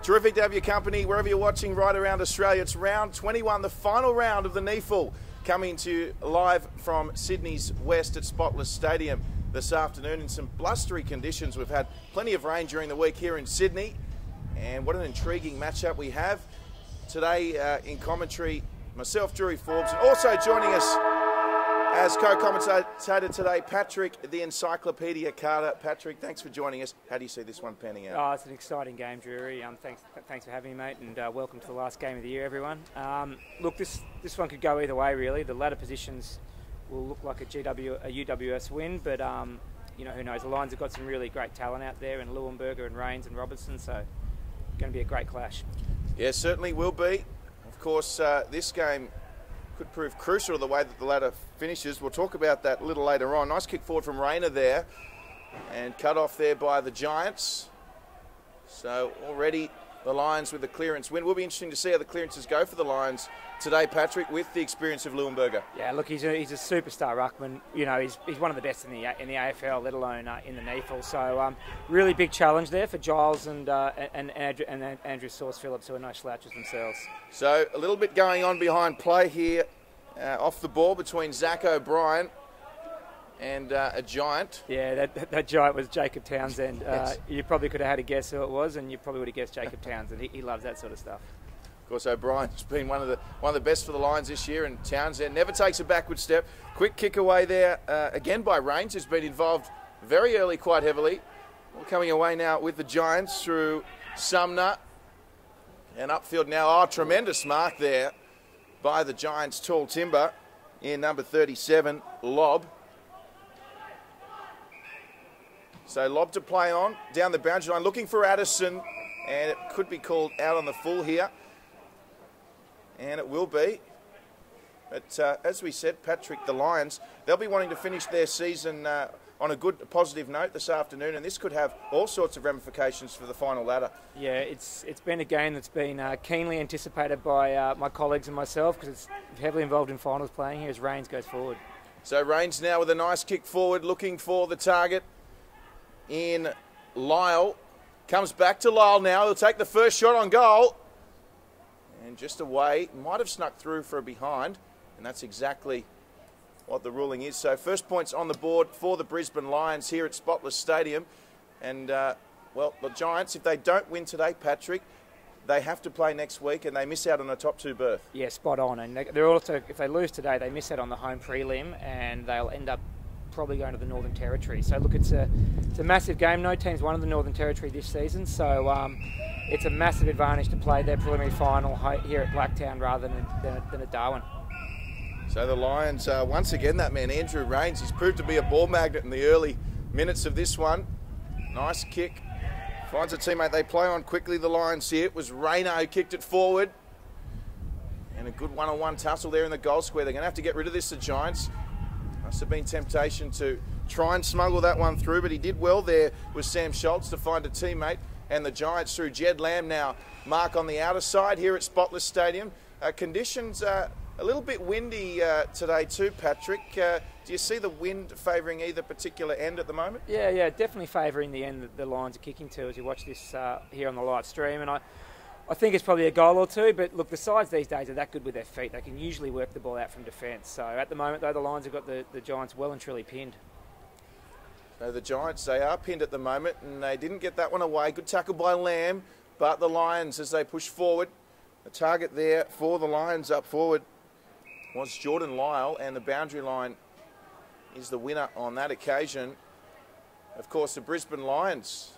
Terrific to have your company wherever you're watching right around Australia. It's round 21, the final round of the NEFL, coming to you live from Sydney's West at Spotless Stadium this afternoon in some blustery conditions. We've had plenty of rain during the week here in Sydney, and what an intriguing matchup we have today in commentary. Myself, Drury, Forbes, and also joining us as co-commentator today, Patrick, the Encyclopedia Carter. Patrick, thanks for joining us. How do you see this one panning out? Oh, it's an exciting game, Drury. Thanks for having me, mate, and welcome to the last game of the year, everyone. Look, this one could go either way, really. The ladder positions will look like a UWS win, but you know, who knows? The Lions have got some really great talent out there, and Leuenberger and Rains and Robertson, so it's going to be a great clash. Yeah, certainly will be. Of course, this game could prove crucial the way that the ladder finishes. We'll talk about that a little later on. Nice kick forward from Rayner there, and cut off there by the Giants. So already the Lions with the clearance win. Will be interesting to see how the clearances go for the Lions today, Patrick, with the experience of Leuenberger. Yeah, look, he's a superstar ruckman. You know, he's one of the best in the AFL, let alone in the NEFL. So really big challenge there for Giles and Andrew Sauce-Phillips, who are no slouches themselves. So a little bit going on behind play here, off the ball between Zach O'Brien and a Giant. Yeah, that Giant was Jacob Townsend. Yes. You probably could have had a guess who it was, and you probably would have guessed Jacob Townsend. He loves that sort of stuff. Of course, O'Brien's been one of the best for the Lions this year, and Townsend never takes a backward step. Quick kick away there, again by Rains, who's been involved very early quite heavily. Well, coming away now with the Giants through Sumner. And upfield now, oh, tremendous mark there by the Giants' tall timber in number 37, Lob. So Lob to play on, down the boundary line, looking for Addison, and it could be called out on the full here. And it will be. But as we said, Patrick, the Lions, they'll be wanting to finish their season on a good, positive note this afternoon, and this could have all sorts of ramifications for the final ladder. Yeah, it's been a game that's been keenly anticipated by my colleagues and myself, because it's heavily involved in finals playing here as Rains goes forward. So Rains now with a nice kick forward, looking for the target in Lyle. Comes back to Lyle now. He'll take the first shot on goal. And just away, might have snuck through for a behind, and that's exactly what the ruling is. So first points on the board for the Brisbane Lions here at Spotless Stadium. And, well, the Giants, if they don't win today, Patrick, they have to play next week, and they miss out on a top 2 berth. Yeah, spot on. And they're also, if they lose today, they miss out on the home prelim, and they'll end up probably going to the Northern Territory. So look, it's a massive game. No team's won in the Northern Territory this season, so it's a massive advantage to play their preliminary final here at Blacktown rather than at Darwin. So the Lions, once again, that man Andrew Rains, he's proved to be a ball magnet in the early minutes of this one. Nice kick, finds a teammate. They play on quickly, the Lions here. It was Rayner who kicked it forward, and a good one-on-one tussle there in the goal square. They're going to have to get rid of this, the Giants. Must have been temptation to try and smuggle that one through, but he did well there with Sam Schultz to find a teammate. And the Giants through Jed Lamb now. Mark on the outer side here at Spotless Stadium. Conditions a little bit windy today too, Patrick. Do you see the wind favouring either particular end at the moment? Yeah, definitely favouring the end that the Lions are kicking to as you watch this here on the live stream. And I think it's probably a goal or two, but look, the sides these days are that good with their feet. They can usually work the ball out from defence. So at the moment, though, the Lions have got the Giants well and truly pinned. So the Giants, they are pinned at the moment, and they didn't get that one away. Good tackle by Lamb, but the Lions, as they push forward, the target there for the Lions up forward was Jordan Lyle, and the boundary line is the winner on that occasion. Of course, the Brisbane Lions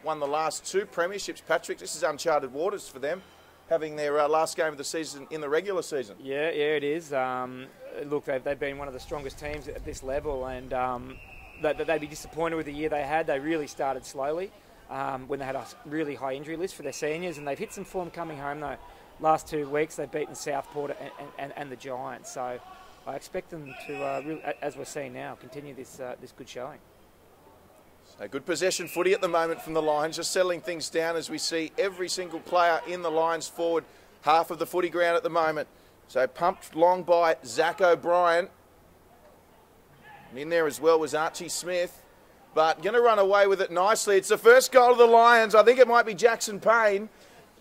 won the last 2 premierships. Patrick, this is uncharted waters for them, having their last game of the season in the regular season. Yeah, it is. Look, they've been one of the strongest teams at this level, and they'd be disappointed with the year they had. They really started slowly when they had a really high injury list for their seniors, and they've hit some form coming home though. Last 2 weeks they've beaten Southport and the Giants, so I expect them to, as we're seeing now, continue this good showing. So good possession footy at the moment from the Lions, just settling things down as we see every single player in the Lions forward half of the footy ground at the moment. So pumped long by Zach O'Brien. And in there as well was Archie Smith. but going to run away with it nicely. It's the first goal of the Lions. I think it might be Jackson Payne.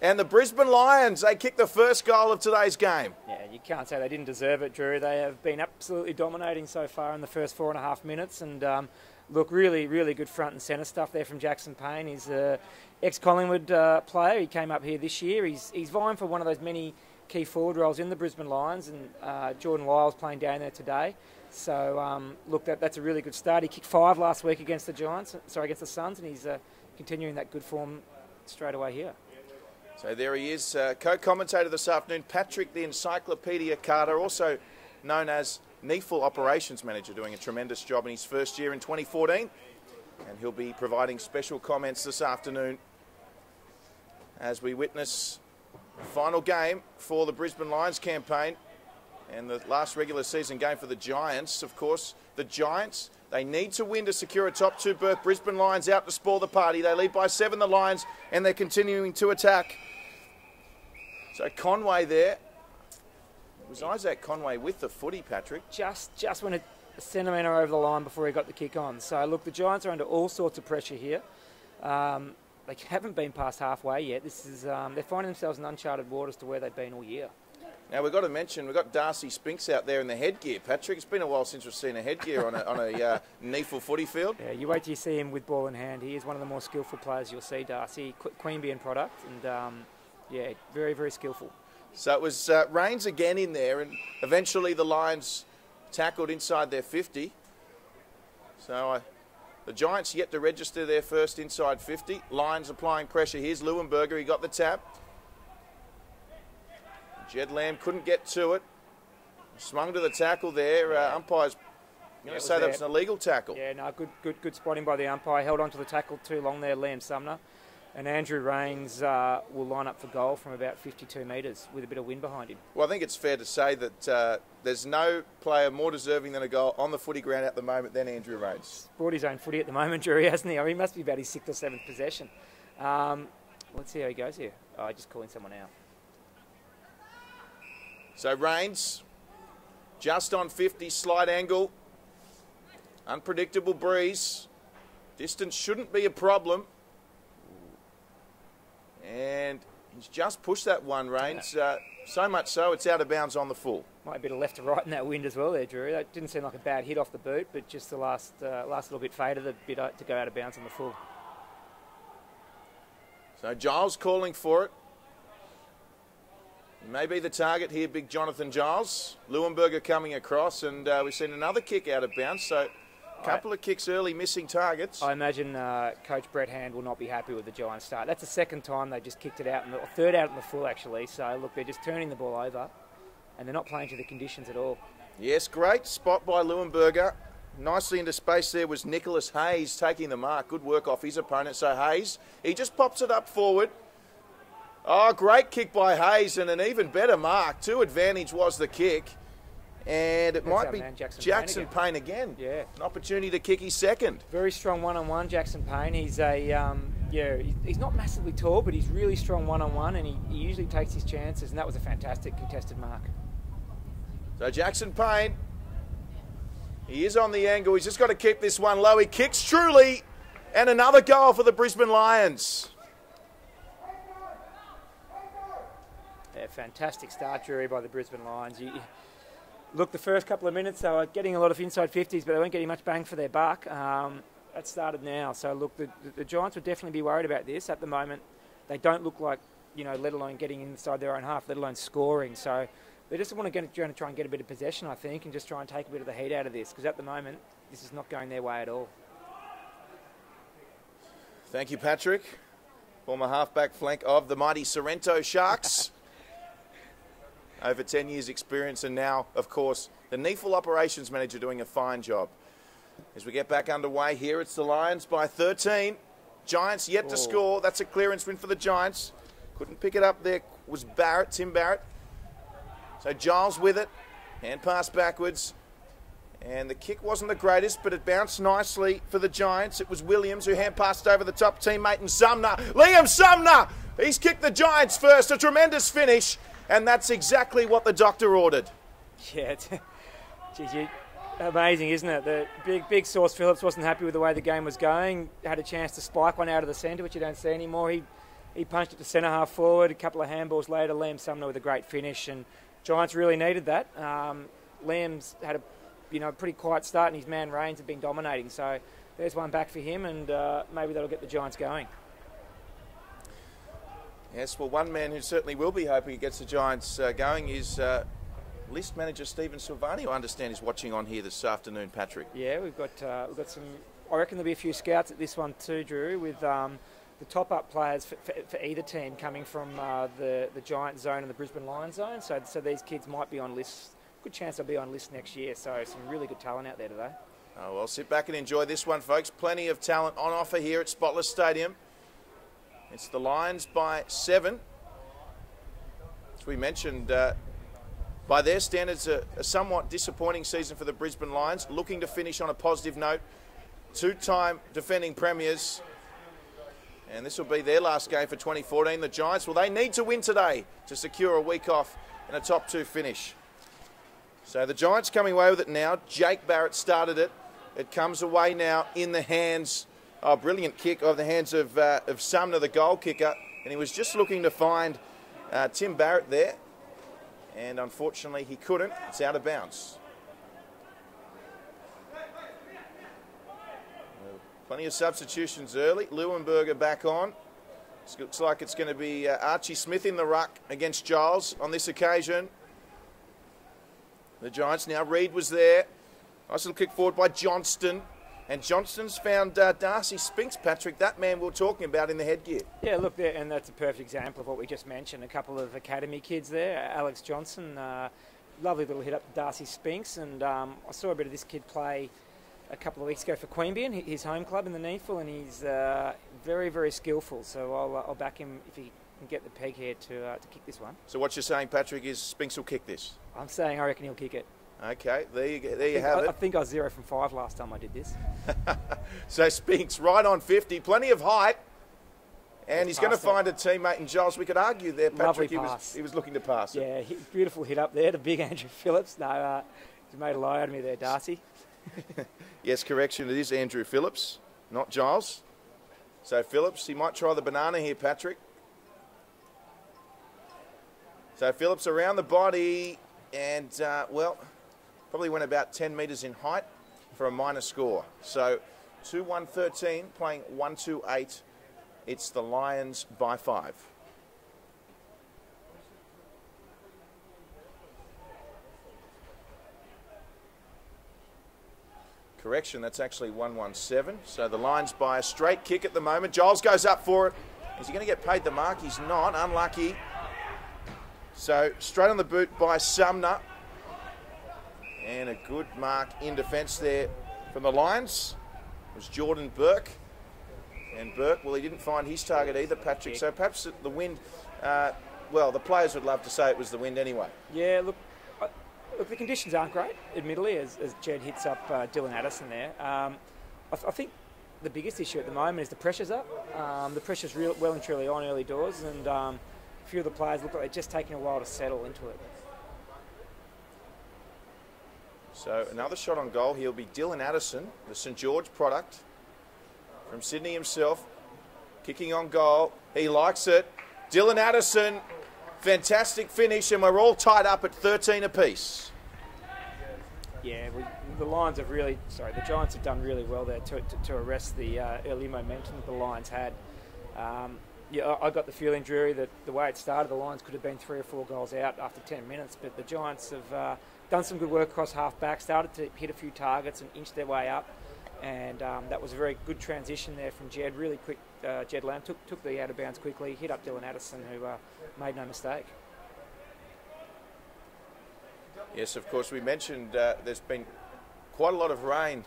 And the Brisbane Lions, they kicked the first goal of today's game. Yeah, you can't say they didn't deserve it, Drew. They have been absolutely dominating so far in the first 4.5 minutes. And look, really, really good front and centre stuff there from Jackson Payne. He's an ex-Collingwood player. He came up here this year. He's vying for one of those many key forward roles in the Brisbane Lions. And Jordan Lyle's playing down there today. So, look, that's a really good start. He kicked 5 last week against the Suns, and he's continuing that good form straight away here. So there he is, co-commentator this afternoon, Patrick the Encyclopedia Carter, also known as NEFL Operations Manager, doing a tremendous job in his first year in 2014. And he'll be providing special comments this afternoon as we witness the final game for the Brisbane Lions campaign and the last regular season game for the Giants. Of course, the Giants, they need to win to secure a top 2 berth. Brisbane Lions out to spoil the party. They lead by 7, the Lions, and they're continuing to attack. So Conway there. It was Isaac Conway with the footy, Patrick. Just went a centimetre over the line before he got the kick on. So, look, the Giants are under all sorts of pressure here. They haven't been past halfway yet. This is they're finding themselves in uncharted waters to where they've been all year. Now, we've got to mention, we've got Darcy Spinks out there in the headgear, Patrick. It's been a while since we've seen a headgear on a NEFL footy field. Yeah, you wait till you see him with ball in hand. He is one of the more skillful players you'll see, Darcy. Queanbeyan product, and yeah, very, very skillful. So it was Rains again in there, and eventually the Lions tackled inside their 50. So the Giants yet to register their first inside 50. Lions applying pressure. Here's Leuenberger. He got the tap. Jed Lamb couldn't get to it. Swung to the tackle there. Umpire's going to say that was an illegal tackle. Yeah, no, good spotting by the umpire. Held on to the tackle too long there, Liam Sumner. And Andrew Rains will line up for goal from about 52 metres with a bit of wind behind him. Well, I think it's fair to say that there's no player more deserving than a goal on the footy ground at the moment than Andrew Rains. Brought his own footy at the moment, Drury, hasn't he? I mean, he must be about his 6th or 7th possession. Let's see how he goes here. Oh, just calling someone out. So Rains, just on 50, slight angle, unpredictable breeze. Distance shouldn't be a problem. And he's just pushed that one, Rains. So much so, it's out of bounds on the full. Might be a bit of left to right in that wind as well there, Drury. That didn't seem like a bad hit off the boot, but just the last little bit faded a bit to go out of bounds on the full. So Giles calling for it. He may be the target here, big Jonathan Giles. Leuenberger coming across, and we've seen another kick out of bounds. So a couple of kicks early, missing targets. I imagine Coach Brett Hand will not be happy with the Giants start. That's the second time they just kicked it out, or third out in the full actually. So look, they're just turning the ball over, and they're not playing to the conditions at all. Yes, great spot by Leuenberger. Nicely into space there was Nicholas Hayes taking the mark. Good work off his opponent. So Hayes, he just pops it up forward. Oh, great kick by Hayes, and an even better mark. To advantage was the kick. And it might be Jackson Payne again. Yeah. An opportunity to kick his second. Very strong one-on-one, Jackson Payne. He's he's not massively tall, but he's really strong one-on-one, and he usually takes his chances, and that was a fantastic contested mark. So Jackson Payne, he is on the angle. He's just got to keep this one low. He kicks truly, and another goal for the Brisbane Lions. Yeah, fantastic start, Drury, by the Brisbane Lions. Look, the first couple of minutes, they were getting a lot of inside 50s, but they weren't getting much bang for their buck. That started now. So, look, the Giants would definitely be worried about this. At the moment, they don't look like, let alone getting inside their own half, let alone scoring. So, they just want to try and get a bit of possession, I think, and just try and take a bit of the heat out of this, because at the moment, this is not going their way at all. Thank you, Patrick. Former halfback flank of the mighty Sorrento Sharks. Over 10 years experience, and now, of course, the NEFL Operations Manager doing a fine job. As we get back underway here, it's the Lions by 13. Giants yet to score. That's a clearance win for the Giants. Couldn't pick it up there was Tim Barrett. So Giles with it. Hand pass backwards. And the kick wasn't the greatest, but it bounced nicely for the Giants. It was Williams who hand passed over the top teammate, and Sumner. Liam Sumner! He's kicked the Giants first. A tremendous finish. And that's exactly what the doctor ordered. Yeah, geez, Amazing, isn't it? The big Sauce Phillips wasn't happy with the way the game was going. Had a chance to spike one out of the centre, which you don't see anymore. He punched it to centre half forward. A couple of handballs later, Liam Sumner with a great finish, and Giants really needed that. Liam's had a pretty quiet start, and his man Rains have been dominating. So there's one back for him, and maybe that'll get the Giants going. Yes, well, one man who certainly will be hoping he gets the Giants going is list manager Stephen Silvani, who I understand is watching on here this afternoon, Patrick. Yeah, we've got some. I reckon there'll be a few scouts at this one too, Drury, with the top-up players for either team coming from the Giant zone and the Brisbane Lions zone. So these kids might be on lists. Good chance they'll be on lists next year. So some really good talent out there today. Oh, well, sit back and enjoy this one, folks. Plenty of talent on offer here at Spotless Stadium. It's the Lions by 7. As we mentioned, by their standards, a somewhat disappointing season for the Brisbane Lions, looking to finish on a positive note. Two-time defending premiers, and this will be their last game for 2014. The Giants, well, they need to win today to secure a week off and a top 2 finish. So the Giants coming away with it now. Jake Barrett started it. It comes away now in the hands, brilliant kick of the hands of Sumner, the goal kicker, and he was just looking to find Tim Barrett there, and unfortunately he couldn't. It's out of bounds. Plenty of substitutions early. Leuenberger back on. It looks like it's going to be Archie Smith in the ruck against Giles on this occasion. The Giants now, Reid was there. Nice little kick forward by Johnston. And Johnston's found Darcy Spinks, Patrick, that man we're talking about in the headgear. Yeah, look there, and that's a perfect example of what we just mentioned. A couple of academy kids there. Alex Johnson, lovely little hit up to Darcy Spinks. And I saw a bit of this kid play a couple of weeks ago for Queanbeyan, his home club in the NEAFL, and he's very, very skillful. So I'll back him if he can get the peg here to kick this one. So what you're saying, Patrick, is Spinks will kick this? I'm saying I reckon he'll kick it. Okay, there you have it. I think I was 0 from 5 last time I did this. So Spinks right on 50, plenty of height, and he's going to find a teammate in Giles. We could argue there, Patrick. He was looking to pass it. Yeah, beautiful hit up there to big Andrew Phillips. No, he's made a lie out of me there, Darcy. Yes, correction, it is Andrew Phillips, not Giles. So Phillips, he might try the banana here, Patrick. So Phillips around the body, and well, probably went about 10 metres in height for a minor score. So 2-1-13, playing 1-2-8. It's the Lions by 5. Correction, that's actually 1-1-7. So the Lions by a straight kick at the moment. Giles goes up for it. Is he going to get paid the mark? He's not. Unlucky. So straight on the boot by Sumner. And a good mark in defence there from the Lions. It was Jordan Burke. And Burke, well, he didn't find his target either, Patrick. So perhaps the wind, well, the players would love to say it was the wind anyway. Yeah, look, the conditions aren't great, admittedly, as Jed hits up Dylan Addison there. I think the biggest issue at the moment is the pressure's up. The pressure's well and truly on early doors, and a few of the players look like they're just taking a while to settle into it. So another shot on goal. He'll be Dylan Addison, the St George product from Sydney himself, kicking on goal. He likes it. Dylan Addison, fantastic finish, and we're all tied up at 13 apiece. Yeah, the Lions have the Giants have done really well there to arrest the early momentum that the Lions had. Yeah, I got the feeling, Drury, that the way it started, the Lions could have been 3 or 4 goals out after 10 minutes, but the Giants have done some good work across half-back, started to hit a few targets and inch their way up, and that was a very good transition there from Jed, really quick. Jed Lamb took the out of bounds quickly, hit up Dylan Addison, who made no mistake. Yes, of course, we mentioned there's been quite a lot of rain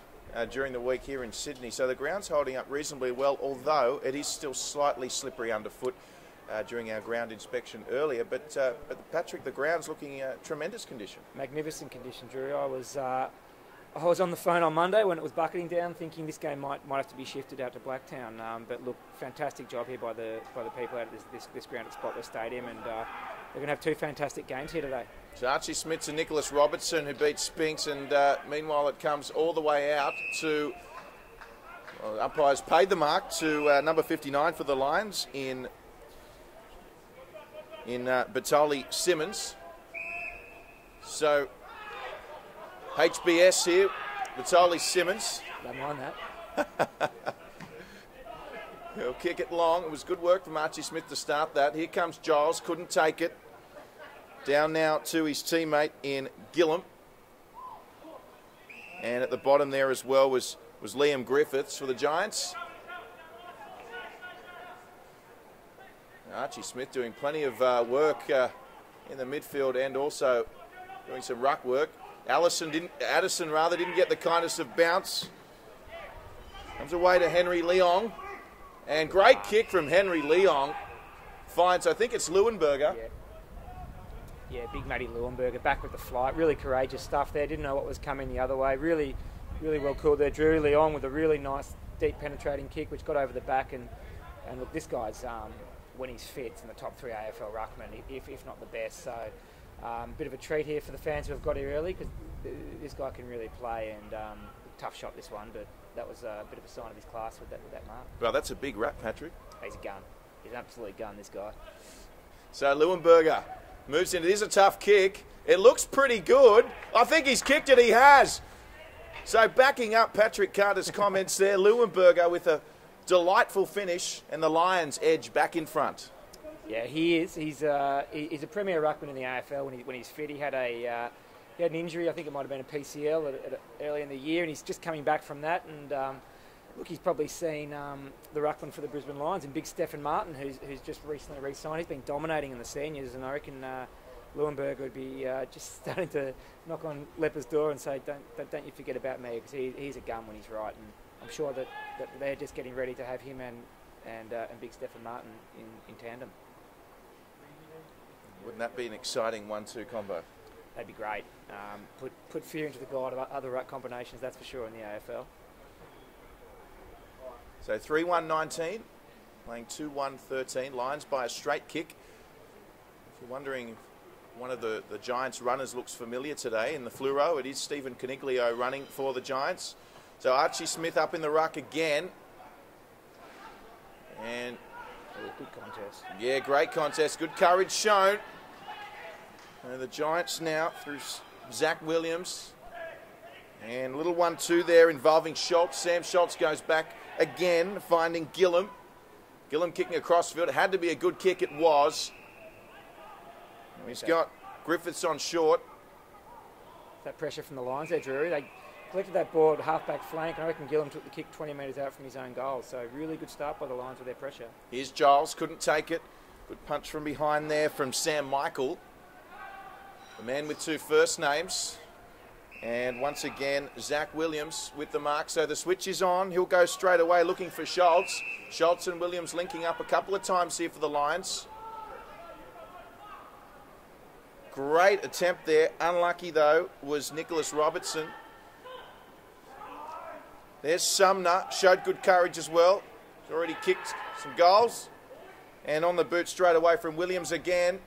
during the week here in Sydney, so the ground's holding up reasonably well, although it is still slightly slippery underfoot during our ground inspection earlier. But Patrick, the ground's looking tremendous condition. Magnificent condition, Drury. I was on the phone on Monday when it was bucketing down, thinking this game might have to be shifted out to Blacktown. But look, fantastic job here by the people out of this ground at Spotless Stadium, and they're going to have 2 fantastic games here today. So Archie Smith to Nicholas Robertson, who beats Spinks, and meanwhile it comes all the way out to, well, umpires paid the mark to number 59 for the Lions in Batoli Simmons. So HBS here, Batoli Simmons. Don't mind that. He'll kick it long. It was good work from Archie Smith to start that. Here comes Giles, couldn't take it. Down now to his teammate in Gillum. And at the bottom there as well was Liam Griffiths for the Giants. Archie Smith doing plenty of work in the midfield and also doing some ruck work. Addison didn't get the kindness of bounce. Comes away to Henry Leong. And great kick from Henry Leong. Finds, I think it's Leuenberger. Yeah, big Matty Leuenberger back with the flight. Really courageous stuff there. Didn't know what was coming the other way. Really, really well called there. Drury Leong with a really nice, deep penetrating kick, which got over the back. And look, this guy's, when he's fit, in the top 3 AFL ruckmen, if not the best. So, bit of a treat here for the fans who have got here early, because this guy can really play. And tough shot this one, but that was a bit of a sign of his class with that mark. Well, that's a big rap, Patrick. He's a gun. He's an absolute gun, this guy. So Leuenberger moves in. It is a tough kick. It looks pretty good. I think he's kicked it. He has. So backing up Patrick Carter's comments there, Leuenberger with a delightful finish and the Lions edge back in front. Yeah, he is. He's a premier ruckman in the AFL when he's fit. He had an injury. I think it might have been a PCL early in the year, and he's just coming back from that. And look, he's probably seen the ruckman for the Brisbane Lions and big Stephen Martin, who's just recently re-signed. He's been dominating in the seniors, and I reckon Leuenberger would be just starting to knock on Lepper's door and say, don't you forget about me, because he's a gun when he's right. And I'm sure that they're just getting ready to have him and big Stephen Martin in tandem. Wouldn't that be an exciting 1-2 combo? That'd be great. Put fear into the guard of other ruck combinations, that's for sure, in the AFL. So 3-1-19, playing 2-1-13. Lions by a straight kick. If you're wondering if one of the Giants runners looks familiar today in the fluoro, it is Stephen Coniglio running for the Giants. So Archie Smith up in the ruck again. And good contest. Yeah, great contest. Good courage shown. And the Giants now through Zach Williams. And a little 1-2 there involving Schultz. Sam Schultz goes back again, finding Gillum. Gillum kicking across field. It had to be a good kick. It was. He's got Griffiths on short. That pressure from the Lions there, Drury. They collected that ball at half-back flank, and I reckon Gillum took the kick 20 metres out from his own goal. So really good start by the Lions with their pressure. Here's Giles. Couldn't take it. Good punch from behind there from Sam Michael. The man with 2 first names. And once again, Zach Williams with the mark. So the switch is on. He'll go straight away looking for Schultz. Schultz and Williams linking up a couple of times here for the Lions. Great attempt there. Unlucky, though, was Nicholas Robertson. There's Sumner. Showed good courage as well. He's already kicked some goals. And on the boot straight away from Williams again.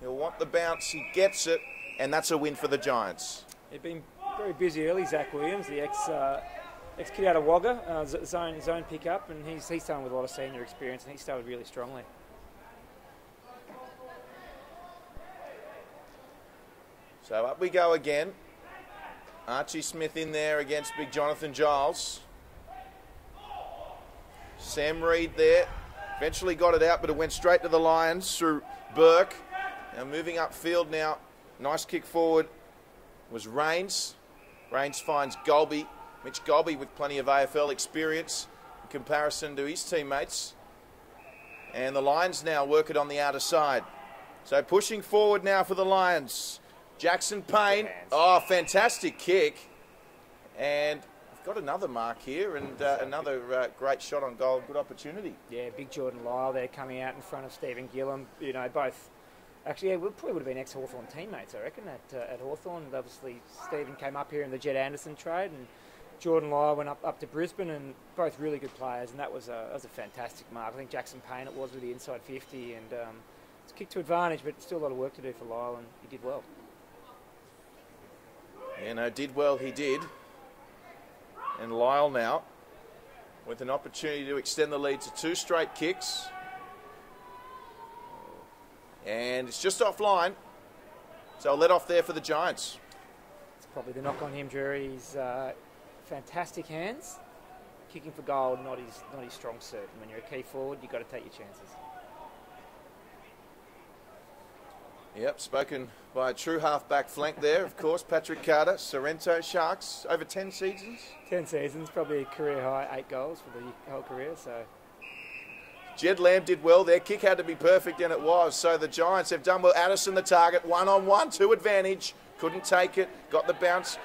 He'll want the bounce. He gets it. And that's a win for the Giants. He'd been very busy early, Zach Williams, the ex-kid out of Wagga, zone pick-up, and he's starting with a lot of senior experience, and he started really strongly. So up we go again. Archie Smith in there against big Jonathan Giles. Sam Reid there. Eventually got it out, but it went straight to the Lions through Burke. Now moving upfield now. Nice kick forward was Rains. Rains finds Golby. Mitch Golby with plenty of AFL experience in comparison to his teammates. And the Lions now work it on the outer side. So pushing forward now for the Lions. Jackson Payne. Oh, fantastic kick. And we've got another mark here and another great shot on goal. Good opportunity. Yeah, big Jordan Lyle there coming out in front of Stephen Gillum. You know, both. Actually, yeah, we probably would have been ex-Hawthorn teammates, I reckon, at Hawthorn. Obviously, Stephen came up here in the Jed Anderson trade, and Jordan Lyle went up to Brisbane, and both really good players, and that was a fantastic mark. I think Jackson Payne it was with the inside 50, and it's kicked to advantage, but still a lot of work to do for Lyle, and he did well. You know, did well, he did. And Lyle now with an opportunity to extend the lead to 2 straight kicks. And it's just offline. So a let off there for the Giants. It's probably the knock on him, Drury. He's fantastic hands. Kicking for goal, not his strong suit. And when you're a key forward, you've got to take your chances. Yep, spoken by a true half-back flank there, of course. Patrick Carter, Sorrento Sharks, over 10 seasons. 10 seasons, probably a career high, 8 goals for the whole career. So Jed Lamb did well there. Kick had to be perfect, and it was. So the Giants have done well. Addison the target, 1-on-1, 2 advantage. Couldn't take it. Got the bounce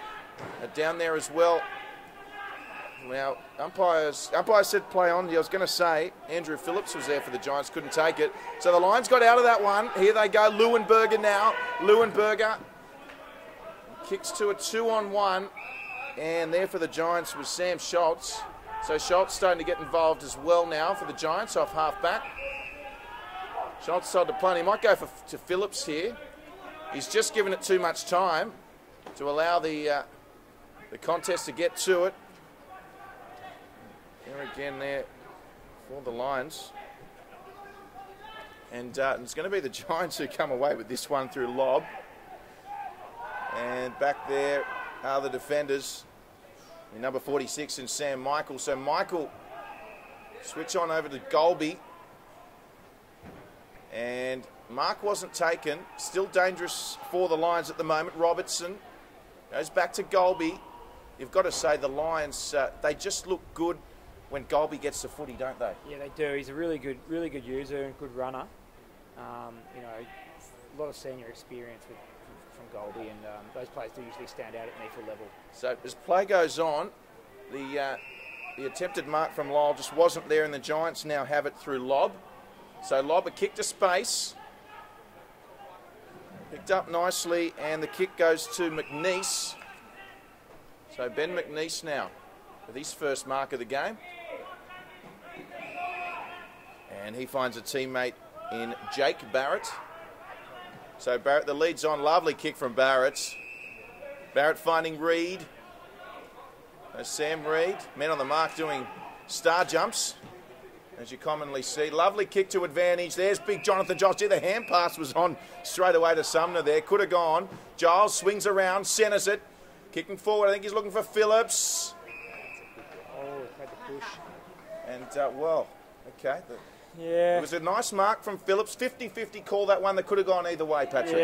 down there as well. Now, umpire said play on. I was going to say Andrew Phillips was there for the Giants, couldn't take it. So the Lions got out of that one. Here they go, Leuenberger now. Leuenberger kicks to a 2-on-1. And there for the Giants was Sam Schultz. So Schultz starting to get involved as well now for the Giants off half-back. Schultz started to play. He might go to Phillips here. He's just given it too much time to allow the contest to get to it. Here again there for the Lions. And it's going to be the Giants who come away with this one through lob. And back there are the defenders. Number 46 and Sam Michael. So Michael switch on over to Golby. And Mark wasn't taken. Still dangerous for the Lions at the moment. Robertson goes back to Golby. You've got to say the Lions, they just look good when Golby gets the footy, don't they? yeah, they do. He's a really good user and good runner. You know, a lot of senior experience from Golby, and those players do usually stand out at NEFL level. So as play goes on, the attempted mark from Lyle just wasn't there, and the Giants now have it through lob. So lob a kick to space. Picked up nicely, and the kick goes to McNeese. So Ben McNeese now with his first mark of the game. And he finds a teammate in Jake Barrett. So Barrett, the lead's on. Lovely kick from Barrett. Barrett finding Reed. Sam Reed, men on the mark doing star jumps, as you commonly see. Lovely kick to advantage. There's big Jonathan Giles. Gee, the hand pass was on straight away to Sumner there. Could have gone. Giles swings around, centres it. Kicking forward. I think he's looking for Phillips. Oh, had to push. And, well, okay. Yeah. It was a nice mark from Phillips. 50-50 call, that one that could have gone either way, Patrick.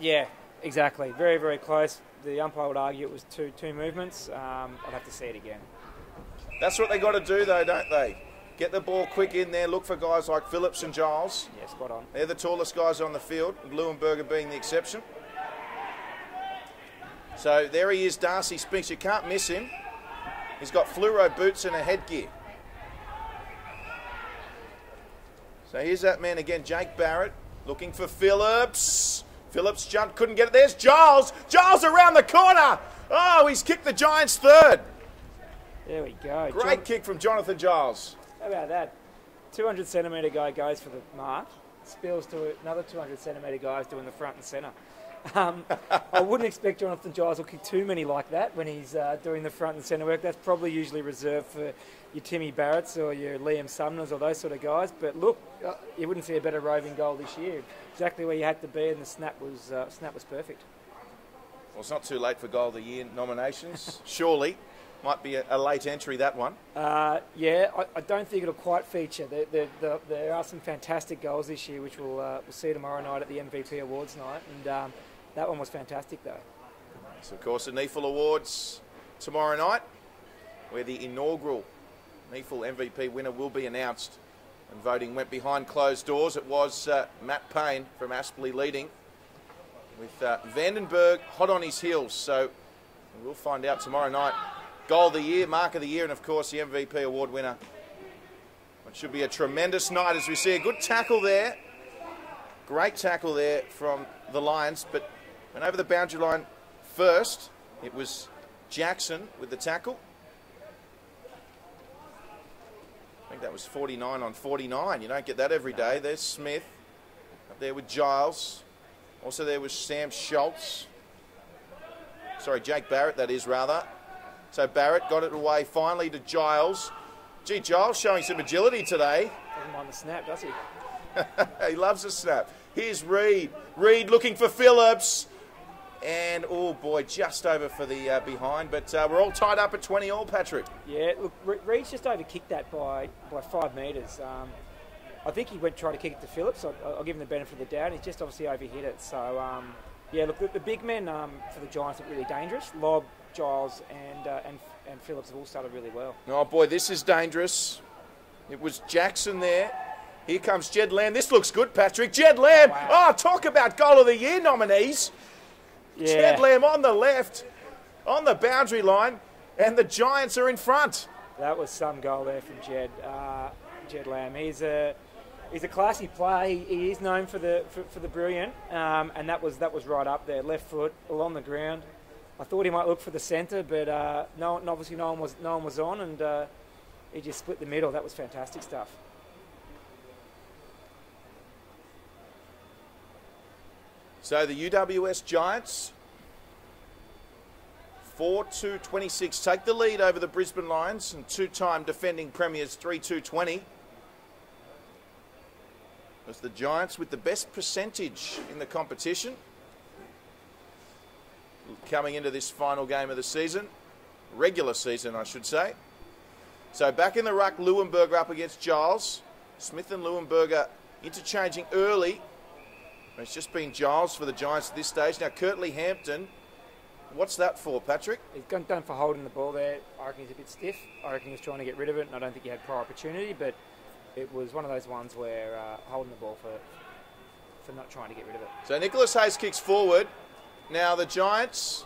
Yeah, exactly. Very, very close. The umpire would argue it was two movements. I'd have to see it again. That's what they got to do, though, don't they? Get the ball quick in there. Look for guys like Phillips and Giles. Yeah, spot on. They're the tallest guys on the field, Leuenberger being the exception. So there he is, Darcy Spinks. You can't miss him. He's got fluoro boots and a headgear. So here's that man again, Jake Barrett, looking for Phillips. Phillips jumped, couldn't get it. There's Giles. Giles around the corner. Oh, he's kicked the Giants third. There we go. Great kick from Jonathan Giles. How about that? 200 centimetre guy goes for the mark, spills to another 200 centimetre guys doing the front and centre. I wouldn't expect Jonathan Giles will kick too many like that when he's doing the front and centre work. That's probably usually reserved for your Timmy Barretts or your Liam Sumners or those sort of guys. But look, you wouldn't see a better roving goal this year. Exactly where you had to be, and the snap was perfect. Well, it's not too late for Goal of the Year nominations, surely. Might be a late entry, that one. Yeah, I don't think it'll quite feature. There are some fantastic goals this year, which we'll see tomorrow night at the MVP Awards night. And that one was fantastic, though. So, of course, the NEFL Awards tomorrow night, where the inaugural NEFL MVP winner will be announced. And voting went behind closed doors. It was Matt Payne from Aspley leading, with Vandenberg hot on his heels. So we'll find out tomorrow night. Goal of the Year, Mark of the Year, and of course the MVP award winner. It should be a tremendous night as we see a good tackle there. Great tackle there from the Lions, but went over the boundary line first. It was Jackson with the tackle. I think that was 49 on 49. You don't get that every day. There's Smith up there with Giles. Also there was Sam Schultz. Sorry, Jake Barrett, that is, rather. So Barrett got it away finally to Giles. Gee, Giles showing some agility today. Doesn't mind the snap, does he? He loves a snap. Here's Reed. Reed looking for Phillips. And, oh boy, just over for the behind. But we're all tied up at 20 all, Patrick. Yeah, look, Reed's just overkicked that by 5 metres. I think he went try to kick it to Phillips. I'll give him the benefit of the doubt. He's just obviously overhit it. So, yeah, look, the big men for the Giants look really dangerous. Lobb, Giles and Phillips have all started really well. Oh, boy, this is dangerous. It was Jackson there. Here comes Jed Lamb. This looks good, Patrick. Jed Lamb. Wow. Oh, talk about Goal of the Year nominees. Yeah. Jed Lamb on the left, on the boundary line, and the Giants are in front. That was some goal there from Jed Lamb. He's a classy player. He is known for the brilliant, and that was right up there. Left foot along the ground. I thought he might look for the centre, but obviously no one was on, and he just split the middle. That was fantastic stuff. So the UWS Giants, 4-2-26, take the lead over the Brisbane Lions and two-time defending premiers 3-2-20. As the Giants with the best percentage in the competition coming into this final game of the season, regular season I should say. So back in the ruck, Leuenberger up against Giles. Smith and Leuenberger interchanging early. It's just been Giles for the Giants at this stage. Now, Kirtley Hampton, what's that for, Patrick? He's done for holding the ball there. I reckon he's a bit stiff. I reckon he's trying to get rid of it, and I don't think he had prior opportunity, but it was one of those ones where holding the ball for not trying to get rid of it. So Nicholas Hayes kicks forward. Now the Giants,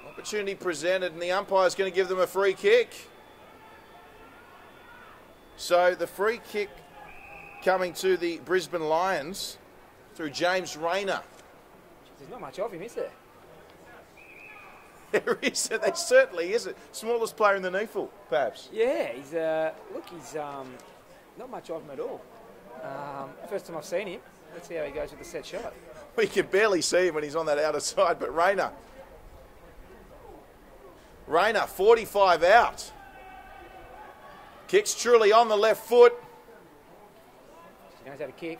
opportunity presented, and the umpire's going to give them a free kick. So the free kick coming to the Brisbane Lions through James Rayner. There's not much of him, is there? There isn't. There certainly isn't. Smallest player in the NEFL, perhaps. Yeah, he's not much of him at all. First time I've seen him. Let's see how he goes with the set shot. We can barely see him when he's on that outer side, but Rayner, 45 out. Kicks truly on the left foot. He knows how to kick.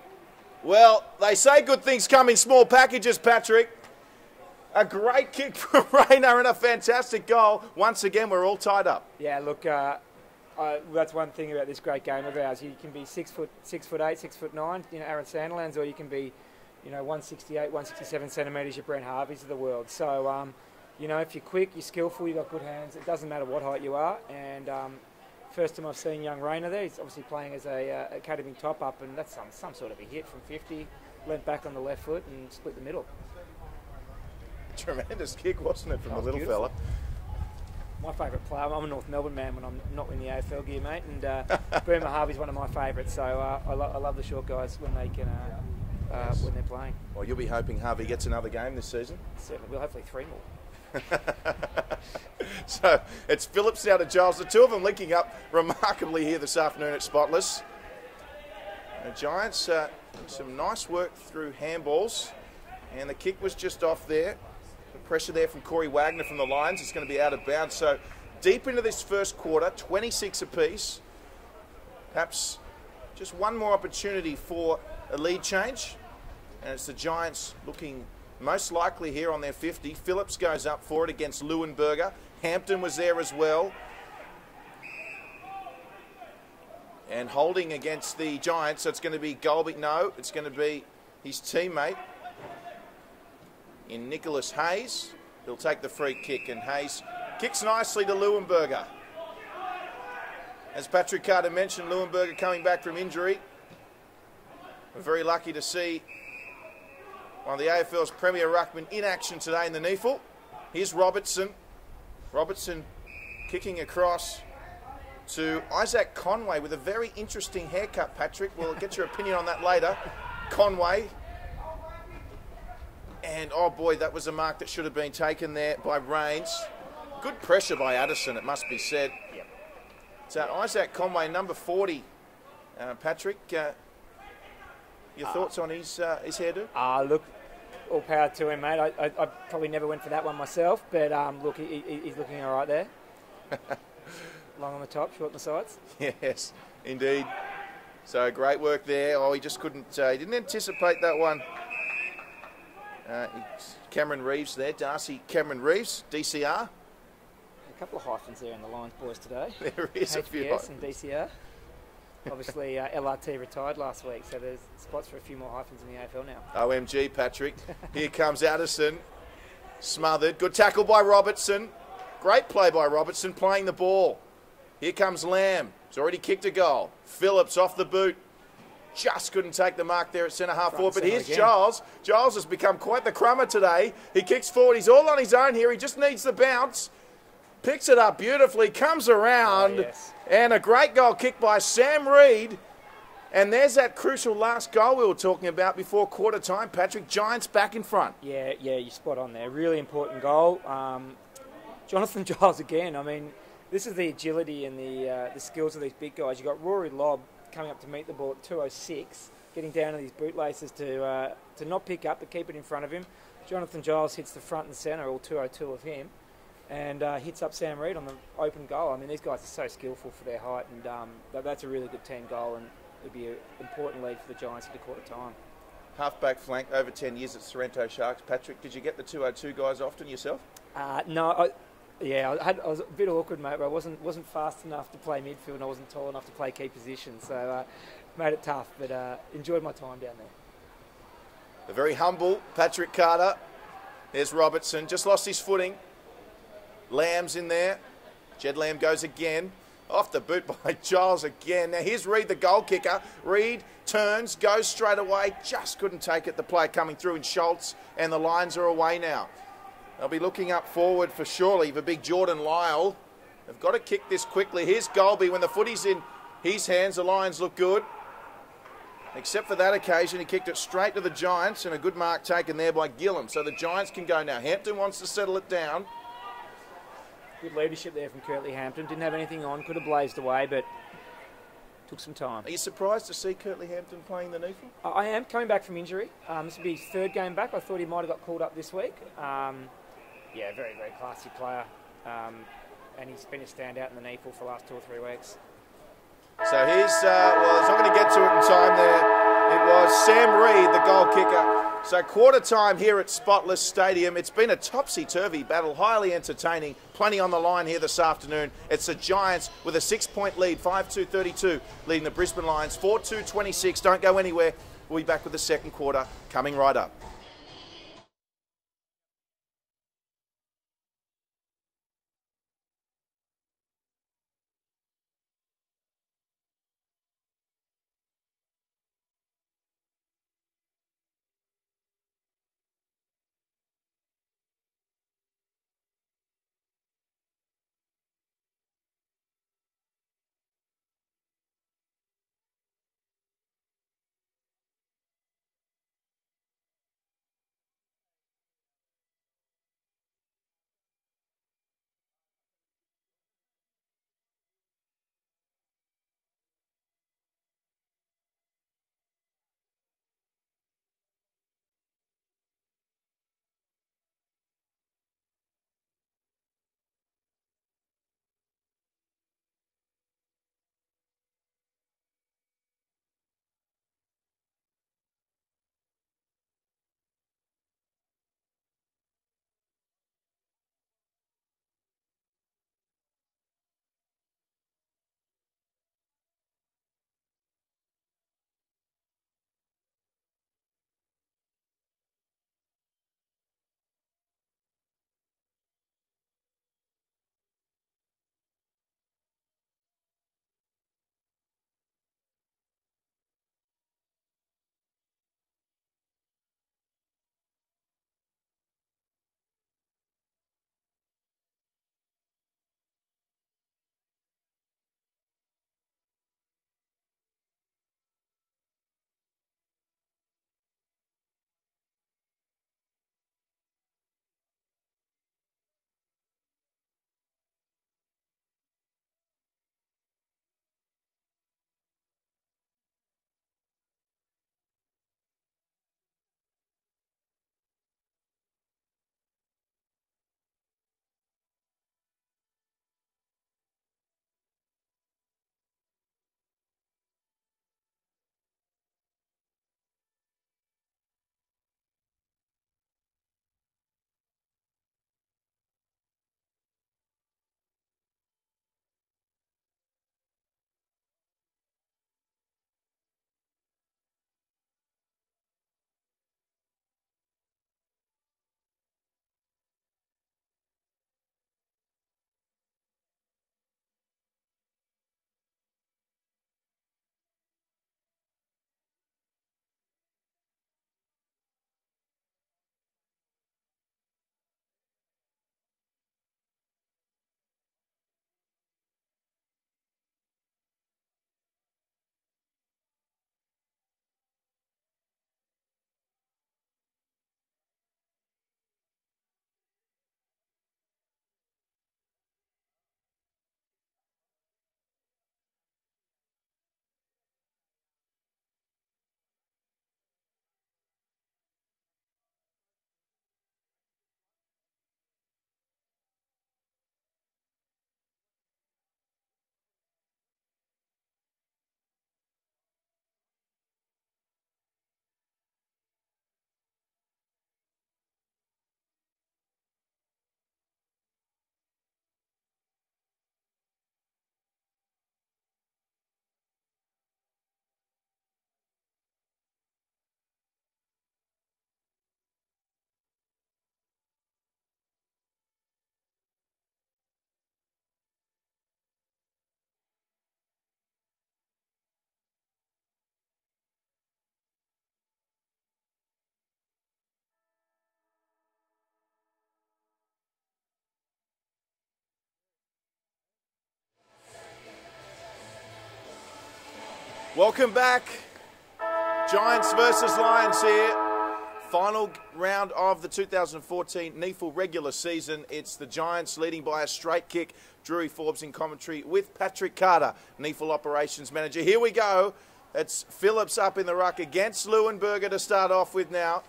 Well, they say good things come in small packages, Patrick. A great kick from Rayner and a fantastic goal. Once again, we're all tied up. Yeah, look, that's one thing about this great game of ours. You can be 6'8", 6'9", Aaron Sandilands, or you can be, 168, 167 centimetres, your Brent Harveys of the world. So, if you're quick, you're skillful, you've got good hands, it doesn't matter what height you are. And first time I've seen young Rayner there. He's obviously playing as a academy top-up, and that's some sort of a hit from 50. Leant back on the left foot and split the middle. Tremendous kick, wasn't it, from the little beautiful fella? My favourite player. I'm a North Melbourne man when I'm not in the AFL gear, mate. And Boomer Harvey's one of my favourites. So I love the short guys when they can when they're playing. Well, you'll be hoping Harvey gets another game this season. Certainly, we'll hopefully 3 more. So it's Phillips now to Giles. The two of them linking up remarkably here this afternoon at Spotless. The Giants, some nice work through handballs, and the kick was just off there. The pressure there from Corey Wagner from the Lions. It's going to be out of bounds. So deep into this first quarter, 26 apiece. Perhaps just one more opportunity for a lead change, and it's the Giants looking most likely here on their 50. Phillips goes up for it against Leuenberger. Hampton was there as well. And holding against the Giants, so it's going to be Golby. No, it's going to be his teammate in Nicholas Hayes. He'll take the free kick, and Hayes kicks nicely to Leuenberger. As Patrick Carter mentioned, Leuenberger coming back from injury. We're very lucky to see one of the AFL's premier ruckmen in action today in the NEFL. Here's Robertson. Robertson kicking across to Isaac Conway with a very interesting haircut, Patrick. We'll get your opinion on that later. Conway. And, oh boy, that was a mark that should have been taken there by Rains. Good pressure by Addison, it must be said. Yep. So Isaac Conway, number 40. Patrick, your thoughts on his hairdo? Look, all power to him, mate. I probably never went for that one myself, but look, he's looking all right there. Long on the top, short on the sides. Yes, indeed. So great work there. Oh, he just couldn't, he didn't anticipate that one. Cameron Reeves there, Darcy Cameron Reeves, DCR. A couple of hyphens there in the Lions boys today. There is a few HBS and DCR. Obviously, LRT retired last week, so there's spots for a few more hyphens in the AFL now. OMG, Patrick. Here comes Addison. Smothered. Good tackle by Robertson. Great play by Robertson, playing the ball. Here comes Lamb. He's already kicked a goal. Phillips off the boot. Just couldn't take the mark there at centre-half forward. But here's again. Giles. Giles has become quite the crummer today. He kicks forward. He's all on his own here. He just needs the bounce. Picks it up beautifully. Comes around. Oh, yes. And a great goal kick by Sam Reid. And there's that crucial last goal we were talking about before quarter time. Patrick, Giants back in front. Yeah, you're spot on there. Really important goal. Jonathan Giles again. I mean, this is the agility and the skills of these big guys. You've got Rory Lobb coming up to meet the ball at 2:06, getting down to these bootlaces to not pick up, but keep it in front of him. Jonathan Giles hits the front and centre, all 2:02 of him, and hits up Sam Reid on the open goal. I mean, these guys are so skillful for their height, and that's a really good team goal, and it'd be an important lead for the Giants into quarter time. Half-back flank, over 10 years at Sorrento Sharks. Patrick, did you get the 2:02 guys often yourself? No, I was a bit awkward, mate, but I wasn't fast enough to play midfield and I wasn't tall enough to play key positions, so made it tough, but enjoyed my time down there. The very humble Patrick Carter. There's Robertson, just lost his footing. Lamb's in there. Jed Lamb goes again. Off the boot by Giles again. Now here's Reid, the goal kicker. Reid turns, goes straight away, just couldn't take it. The play coming through in Schultz, and the Lions are away now. They'll be looking up forward for surely for big Jordan Lyle. They've got to kick this quickly. Here's Golby. When the footy's in his hands, the Lions look good. Except for that occasion, he kicked it straight to the Giants, and a good mark taken there by Gillum. So the Giants can go now. Hampton wants to settle it down. Good leadership there from Curtly Hampton. Didn't have anything on, could have blazed away, but took some time. Are you surprised to see Curtly Hampton playing the Neefle? I am, coming back from injury. This will be his third game back. I thought he might have got called up this week. Yeah, very, very classy player. And he's been a standout in the Neefle for the last 2 or 3 weeks. So here's, well, it's not going to get to it in time there. It was Sam Reid, the goal kicker. So quarter time here at Spotless Stadium. It's been a topsy-turvy battle, highly entertaining. Plenty on the line here this afternoon. It's the Giants with a 6-point lead, 5-2-32, leading the Brisbane Lions, 4-2-26. Don't go anywhere. We'll be back with the second quarter coming right up. Welcome back. Giants versus Lions here. Final round of the 2014 NEFL regular season. It's the Giants leading by a straight kick. Drury, Forbes in commentary with Patrick Carter, NEFL operations manager. Here we go. It's Phillips up in the ruck against Leuenberger to start off with now.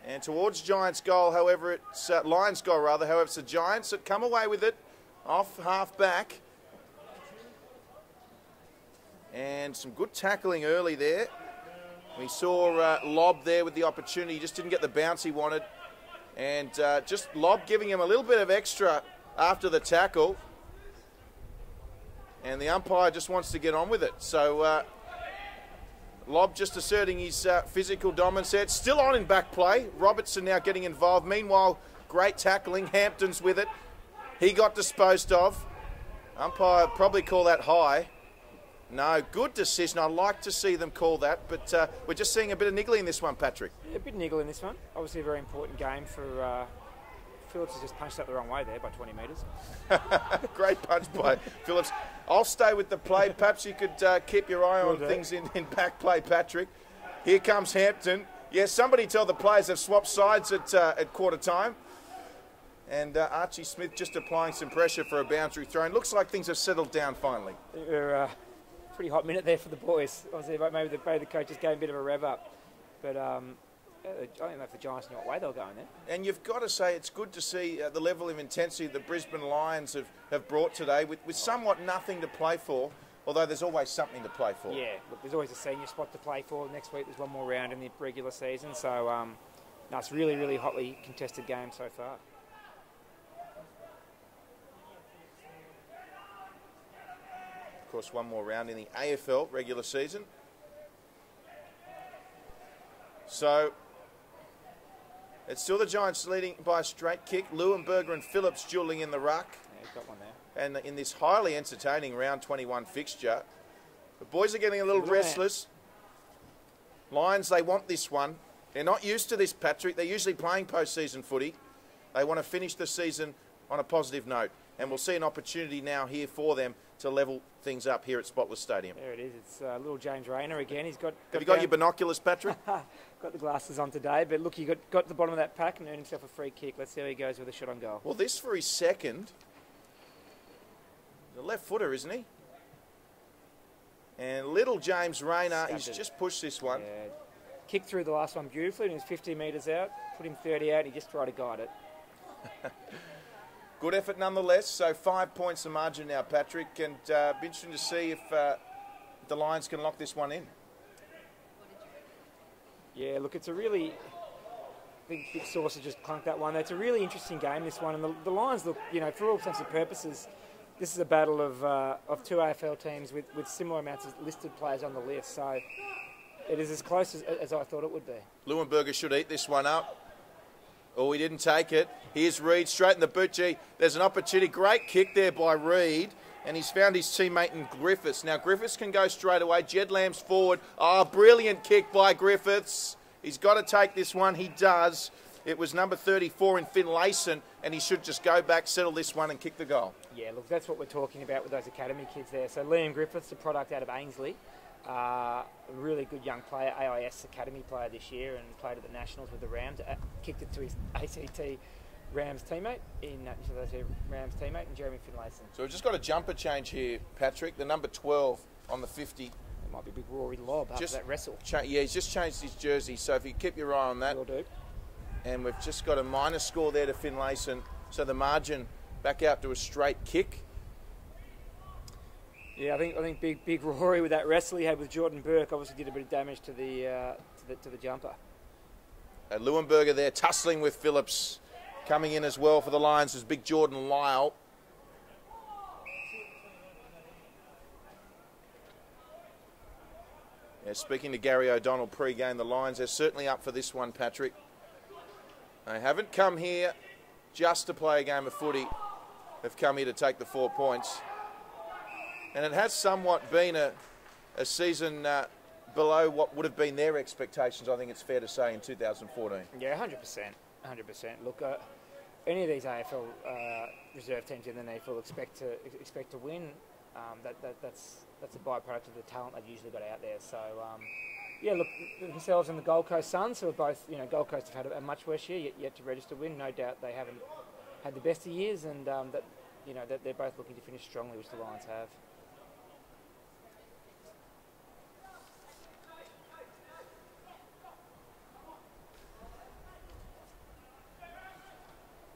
And towards Giants goal, however, it's Lions goal rather. However, it's the Giants that come away with it off half back. And some good tackling early there. We saw Lob there with the opportunity. He just didn't get the bounce he wanted. And just Lob giving him a little bit of extra after the tackle. And the umpire just wants to get on with it. So Lob just asserting his physical dominance there. It's still on in back play. Robertson now getting involved. Meanwhile, great tackling. Hampton's with it. He got disposed of. Umpire probably call that high. No, good decision. I like to see them call that, but we're just seeing a bit of niggly in this one, Patrick. Yeah, a bit niggle in this one. Obviously a very important game for Phillips. Has just punched that the wrong way there by 20 metres. Great punch by Phillips. I'll stay with the play. Perhaps you could keep your eye on things in back play, Patrick. Here comes Hampton. Yes, somebody tell the players they've swapped sides at quarter time. And Archie Smith just applying some pressure for a boundary throw. And looks like things have settled down finally. Pretty hot minute there for the boys. Obviously, maybe the coaches gave a bit of a rev up. But I don't know if the Giants knew what way they were going there. And you've got to say it's good to see the level of intensity the Brisbane Lions have brought today with somewhat nothing to play for, although there's always something to play for. Yeah, look, there's always a senior spot to play for. Next week there's one more round in the regular season. So, no, it's really, really hotly contested game so far. Of course, one more round in the AFL regular season. So, it's still the Giants leading by a straight kick. Leuenberger and Phillips duelling in the ruck. Yeah, he's got one there. And in this highly entertaining round 21 fixture, the boys are getting a little restless. Lions, they want this one. They're not used to this, Patrick. They're usually playing postseason footy. They want to finish the season on a positive note. And we'll see an opportunity now here for them to level things up here at Spotless Stadium. There it is. It's little James Rayner again. He's got. Have you got your binoculars, Patrick? Got the glasses on today, but look, he got to the bottom of that pack and earned himself a free kick. Let's see how he goes with a shot on goal. Well, this for his second. The left footer, isn't he? And little James Rayner, he's just pushed this one. Yeah. Kicked through the last one beautifully, and he was 50 metres out. Put him 30 out. He just tried to guide it. Good effort nonetheless. So 5 points the margin now, Patrick. And be interesting to see if the Lions can lock this one in. Yeah, look, it's a really... I think Big Saucer just clunked that one. It's a really interesting game, this one. And the Lions look, you know, for all intents and purposes, this is a battle of two AFL teams with similar amounts of listed players on the list. So it is as close as I thought it would be. Leuenberger should eat this one up. Oh, he didn't take it. Here's Reid, straight in the boot. Gee, there's an opportunity. Great kick there by Reid. And he's found his teammate in Griffiths. Now, Griffiths can go straight away. Jed Lamb's forward. Oh, brilliant kick by Griffiths. He's got to take this one. He does. It was number 34 in Finlayson, and he should just go back, settle this one, and kick the goal. Yeah, look, that's what we're talking about with those academy kids there. So Liam Griffiths, a product out of Ainsley. A really good young player, AIS Academy player this year, and played at the Nationals with the Rams. Kicked it to his ACT Rams teammate in Jeremy Finlayson. So we've just got a jumper change here, Patrick. The number 12 on the 50. It might be a big Rory Lob after that wrestle. Yeah, he's just changed his jersey. So if you keep your eye on that. Will do. And we've just got a minus score there to Finlayson. So the margin back out to a straight kick. Yeah, I think big Rory with that wrestle he had with Jordan Burke obviously did a bit of damage to the jumper. Leuenberger there tussling with Phillips. Coming in as well for the Lions is big Jordan Lyle. Yeah, speaking to Gary O'Donnell pre-game, the Lions are certainly up for this one, Patrick. They haven't come here just to play a game of footy. They've come here to take the 4 points. And it has somewhat been a season below what would have been their expectations, I think it's fair to say, in 2014. Yeah, 100%. Look, any of these AFL reserve teams in the NEFL expect to win. that's a byproduct of the talent they've usually got out there. So yeah, look, themselves and the Gold Coast Suns, who are both, Gold Coast have had a much worse year, yet to register win. No doubt they haven't had the best of years, and that they're both looking to finish strongly, which the Lions have.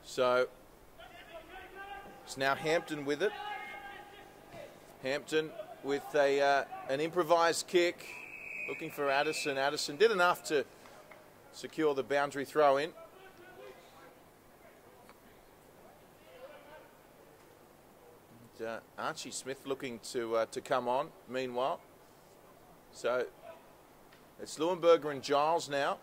So it's now Hampton with it. Hampton with an improvised kick, looking for Addison. Addison did enough to secure the boundary throw in. And, Archie Smith looking to come on. Meanwhile, so it's Leuenberger and Giles now.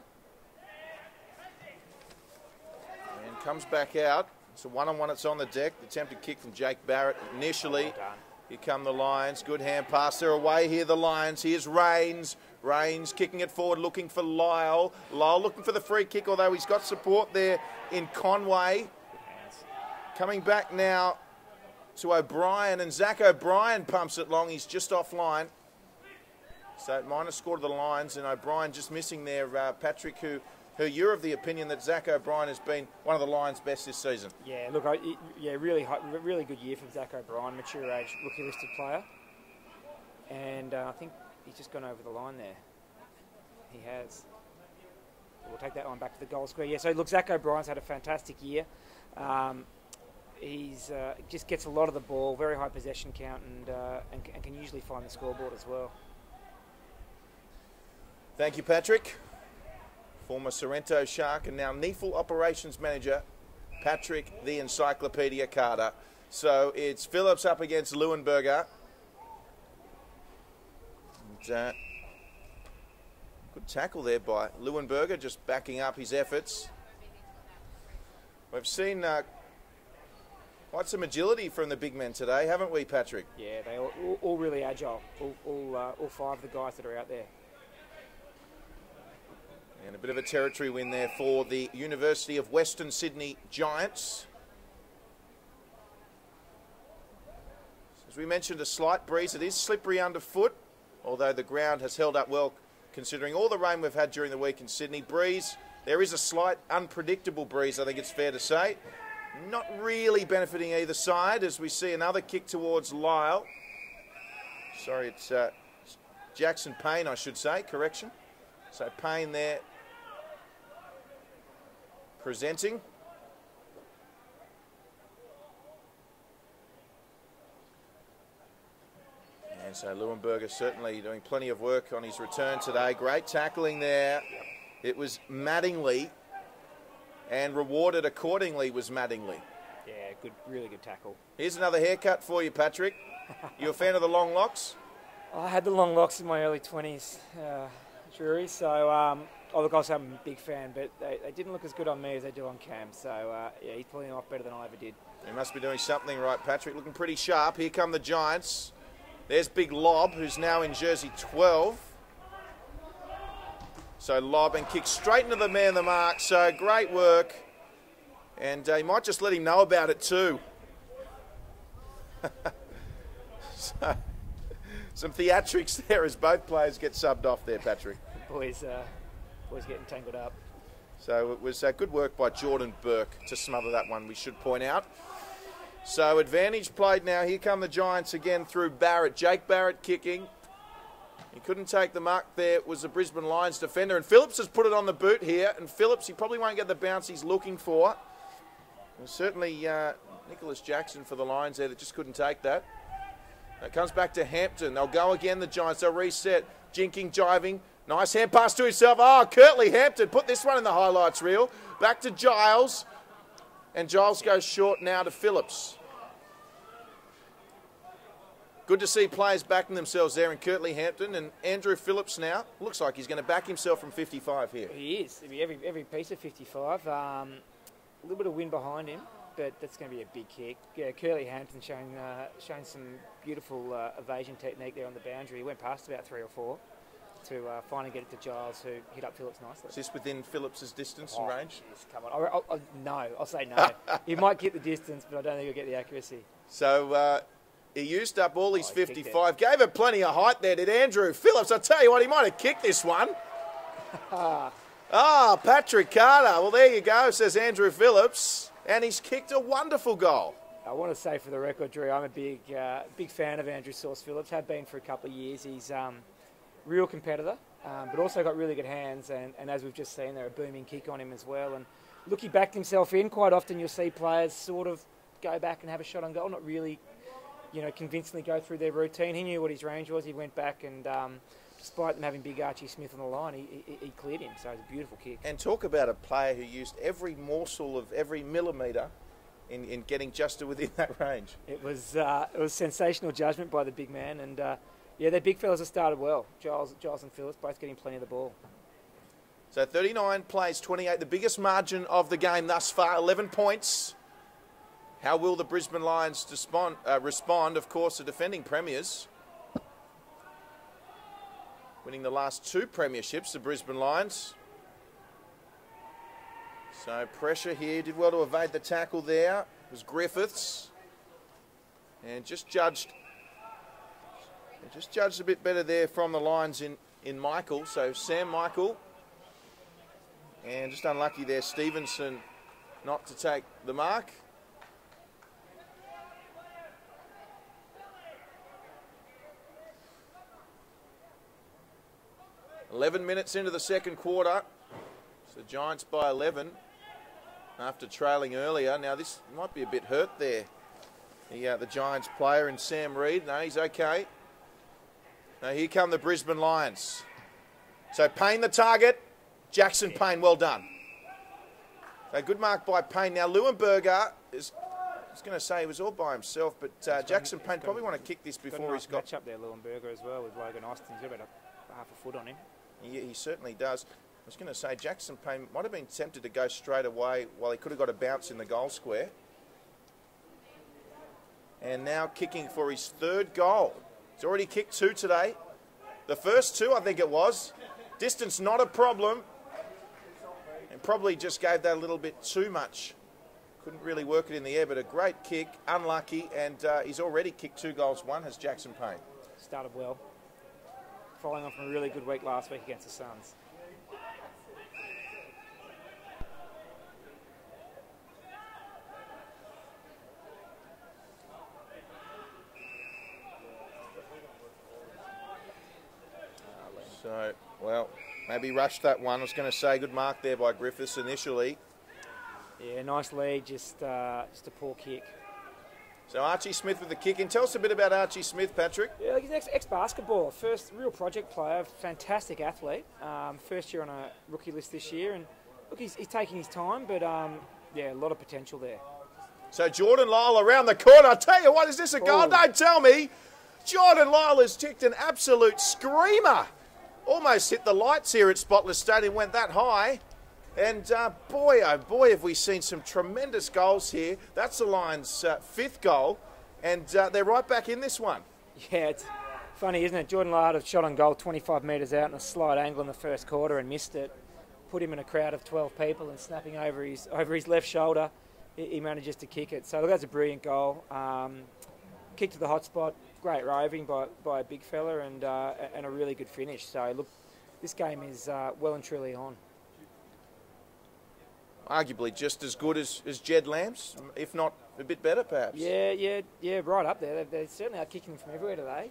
And comes back out. It's a one-on-one. It's on the deck. The attempted kick from Jake Barrett initially. Well done. Here come the Lions. Good hand pass. They're away here, the Lions. Here's Rains. Rains kicking it forward, looking for Lyle. Lyle looking for the free kick, although he's got support there in Conway. Coming back now to O'Brien, and Zach O'Brien pumps it long. He's just offline. So minus score to the Lions, and O'Brien just missing there. Patrick, who you're of the opinion that Zach O'Brien has been one of the Lions' best this season. Yeah, look, really good year from Zach O'Brien, mature age, rookie-listed player. And I think he's just gone over the line there. He has. We'll take that one back to the goal square. Yeah, so look, Zach O'Brien's had a fantastic year. He's just gets a lot of the ball, very high possession count, and can usually find the scoreboard as well. Thank you, Patrick. Former Sorrento Shark and now NEFL Operations Manager, Patrick the Encyclopedia Carter. So it's Phillips up against Leuenberger. And, good tackle there by Leuenberger, just backing up his efforts. We've seen quite some agility from the big men today, haven't we, Patrick? Yeah, they all really agile. All five of the guys that are out there. And a bit of a territory win there for the University of Western Sydney Giants. As we mentioned, a slight breeze. It is slippery underfoot, although the ground has held up well considering all the rain we've had during the week in Sydney. Breeze, there is a slight unpredictable breeze, I think it's fair to say. Not really benefiting either side as we see another kick towards Lyle. Sorry, it's Jackson Payne, I should say, correction. So Payne there presenting. And so Leuenberger certainly doing plenty of work on his return today. Great tackling there. It was Mattingly, and rewarded accordingly was Mattingly. Yeah, good, really good tackle. Here's another haircut for you, Patrick. You a fan of the long locks? I had the long locks in my early 20s, Drury, so look, I was a big fan, but they didn't look as good on me as they do on Cam, so yeah, he's pulling them off better than I ever did. He must be doing something right, Patrick, looking pretty sharp. Here come the Giants. There's Big Lob, who's now in jersey 12. So Lob and kick straight into the man the mark, so great work. And he might just let him know about it too. So, some theatrics there as both players get subbed off there, Patrick. Boys getting tangled up. So it was good work by Jordan Burke to smother that one, we should point out. So advantage played now. Here come the Giants again through Barrett. Jake Barrett kicking. He couldn't take the mark there. It was the Brisbane Lions defender. And Phillips has put it on the boot here. And Phillips, he probably won't get the bounce he's looking for. And certainly Nicholas Jackson for the Lions there that just couldn't take that. It comes back to Hampton. They'll go again, the Giants. They'll reset. Jinking, jiving. Nice hand pass to himself. Oh, Kirtley Hampton. Put this one in the highlights reel. Back to Giles. And Giles goes short now to Phillips. Good to see players backing themselves there in Kirtley Hampton. And Andrew Phillips now looks like he's going to back himself from 55 here. He is. Every piece of 55. A little bit of wind behind him, but that's going to be a big kick. Yeah, Kirtley Hampton showing some beautiful evasion technique there on the boundary. He went past about 3 or 4 to finally get it to Giles, who hit up Phillips nicely. Is this within Phillips's distance and range? Geez, come on. No, I'll say no. He might get the distance, but I don't think he'll get the accuracy. So He used up all his 55. Gave it plenty of height there, did Andrew Phillips. I tell you what, he might have kicked this one. Patrick Carter. Well, there you go, says Andrew Phillips. And he's kicked a wonderful goal. I want to say for the record, Drury, I'm a big fan of Andrew Sauce Phillips. Have been for a couple of years. He's real competitor, but also got really good hands. And as we've just seen, there a booming kick on him as well. And look, he backed himself in. Quite often you'll see players sort of go back and have a shot on goal, not really, convincingly go through their routine. He knew what his range was. He went back and, despite them having big Archie Smith on the line, he cleared him. So it was a beautiful kick. And talk about a player who used every morsel of every millimetre in getting just to within that range. It was sensational judgment by the big man. And, their big fellas have started well. Giles and Phillips both getting plenty of the ball. So 39 plays 28, the biggest margin of the game thus far, 11 points. How will the Brisbane Lions respond? Of course, the defending premiers. Winning the last 2 premierships, the Brisbane Lions. So pressure here, did well to evade the tackle there. It was Griffiths. And just judged a bit better there from the Lions in Michael. So Sam Michael. And just unlucky there, Stevenson not to take the mark. "11 minutes into the second quarter. So Giants by 11 after trailing earlier. Now this might be a bit hurt there. The Giants player in Sam Reid. No, he's okay. Now here come the Brisbane Lions. So Payne the target. Jackson Payne, well done. A good mark by Payne. Now Leuenberger is, I was going to say he was all by himself, but Jackson Payne probably want to kick this before he's got... match up there, Leuenberger, as well, with Logan Austin. He's got about half a foot on him. Yeah, he certainly does. I was going to say Jackson Payne might have been tempted to go straight away while he could have got a bounce in the goal square. And now kicking for his 3rd goal. He's already kicked 2 today. The first 2, I think it was. Distance not a problem. And probably just gave that a little bit too much. Couldn't really work it in the air, but a great kick, unlucky, and he's already kicked 2 goals. 1 has Jackson Payne. Started well. Following on from a really good week last week against the Suns. So, well, maybe rushed that one. I was going to say good mark there by Griffiths initially. Yeah, nice lead, just a poor kick. So Archie Smith with the kick in. Tell us a bit about Archie Smith, Patrick. Yeah, he's an ex-basketballer, first real project player, fantastic athlete. First year on a rookie list this year, and look, he's taking his time, but a lot of potential there. So Jordan Lyle around the corner. I tell you what, is this a goal? Don't tell me. Jordan Lyle has ticked an absolute screamer. Almost hit the lights here at Spotless Stadium, went that high. And boy, oh boy, have we seen some tremendous goals here. That's the Lions' 5th goal, and they're right back in this one. Yeah, it's funny, isn't it? Jordan Lyle had a shot on goal 25 metres out in a slight angle in the first quarter and missed it. Put him in a crowd of 12 people and snapping over his left shoulder, he manages to kick it. So look, that's a brilliant goal. Kick to the hot spot. Great roving by a big fella and a really good finish. So, look, this game is well and truly on. Arguably just as good as Jed Lamb's, if not a bit better, perhaps. Yeah, right up there. They're certainly out kicking from everywhere today.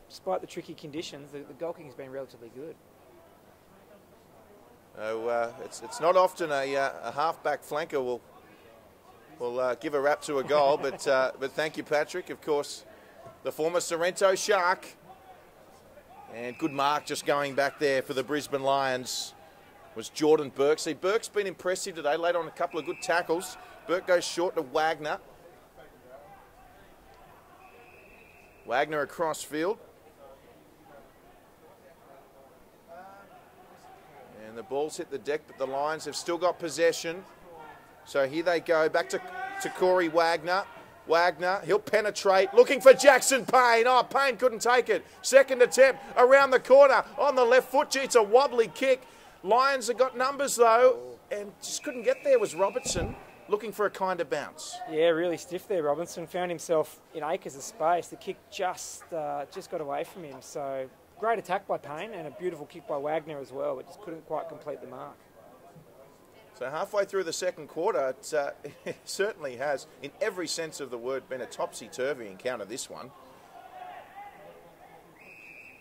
Despite the tricky conditions, the goal kicking has been relatively good. It's not often a half-back flanker will give a rap to a goal, but thank you, Patrick. Of course, the former Sorrento Shark. And good mark just going back there for the Brisbane Lions was Jordan Burke. See, Burke's been impressive today, laid on a couple of good tackles. Burke goes short to Wagner. Wagner across field. And the ball's hit the deck, but the Lions have still got possession. So here they go, back to Corey Wagner. Wagner, he'll penetrate, looking for Jackson Payne. Oh, Payne couldn't take it. Second attempt, around the corner, on the left foot. Gee, it's a wobbly kick. Lions have got numbers, though, and just couldn't get there was Robertson. looking for a kind of bounce. Yeah, really stiff there. Robinson found himself in acres of space. The kick just got away from him. So great attack by Payne and a beautiful kick by Wagner as well, but just couldn't quite complete the mark. So halfway through the second quarter, it certainly has, in every sense of the word, been a topsy-turvy encounter, this one.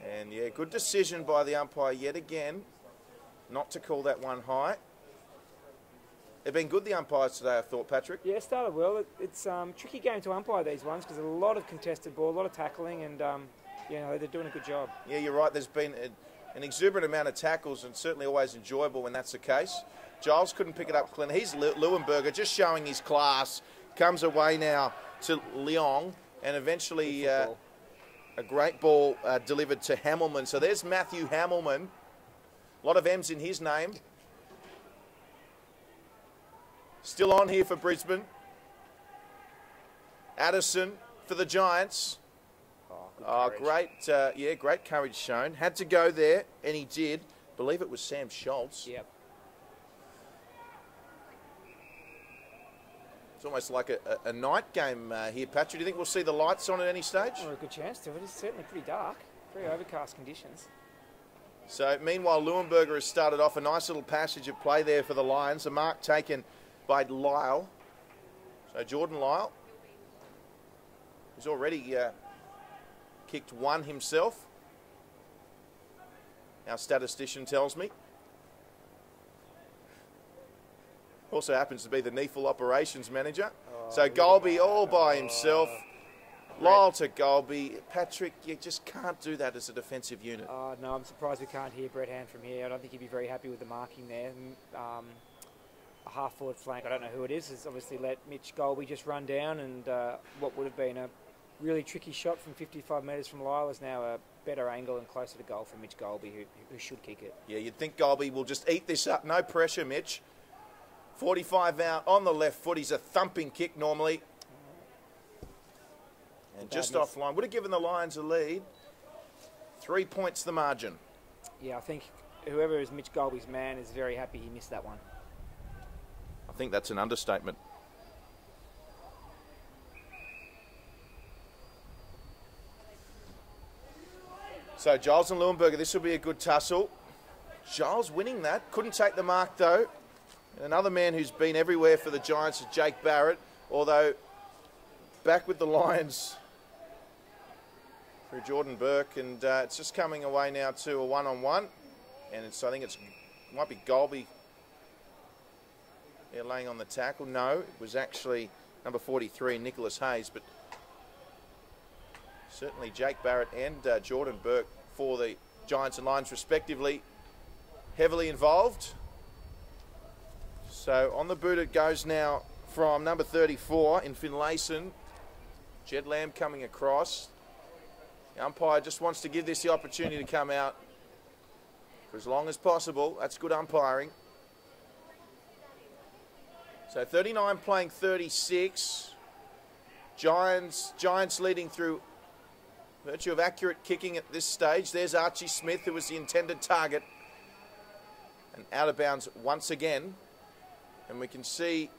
And yeah, good decision by the umpire yet again, not to call that one high. They've been good, the umpires today, I thought, Patrick. Yeah, started well. It's a tricky game to umpire, these ones, because there's a lot of contested ball, a lot of tackling, and you know, they're doing a good job. Yeah, you're right. There's been an exuberant amount of tackles, and certainly always enjoyable when that's the case. Giles couldn't pick it up clean. He's Leuenberger, just showing his class. Comes away now to Leong, and eventually a great ball delivered to Hamilman. So there's Matthew Hamilman. A lot of M's in his name. Still on here for Brisbane. Addison for the Giants. Great, great courage shown. Had to go there, and he did. I believe it was Sam Schultz. Yep. It's almost like a night game here, Patrick. Do you think we'll see the lights on at any stage? Well, a good chance to. It is certainly pretty dark. Very overcast conditions. So, meanwhile, Leuenberger has started off a nice little passage of play there for the Lions. A mark taken by Lyle. So, Jordan Lyle, who's already kicked one himself, our statistician tells me. Also happens to be the NEFL operations manager. So Golby all by himself. Lyle to Golby. Patrick, you just can't do that as a defensive unit. No, I'm surprised we can't hear Brett Hand from here. I don't think he'd be very happy with the marking there. A half-forward flank, I don't know who it is, has obviously let Mitch Golby just run down, and what would have been a really tricky shot from 55 metres from Lyle is now a better angle and closer to goal for Mitch Golby, who should kick it. Yeah, you'd think Golby will just eat this up. No pressure, Mitch. 45 out on the left foot. He's a thumping kick normally. And just offline. Would have given the Lions a lead. 3 points the margin. Yeah, I think whoever is Mitch Golby's man is very happy he missed that one. I think that's an understatement. So Giles and Leuenberger, this will be a good tussle. Giles winning that. Couldn't take the mark though. Another man who's been everywhere for the Giants is Jake Barrett, although back with the Lions through Jordan Burke, and it's just coming away now to a one-on-one, and I think it might be Golby laying on the tackle. No, it was actually number 43, Nicholas Hayes, but certainly Jake Barrett and Jordan Burke for the Giants and Lions respectively, heavily involved. So on the boot it goes now from number 34 in Finlayson. Jed Lamb coming across. The umpire just wants to give this the opportunity to come out for as long as possible. That's good umpiring. So 39 playing 36. Giants leading through virtue of accurate kicking at this stage. There's Archie Smith, who was the intended target. And out of bounds once again. And we can see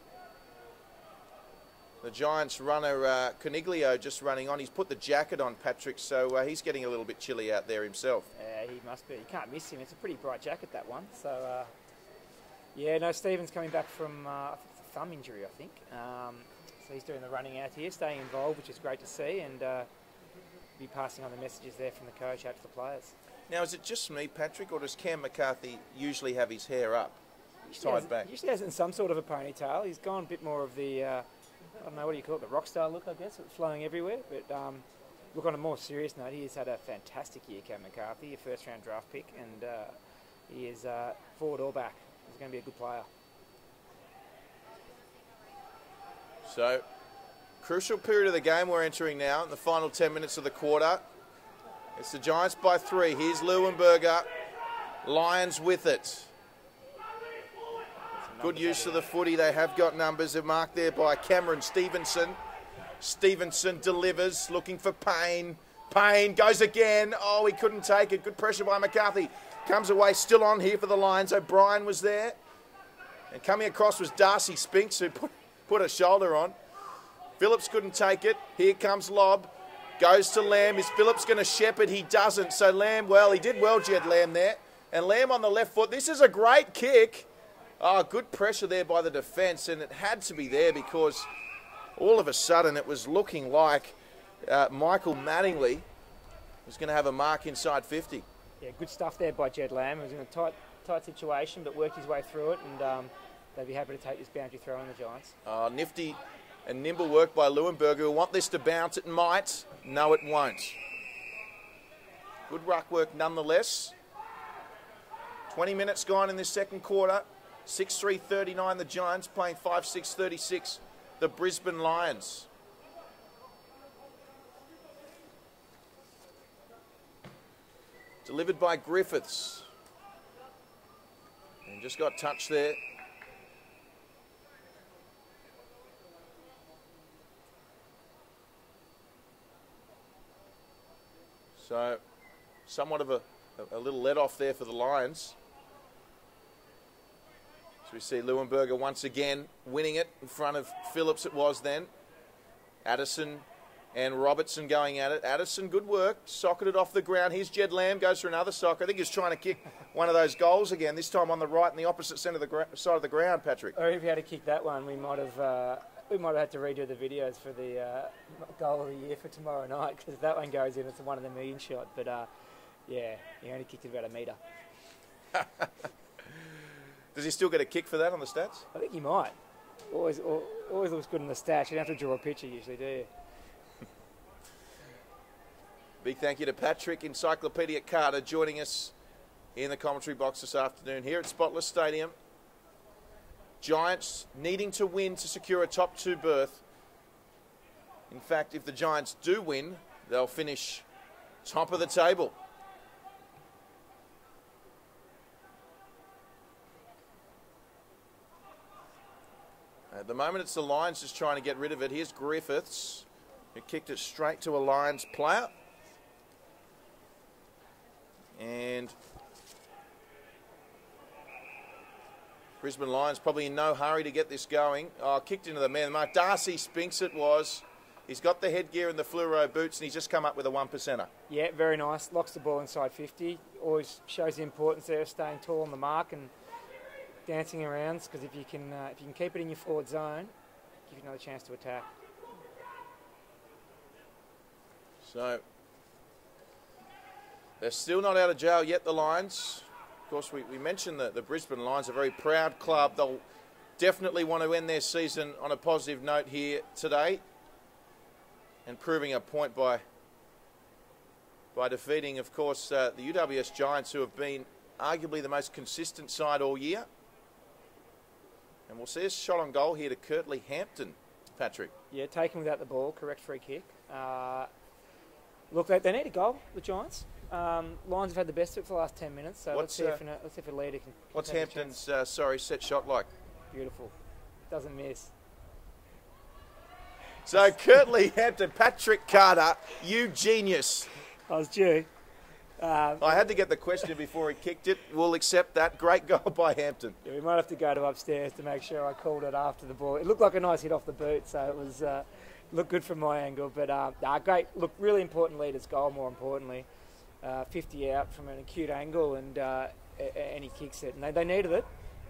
the Giants runner, Coniglio, just running on. He's put the jacket on, Patrick, so he's getting a little bit chilly out there himself. Yeah, he must be. You can't miss him. It's a pretty bright jacket, that one. So, yeah, no, Stephen's coming back from I think it's a thumb injury, I think. So he's doing the running out here, staying involved, which is great to see, and be passing on the messages there from the coach out to the players. Now, is it just me, Patrick, or does Cam McCarthy usually have his hair up? Tied back. Usually has it in some sort of a ponytail. He's gone a bit more of the, I don't know, what do you call it, the rock star look, I guess, flowing everywhere. But look, on a more serious note, he has had a fantastic year, Cam McCarthy, a first-round draft pick, and he is forward or back. He's going to be a good player. So, crucial period of the game we're entering now, in the final 10 minutes of the quarter. It's the Giants by 3. Here's Leuenberger. Lions with it. Good use of the footy. They have got numbers. They're marked there by Cameron Stevenson. Stevenson delivers, looking for Payne. Payne goes again. Oh, he couldn't take it. Good pressure by McCarthy. Comes away, still on here for the Lions. O'Brien was there. And coming across was Darcy Spinks, who put a shoulder on. Phillips couldn't take it. Here comes Lobb. Goes to Lamb. Is Phillips going to shepherd? He doesn't. So Lamb, well, he did well, Jed Lamb there. And Lamb on the left foot. This is a great kick. Oh, good pressure there by the defence. And it had to be there because all of a sudden it was looking like Michael Mattingly was going to have a mark inside 50. Yeah, good stuff there by Jed Lamb. He was in a tight situation, but worked his way through it, and they'd be happy to take this boundary throw on the Giants. Nifty and nimble work by Leuenberger. Who want this to bounce. It might. No, it won't. Good ruck work nonetheless. 20 minutes gone in this second quarter. 6-3-39 the Giants playing 5-6-36 the Brisbane Lions. Delivered by Griffiths. And just got touched there. So, somewhat of a little let-off there for the Lions. So we see Leuenberger once again winning it in front of Phillips it was then. Addison and Robertson going at it. Addison, good work. Socketed off the ground. Here's Jed Lamb, goes for another sock. I think he's trying to kick one of those goals again, this time on the right and the opposite side of the ground, Patrick. Or if he had to kick that one, we might have had to redo the videos for the goal of the year for tomorrow night, because if that one goes in, it's a one in a million shot. But yeah, he only kicked it about a metre. Does he still get a kick for that on the stats? I think he might. Always looks good in the stats. You don't have to draw a picture usually, do you? Big thank you to Patrick Encyclopedia Carter joining us in the commentary box this afternoon here at Spotless Stadium. Giants needing to win to secure a top 2 berth. In fact, if the Giants do win, they'll finish top of the table. At the moment, it's the Lions just trying to get rid of it. Here's Griffiths, who kicked it straight to a Lions player. And Brisbane Lions probably in no hurry to get this going. Oh, kicked into the man. Mark Darcy Spinks it was. He's got the headgear and the fluoro boots, and he's just come up with a 1%er. Yeah, very nice. Locks the ball inside 50. Always shows the importance there of staying tall on the mark and dancing around, because if you can keep it in your forward zone, give you another chance to attack. So they're still not out of jail yet, the Lions. Of course, we mentioned that the Brisbane Lions are a very proud club. They'll definitely want to end their season on a positive note here today, and proving a point by defeating, of course, the UWS Giants, who have been arguably the most consistent side all year. And we'll see a shot on goal here to Kirtley Hampton, Patrick. Yeah, taken without the ball, correct free kick. Look, they need a goal, the Giants. Lions have had the best of it for the last 10 minutes, so let's see if a leader can. What's Hampton's set shot like? Beautiful. Doesn't miss. So Kirtley Hampton, Patrick Carter, you genius. I was due. I had to get the question before he kicked it. We'll accept that. Great goal by Hampton. Yeah, we might have to go to upstairs to make sure I called it after the ball. It looked like a nice hit off the boot, so it was looked good from my angle. But great. Look, really important leader's goal, more importantly. 50 out from an acute angle, and he kicks it. And they needed it.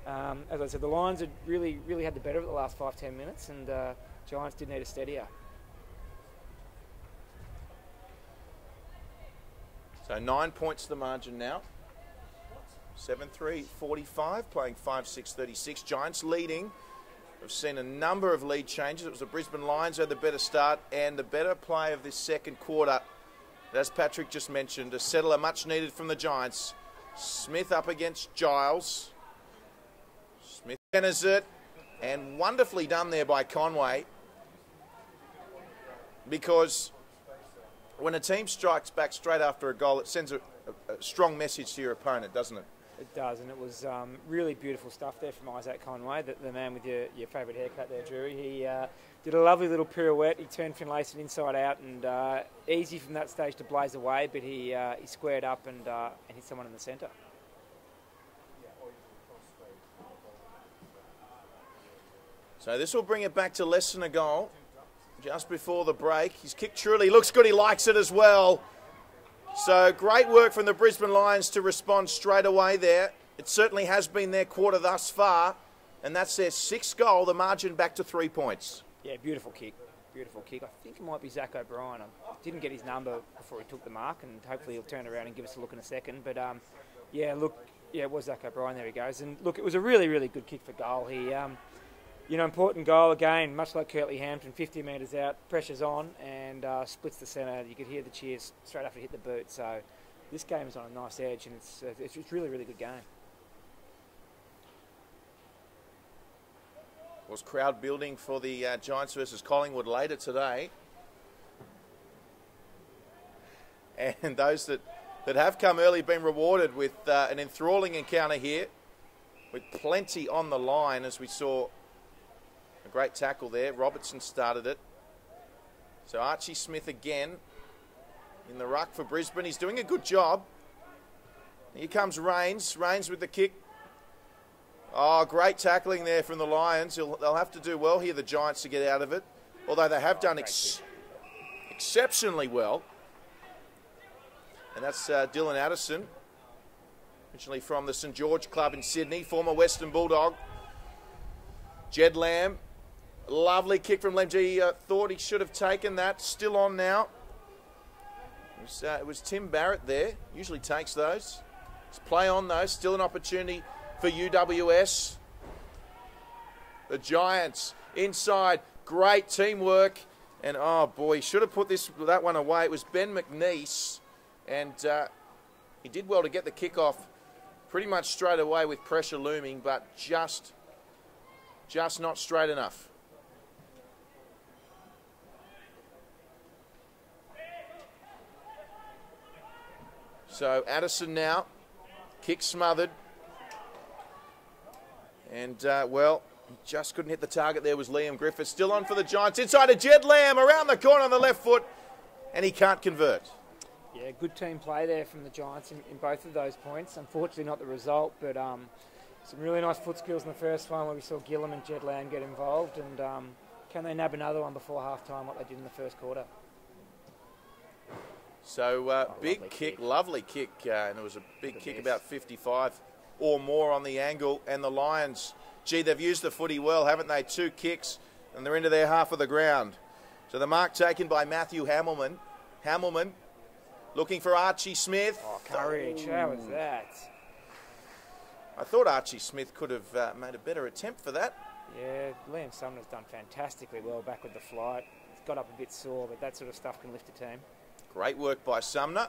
As I said, the Lions had really had the better of it the last 5-10 minutes, and Giants did need a steadier. So 9 points the margin now. 7-3-45, playing 5-6-36. Giants leading. We've seen a number of lead changes. It was the Brisbane Lions who had the better start and the better play of this second quarter. As Patrick just mentioned, a settler much needed from the Giants. Smith up against Giles. Smith enters it, and wonderfully done there by Conway, because when a team strikes back straight after a goal, it sends a strong message to your opponent, doesn't it? It does, and it was really beautiful stuff there from Isaac Conway, the man with your favourite haircut there, Drury. He did a lovely little pirouette. He turned Finlayson inside out, and easy from that stage to blaze away, but he squared up and hit someone in the centre. So this will bring it back to less than a goal. Just before the break. His kick truly looks good. He likes it as well. So great work from the Brisbane Lions to respond straight away there. It certainly has been their quarter thus far. And that's their 6th goal, the margin back to 3 points. Yeah, beautiful kick. Beautiful kick. I think it might be Zach O'Brien. I didn't get his number before he took the mark, and hopefully he'll turn around and give us a look in a second. But, yeah, look, yeah, it was Zach O'Brien. There he goes. And, look, it was a really, really good kick for goal. He, you know, important goal again, much like Kirtley Hampton, 50 metres out, pressure's on, and splits the centre. You could hear the cheers straight after it hit the boot. So this game is on a nice edge, and it's a really, really good game. Was crowd building for the Giants versus Collingwood later today. And those that have come early have been rewarded with an enthralling encounter here, with plenty on the line, as we saw a great tackle there. Robertson started it. So Archie Smith again in the ruck for Brisbane. He's doing a good job. Here comes Rains. Rains with the kick. Oh, great tackling there from the Lions. They'll have to do well here, the Giants, to get out of it. Although they have done exceptionally well. And that's Dylan Addison, originally from the St George Club in Sydney, former Western Bulldog. Jed Lamb, lovely kick from Lemji. Thought he should have taken that. Still on now. It was Tim Barrett there. Usually takes those. Let's play on those. Still an opportunity for UWS. The Giants inside. Great teamwork. And, oh, boy, should have put that one away. It was Ben McNeese. And he did well to get the kick off pretty much straight away with pressure looming, but just not straight enough. So Addison now. Kick smothered. And, well, just couldn't hit the target there was Liam Griffiths. Still on for the Giants. Inside to Jed Lamb, around the corner on the left foot. And he can't convert. Yeah, good team play there from the Giants in both of those points. Unfortunately not the result, but some really nice foot skills in the first one where we saw Gillam and Jed Lamb get involved. And can they nab another one before half-time like they did in the first quarter? So big kick, lovely kick. And it was a big kick, about 55 or more on the angle. And the Lions, gee, they've used the footy well, haven't they? 2 kicks, and they're into their half of the ground. So the mark taken by Matthew Hamilman. Hamilman looking for Archie Smith. Oh, courage. How was that? I thought Archie Smith could have made a better attempt for that. Yeah, Liam Sumner's done fantastically well back with the flight. He's got up a bit sore, but that sort of stuff can lift a team. Great work by Sumner,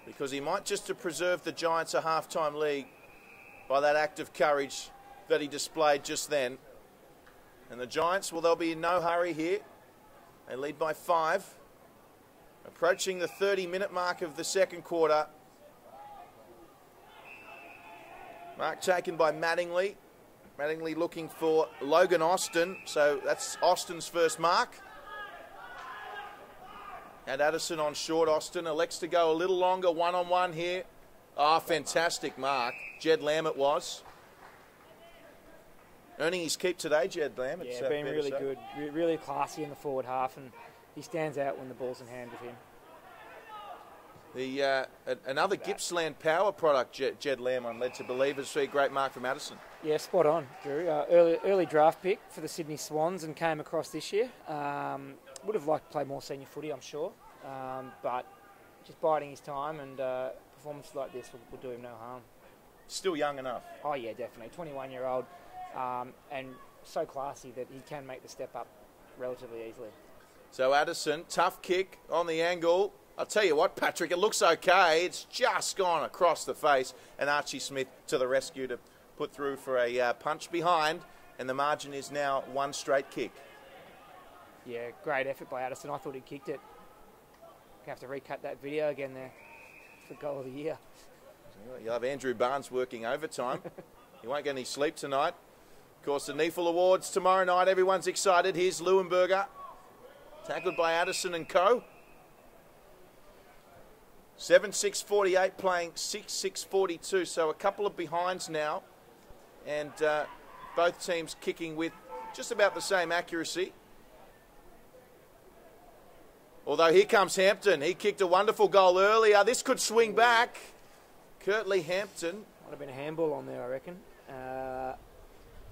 because he might just have preserved the Giants a half-time lead by that act of courage that he displayed just then. And the Giants, well, they'll be in no hurry here. They lead by 5. Approaching the 30-minute mark of the second quarter. Mark taken by Mattingly. Mattingly looking for Logan Austin. So that's Austin's first mark. And Addison on short. Austin elects to go a little longer, one-on-one here. Ah, fantastic mark. Jed Lamb it was. Earning his keep today, Jed Lamb. Yeah, been really good. Really classy in the forward half, and he stands out when the ball's in hand with him. Another Gippsland Power product, Jed Lamb, I'm led to believe, is a great mark from Addison. Yeah, spot on, Drury. Early draft pick for the Sydney Swans and came across this year. Would have liked to play more senior footy, I'm sure, but just biding his time, and performances like this will do him no harm. Still young enough. Oh yeah, definitely. 21-year-old, and so classy that he can make the step up relatively easily. So Addison, tough kick on the angle. I'll tell you what, Patrick, it looks okay. It's just gone across the face, and Archie Smith to the rescue to put through for a punch behind, and the margin is now 1 straight kick. Yeah, great effort by Addison. I thought he kicked it. Have to recut that video again there for goal of the year. You'll have Andrew Barnes working overtime. He won't get any sleep tonight. Of course, the NEFL Awards tomorrow night. Everyone's excited. Here's Leuenberger, tackled by Addison and co. 7-6-48 playing 6-6-42, so a couple of behinds now, and both teams kicking with just about the same accuracy. Although here comes Hampton. He kicked a wonderful goal earlier. This could swing back. Curtly Hampton. Might have been a handball on there, I reckon.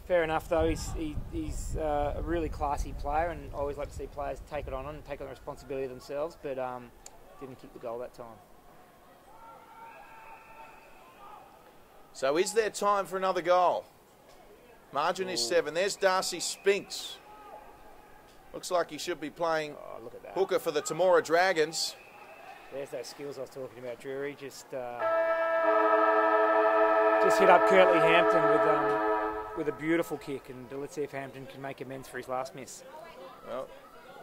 Fair enough, though. He's a really classy player, and I always like to see players take it on and take on the responsibility themselves, but didn't kick the goal that time. So is there time for another goal? Margin is 7. There's Darcy Spinks. Looks like he should be playing look at that. hooker for the Temora Dragons. There's those skills I was talking about, Drury. Just hit up Curtly Hampton with a beautiful kick, and let's see if Hampton can make amends for his last miss. Well,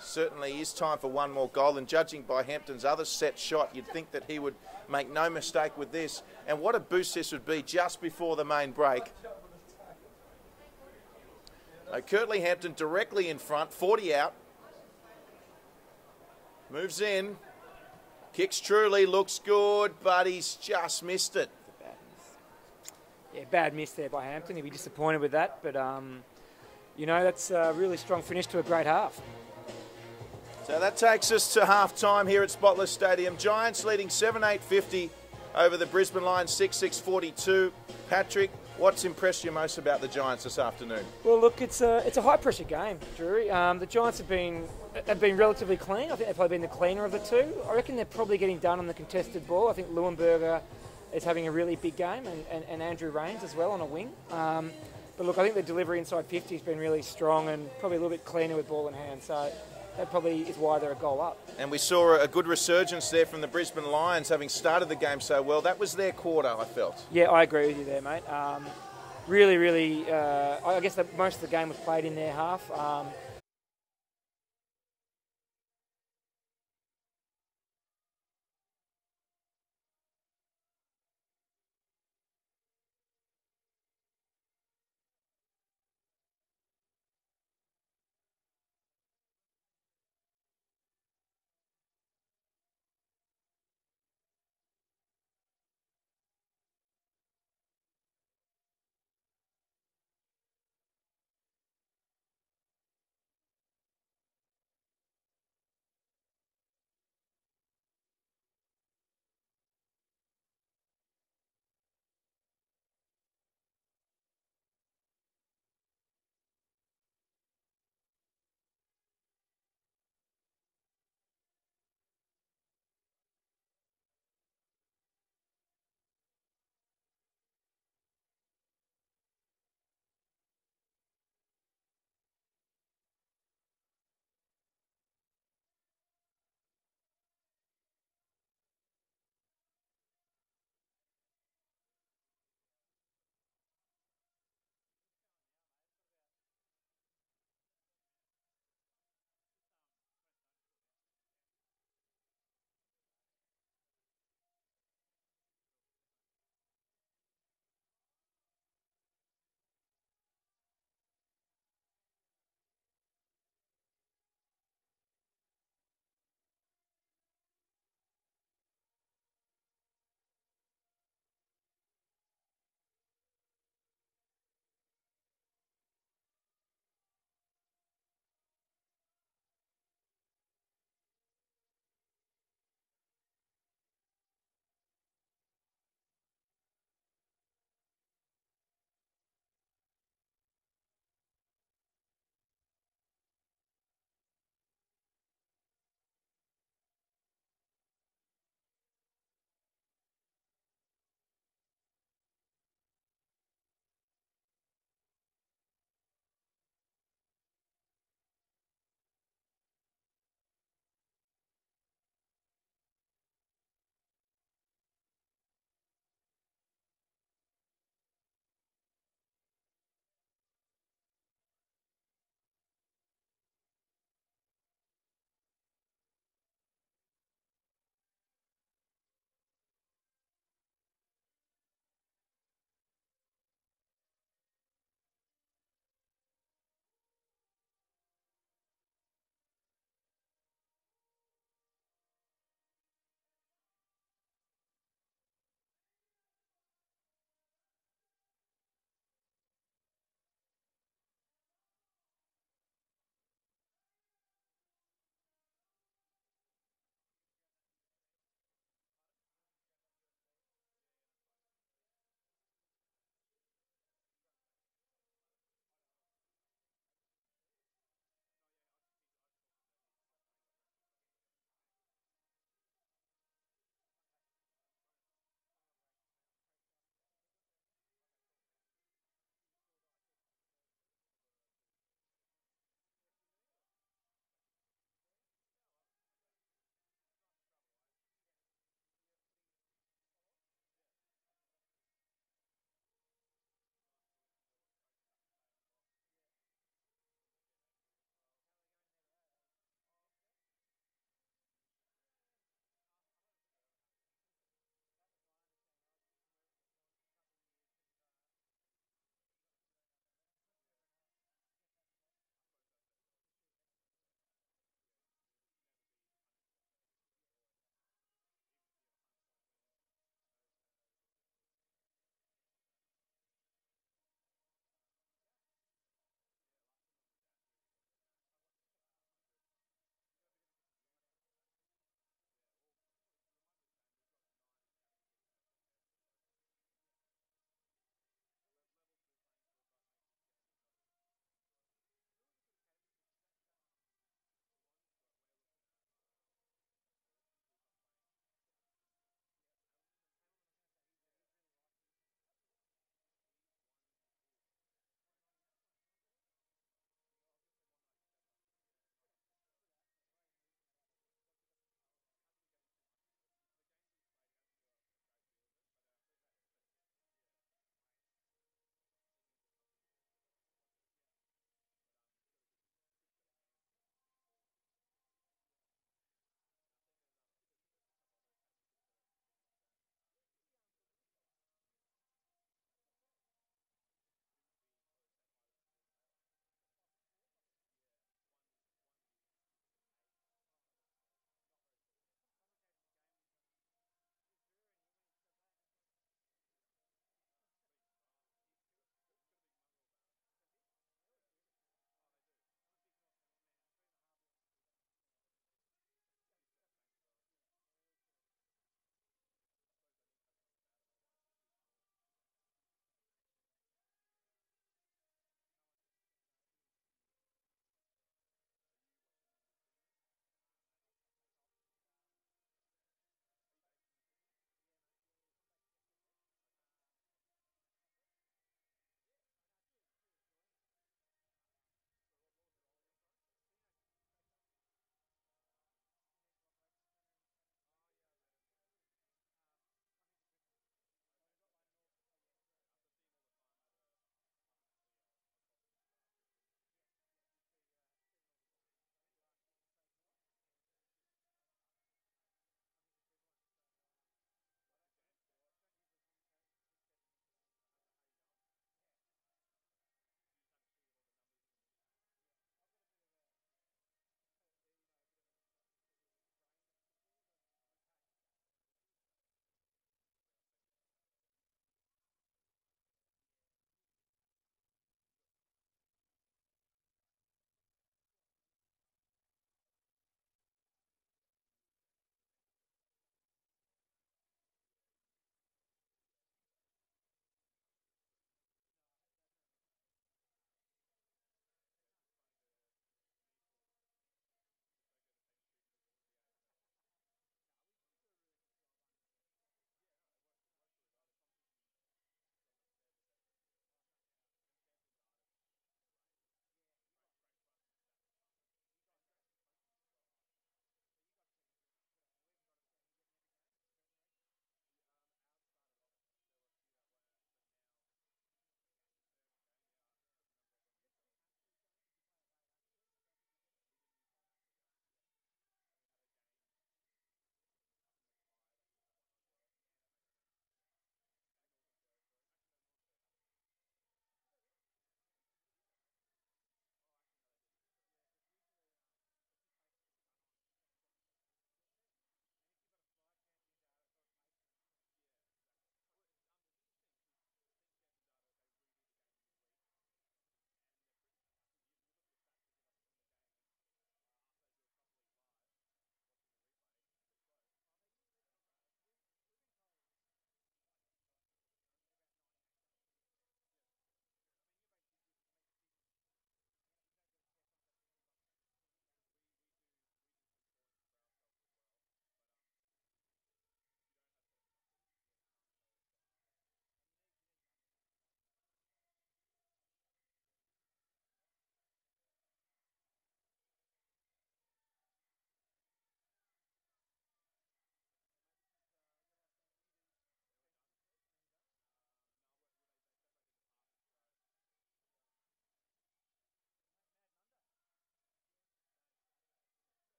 certainly is time for one more goal, and judging by Hampton's other set shot, you'd think that he would make no mistake with this. And what a boost this would be just before the main break. Curtly Hampton directly in front, 40 out. Moves in. Kicks truly, looks good, but he's just missed it. Yeah, bad miss there by Hampton. He'll be disappointed with that, but that's a really strong finish to a great half. So that takes us to half-time here at Spotless Stadium. Giants leading 7-8-50 over the Brisbane Lions 6-6-42. Patrick, what's impressed you most about the Giants this afternoon? Well, look, it's a high-pressure game, Drury. The Giants have been relatively clean. I think they've probably been the cleaner of the two. I reckon they're probably getting done on the contested ball. I think Leuenberger is having a really big game, and Andrew Rains as well on a wing. But look, I think the delivery inside 50 has been really strong and probably a little bit cleaner with ball in hand. So that probably is why they're a goal up. And we saw a good resurgence there from the Brisbane Lions, having started the game so well. That was their quarter, I felt. Yeah, I agree with you there, mate. Really, I guess that most of the game was played in their half.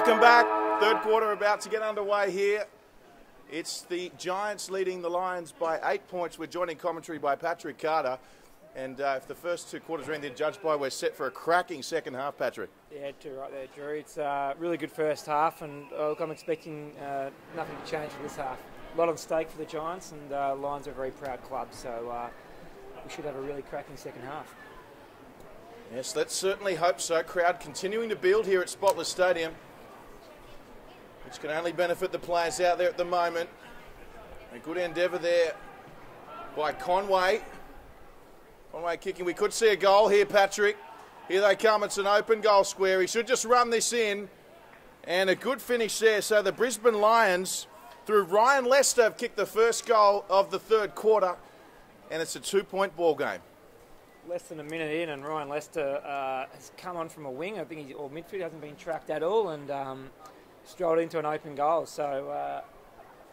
Welcome back. Third quarter about to get underway here. It's the Giants leading the Lions by 8 points. We're joined in commentary by Patrick Carter. And if the first 2 quarters are anything to judge by, we're set for a cracking second half, Patrick. Yeah, too right there, Drury. It's a really good first half, and look, I'm expecting nothing to change for this half. A lot on stake for the Giants, and Lions are a very proud club, so we should have a really cracking second half. Yes, let's certainly hope so. Crowd continuing to build here at Spotless Stadium, which can only benefit the players out there at the moment. A good endeavour there by Conway. Conway kicking. We could see a goal here, Patrick. Here they come. It's an open goal square. He should just run this in. And a good finish there. So the Brisbane Lions, through Ryan Lester, have kicked the first goal of the third quarter. And it's a 2-point ball game. Less than a minute in, and Ryan Lester has come on from a wing. I think or midfield, hasn't been tracked at all, and strolled into an open goal. So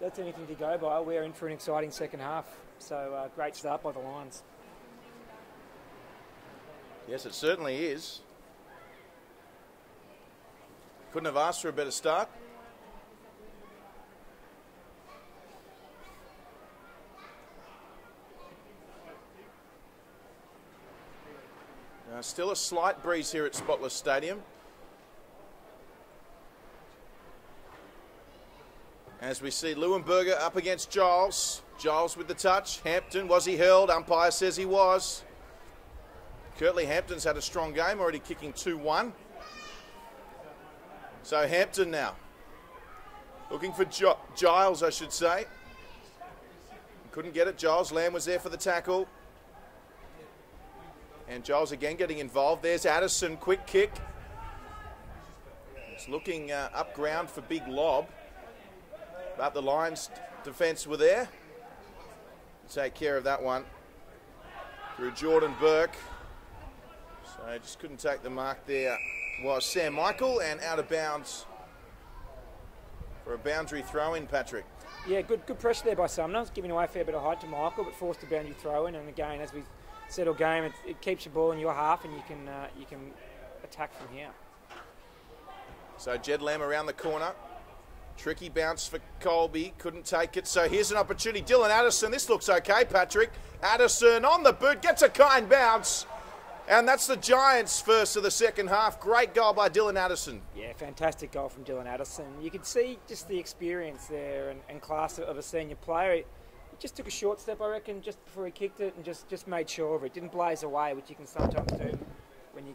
that's anything to go by. We're in for an exciting second half. So great start by the Lions. Yes, it certainly is. Couldn't have asked for a better start. Still a slight breeze here at Spotless Stadium. As we see Leuenberger up against Giles. Giles with the touch. Hampton, was he hurled? Umpire says he was. Curtly Hampton's had a strong game, already kicking 2-1. So Hampton now. Looking for Giles, I should say. Couldn't get it. Giles Lamb was there for the tackle. And Giles again getting involved. There's Addison, quick kick. It's looking up ground for big lob. But the Lions defence were there. Take care of that one. Through Jordan Burke. So just couldn't take the mark there. Was Sam Michael, and out of bounds for a boundary throw in, Patrick. Yeah, good pressure there by Sumner. Giving away a fair bit of height to Michael, but forced a boundary throw in. And again, as we settle game, it keeps your ball in your half, and you can attack from here. So Jed Lamb around the corner. Tricky bounce for Colby. Couldn't take it. So here's an opportunity. Dylan Addison. This looks okay, Patrick. Addison on the boot. Gets a kind bounce. And that's the Giants' first of the second half. Great goal by Dylan Addison. Yeah, fantastic goal from Dylan Addison. You could see just the experience there and class of a senior player. He just took a short step, I reckon, just before he kicked it, and just made sure of it. Didn't blaze away, which you can sometimes do when you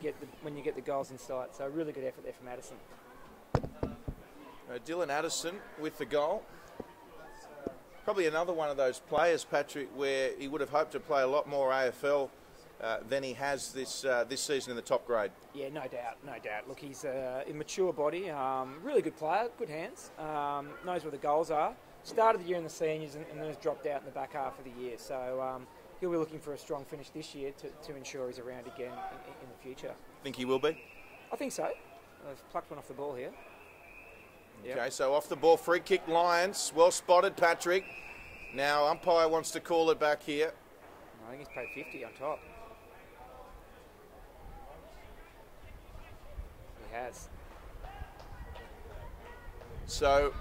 get the goals in sight. So a really good effort there from Addison. Dylan Addison with the goal. Probably another one of those players, Patrick, where he would have hoped to play a lot more AFL than he has this season in the top grade. Yeah, no doubt. Look, he's a mature body, really good player, good hands, knows where the goals are. Started the year in the seniors and then has dropped out in the back half of the year. So he'll be looking for a strong finish this year to ensure he's around again in the future. Think he will be? I think so. I've plucked one off the ball here. Okay, yep. So off the ball, free kick Lions. Well spotted, Patrick. Now umpire wants to call it back here. I think he's paid 50 on top. He has. So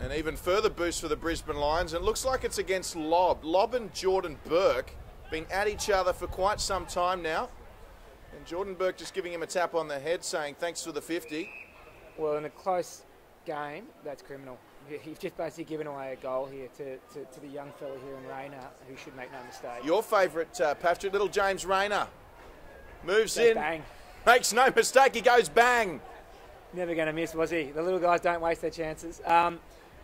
an even further boost for the Brisbane Lions. And it looks like it's against Lobb. Lobb and Jordan Burke been at each other for quite some time now. And Jordan Burke just giving him a tap on the head saying thanks for the 50. Well, in a close game, that's criminal. You've just basically given away a goal here to the young fella here in Rayner, who should make no mistake. Your favourite, Patrick, little James Rayner. Moves in, bang. Makes no mistake, he goes bang. Never going to miss, was he? The little guys don't waste their chances.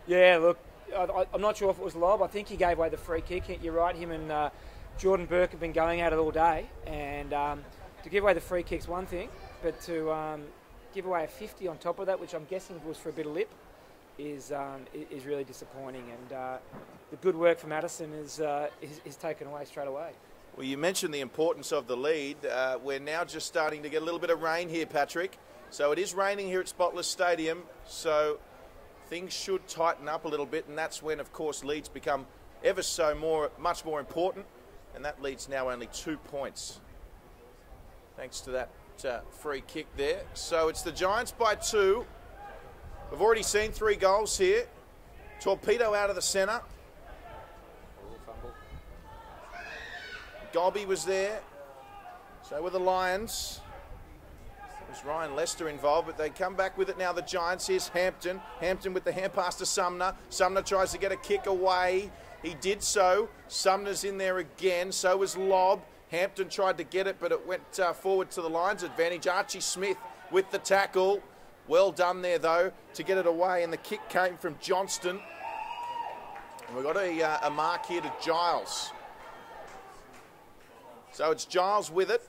Yeah, look, I'm not sure if it was Lobb. I think he gave away the free kick. You're right, him and Jordan Burke have been going at it all day. And to give away the free kick's one thing, but to give away a 50 on top of that, which I'm guessing was for a bit of lip, is really disappointing. And the good work from Addison is taken away straight away. Well, you mentioned the importance of the lead. We're now just starting to get a little bit of rain here, Patrick. So it is raining here at Spotless Stadium. So things should tighten up a little bit, and that's when, of course, leads become ever so much more important. And that leads now only 2 points, thanks to that free kick there. So it's the Giants by 2. We've already seen 3 goals here. Torpedo out of the centre. Golby was there. So were the Lions. There's Ryan Lester involved, but they come back with it now. The Giants. Here's Hampton. Hampton with the hand pass to Sumner. Sumner tries to get a kick away. He did so. Sumner's in there again. So was Lobb. Hampton tried to get it, but it went forward to the Lions' advantage. Archie Smith with the tackle. Well done there, though, to get it away. And the kick came from Johnston. And we've got a mark here to Giles. So it's Giles with it.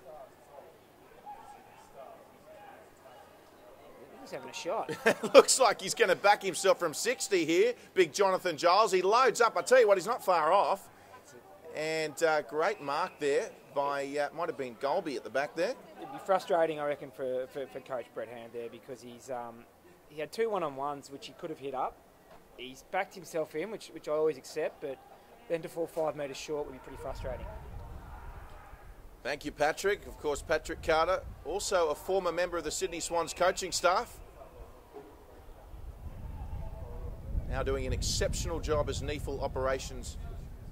He's having a shot. Looks like he's going to back himself from 60 here. Big Jonathan Giles. He loads up. I tell you what, he's not far off. And great mark there by, might have been Golby at the back there. It'd be frustrating, I reckon, for Coach Brett Hand there, because he had 2 one-on-ones which he could have hit up. He's backed himself in, which I always accept, but then to fall 5 metres short would be pretty frustrating. Thank you, Patrick. Of course, Patrick Carter, also a former member of the Sydney Swans coaching staff. Now doing an exceptional job as NEFL operations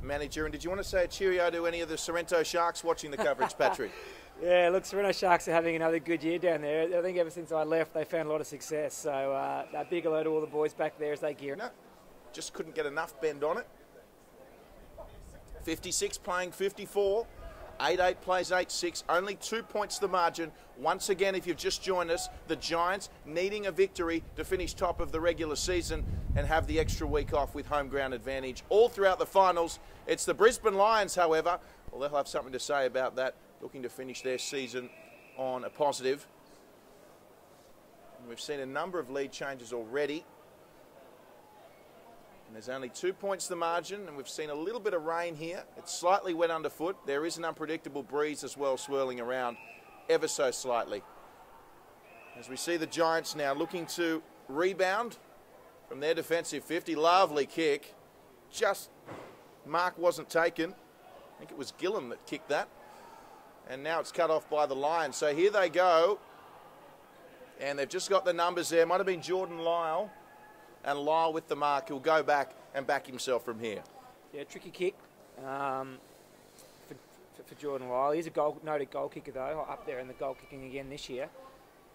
manager. And did you want to say a cheerio to any of the Sorrento Sharks watching the coverage, Patrick? Yeah, look, Sorrento Sharks are having another good year down there. I think ever since I left, they found a lot of success. So a big hello to all the boys back there as they gear. No, just couldn't get enough bend on it. 56 playing 54. 8-8 plays 8-6, only 2 points the margin. Once again, if you've just joined us, the Giants needing a victory to finish top of the regular season and have the extra week off with home ground advantage all throughout the finals. It's the Brisbane Lions, however. Well, they'll have something to say about that, looking to finish their season on a positive. And we've seen a number of lead changes already. And there's only 2 points the margin, and we've seen a little bit of rain here. It's slightly wet underfoot. There is an unpredictable breeze as well swirling around ever so slightly. As we see the Giants now looking to rebound from their defensive 50. Lovely kick. Just mark wasn't taken. I think it was Gillum that kicked that. And now it's cut off by the Lions. So here they go. And they've just got the numbers there. Might have been Jordan Lyle. And Lyle with the mark, he'll go back and back himself from here. Yeah, tricky kick for Jordan Lyle. He's a noted goal kicker, though, up there in the goal kicking again this year.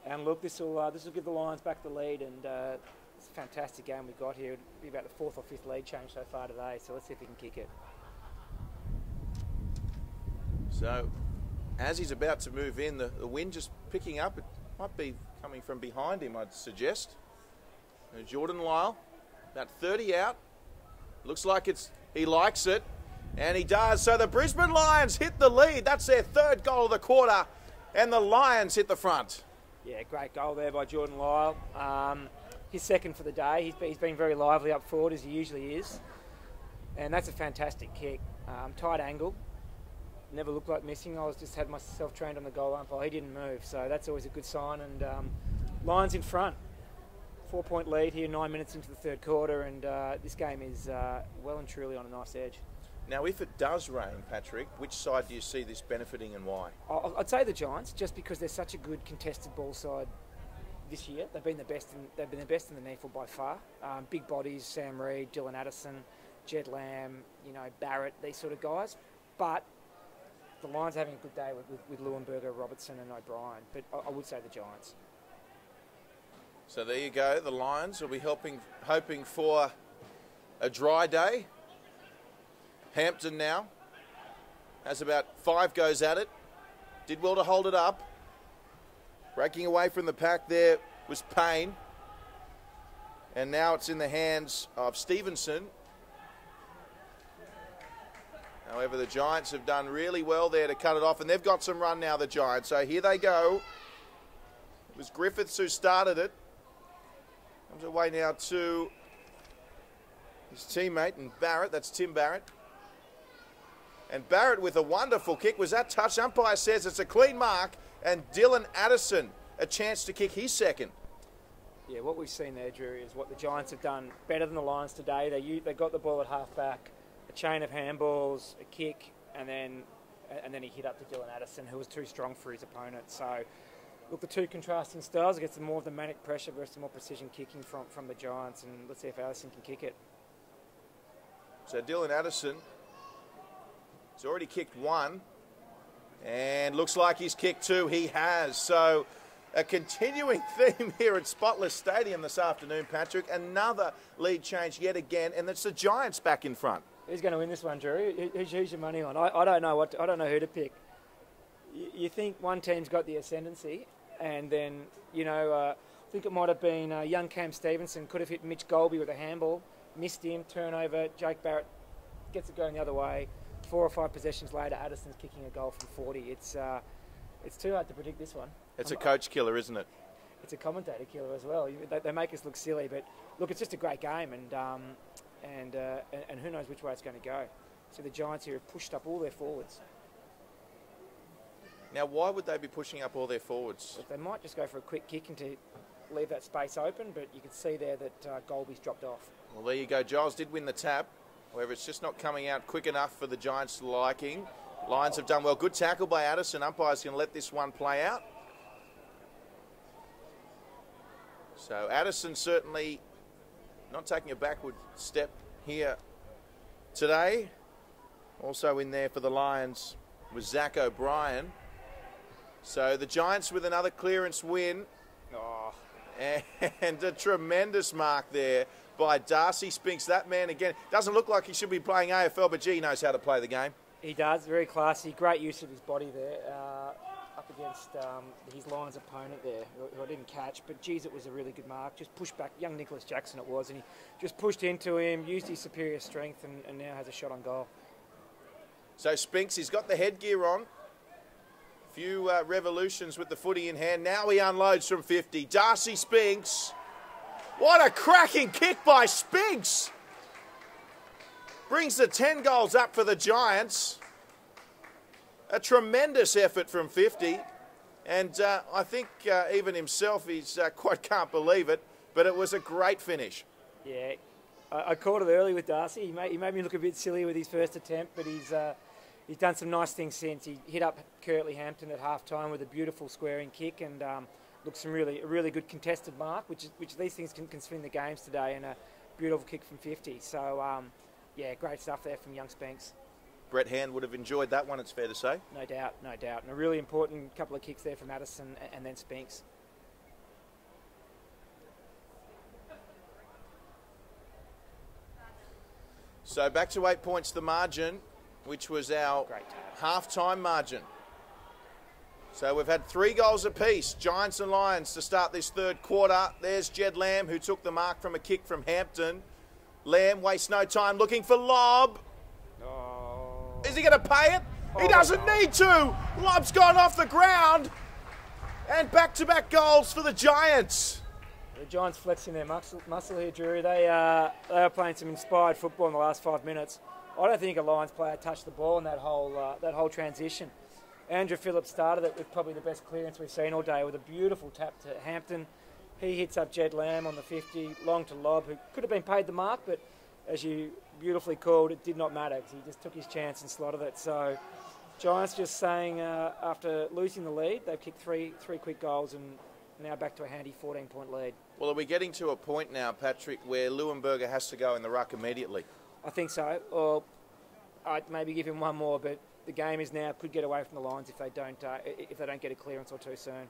And look, this will give the Lions back the lead, and it's a fantastic game we've got here. It'll be about the 4th or 5th lead change so far today, so let's see if he can kick it. So, as he's about to move in, the wind just picking up. It might be coming from behind him, I'd suggest. Jordan Lyle, about 30 out. Looks like he likes it, and he does. So the Brisbane Lions hit the lead. That's their 3rd goal of the quarter, and the Lions hit the front. Yeah, great goal there by Jordan Lyle. His 2nd for the day. He's been very lively up forward, as he usually is. And that's a fantastic kick. Tight angle. Never looked like missing. I just had myself trained on the goal line pole. He didn't move, so that's always a good sign. And Lions in front. 4-point lead here, 9 minutes into the 3rd quarter, and this game is well and truly on a nice edge. Now, if it does rain, Patrick, which side do you see this benefiting and why? I'd say the Giants, just because they're such a good contested ball side this year. They've been the best in the NEFL by far. Big bodies: Sam Reid, Dylan Addison, Jed Lamb, Barrett, these sort of guys. But the Lions are having a good day with Leuenberger, Robertson, and O'Brien. But I would say the Giants. So there you go. The Lions will be hoping for a dry day. Hampton now has about 5 goes at it. Did well to hold it up. Breaking away from the pack there was Payne. And now it's in the hands of Stevenson. However, the Giants have done really well there to cut it off. And they've got some run now, the Giants. So here they go. It was Griffiths who started it. Comes away now to his teammate and Barrett. That's Tim Barrett. And Barrett with a wonderful kick. Was that touch? Umpire says it's a clean mark. And Dylan Addison, a chance to kick his 2nd. Yeah, what we've seen there, Drury, is what the Giants have done better than the Lions today. They got the ball at half-back, a chain of handballs, a kick, and then he hit up to Dylan Addison, who was too strong for his opponent. So Look, the two contrasting styles against more of the manic pressure versus the more precision kicking from the Giants, and let's see if Addison can kick it. So Dylan Addison has already kicked one, and looks like he's kicked two. He has. So a continuing theme here at Spotless Stadium this afternoon, Patrick. Another lead change yet again, and it's the Giants back in front. Who's going to win this one, Drury? Who's your money on? I don't know I don't know who to pick. You think one team's got the ascendancy, and then I think it might have been young Cam Stevenson could have hit Mitch Golby with a handball, missed him, turnover. Jake Barrett gets it going the other way. 4 or 5 possessions later, Addison's kicking a goal from 40. It's too hard to predict this one. It's a coach killer, isn't it? It's a commentator killer as well. They make us look silly, but look, it's just a great game, and who knows which way it's going to go. So the Giants here have pushed up all their forwards. Now, why would they be pushing up all their forwards? But they might just go for a quick kick and to leave that space open, but you can see there that Golby's dropped off. Well, there you go. Giles did win the tap. However, it's just not coming out quick enough for the Giants' liking. Lions have done well. Good tackle by Addison. Umpire's going to let this one play out. So Addison certainly not taking a backward step here today. Also in there for the Lions was Zach O'Brien. So the Giants with another clearance win. Oh. And a tremendous mark there by Darcy Spinks. That man, again, doesn't look like he should be playing AFL, but gee, he knows how to play the game. He does, very classy. Great use of his body there up against his Lions opponent there, who I didn't catch. But geez, it was a really good mark. Just pushed back, young Nicholas Jackson it was, and he just pushed into him, used his superior strength, and now has a shot on goal. So Spinks, he's got the headgear on. Few revolutions with the footy in hand. Now he unloads from 50. Darcy Spinks. What a cracking kick by Spinks. Brings the 10 goals up for the Giants. A tremendous effort from 50. And I think even himself, he's quite can't believe it. But it was a great finish. Yeah, I called it early with Darcy. He made me look a bit silly with his first attempt, but he's done some nice things since. He hit up Kirtley Hampton at half-time with a beautiful squaring kick and looks some really good contested mark, which these things can swing the games today, and a beautiful kick from 50. So, yeah, great stuff there from young Spinks. Brett Hand would have enjoyed that one, it's fair to say. No doubt. And a really important couple of kicks there from Addison and then Spinks. So back to 8 points the margin, which was our half-time margin. So we've had 3 goals apiece, Giants and Lions, to start this third quarter. There's Jed Lamb, who took the mark from a kick from Hampton. Lamb wastes no time looking for lob. Oh. Is he going to pay it? He doesn't need to. Lob's gone off the ground. And back-to-back goals for the Giants. The Giants flexing their muscle here, Drury. They are playing some inspired football in the last 5 minutes. I don't think a Lions player touched the ball in that whole transition. Andrew Phillips started it with probably the best clearance we've seen all day with a beautiful tap to Hampton. He hits up Jed Lamb on the 50, long to Lob, who could have been paid the mark, but as you beautifully called, it did not matter because he just took his chance and slotted it. So Giants just saying after losing the lead, they've kicked three quick goals and now back to a handy 14-point lead. Well, are we getting to a point now, Patrick, where Leuenberger has to go in the ruck immediately? I think so. Or I'd maybe give him one more, but the game is now could get away from the Lions if they don't get a clearance or two soon.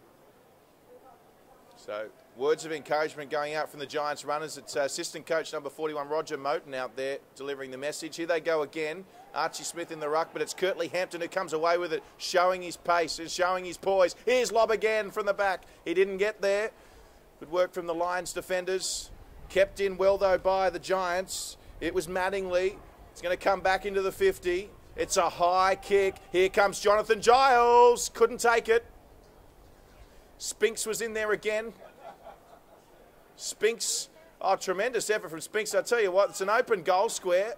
So words of encouragement going out from the Giants runners. It's assistant coach number 41, Roger Moten, out there delivering the message. Here they go again. Archie Smith in the ruck, but it's Kirtley Hampton who comes away with it, showing his pace and showing his poise. Here's Lob again from the back. He didn't get there. Good work from the Lions defenders. Kept in well, though, by the Giants. It was Mattingly. It's going to come back into the 50. It's a high kick. Here comes Jonathan Giles. Couldn't take it. Spinks was in there again. Spinks, tremendous effort from Spinks. I tell you what, it's an open goal square.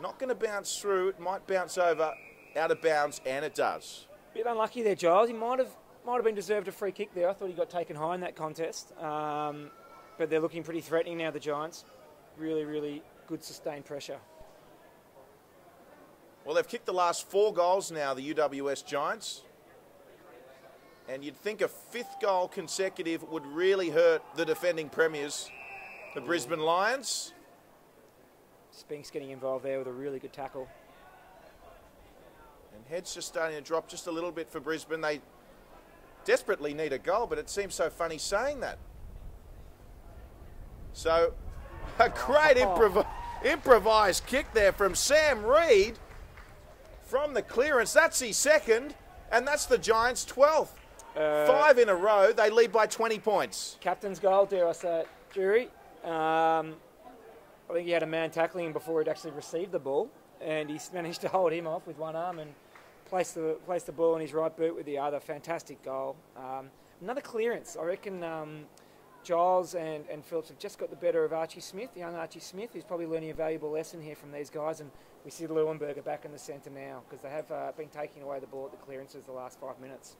Not going to bounce through. It might bounce over out of bounds, and it does. Bit unlucky there, Giles. He might have been deserved a free kick there. I thought he got taken high in that contest. But they're looking pretty threatening now, the Giants. Really good sustained pressure. Well, they've kicked the last 4 goals now, the UWS Giants. And you'd think a 5th goal consecutive would really hurt the defending premiers, the Brisbane Lions. Spinks getting involved there with a really good tackle. And heads just starting to drop just a little bit for Brisbane. They desperately need a goal, but it seems so funny saying that. So, a great improvised kick there from Sam Reid from the clearance. That's his 2nd, and that's the Giants' 12th. 5 in a row. They lead by 20 points. Captain's goal, dare I say it, Drury. I think he had a man tackling him before he'd actually received the ball, and he's managed to hold him off with one arm and place the ball in his right boot with the other. Fantastic goal. Another clearance. I reckon Giles and Phillips have just got the better of Archie Smith, young Archie Smith, who's probably learning a valuable lesson here from these guys. And we see Leuenberger back in the centre now because they have been taking away the ball at the clearances the last 5 minutes.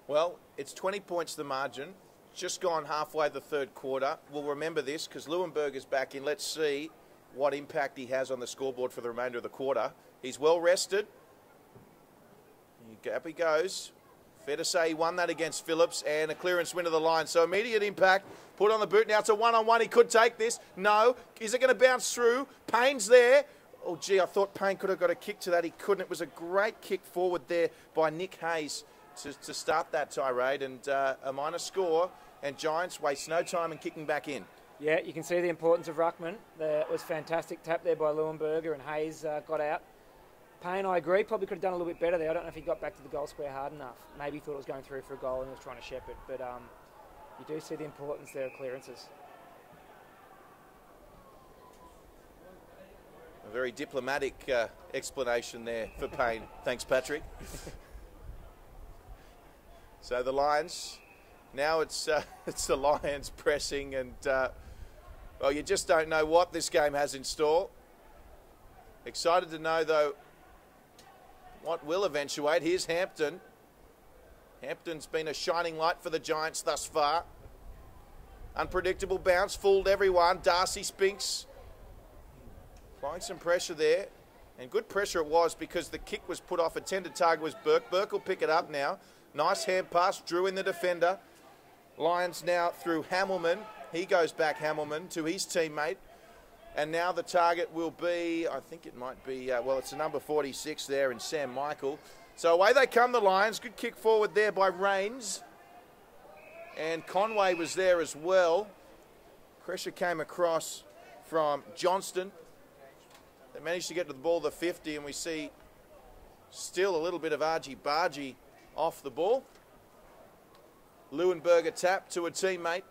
Well, it's 20 points the margin. Just gone halfway the 3rd quarter. We'll remember this because Leuenberger's back in. Let's see what impact he has on the scoreboard for the remainder of the quarter. He's well rested. Up he goes. Fair to say he won that against Phillips, and a clearance win of the line. So immediate impact. Put on the boot. Now it's a one-on-one. He could take this. No. Is it going to bounce through? Payne's there. Oh, gee, I thought Payne could have got a kick to that. He couldn't. It was a great kick forward there by Nick Hayes to start that tirade, and a minor score, and Giants waste no time in kicking back in. Yeah, you can see the importance of ruckman. It was fantastic tap there by Leuenberger, and Hayes got out. Payne, I agree, probably could have done a little bit better there. I don't know if he got back to the goal square hard enough. Maybe he thought it was going through for a goal and he was trying to shepherd, but you do see the importance there of clearances. A very diplomatic explanation there for Payne. Thanks, Patrick. So the Lions, now it's the Lions pressing, and well, you just don't know what this game has in store. Excited to know, though, what will eventuate. Here's Hampton. Hampton's been a shining light for the Giants thus far. Unpredictable bounce, fooled everyone. Darcy Spinks applying some pressure there. And good pressure it was because the kick was put off. Intended target was Burke. Burke will pick it up now. Nice hand pass, Drew in the defender. Lions now through Hamilman. He goes back, Hamilman, to his teammate. And now the target will be, I think it might be, well, it's the number 46 there in Sam Michael. So away they come, the Lions. Good kick forward there by Rains. And Conway was there as well. Pressure came across from Johnston. They managed to get to the ball, the 50, and we see still a little bit of argy-bargy off the ball. Leuenberger tap to a teammate.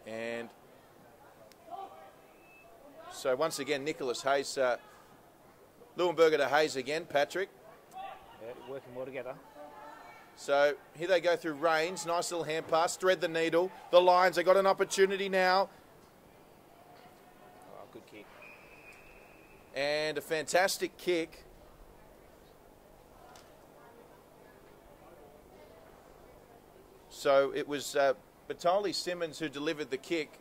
And so once again, Nicholas Hayes, Leuenberger to Hayes again, Patrick. Yeah, working well together. So here they go through Rains. Nice little hand pass, thread the needle. The Lions, they got an opportunity now. Oh, good kick. And a fantastic kick. So it was Batoli Simmons who delivered the kick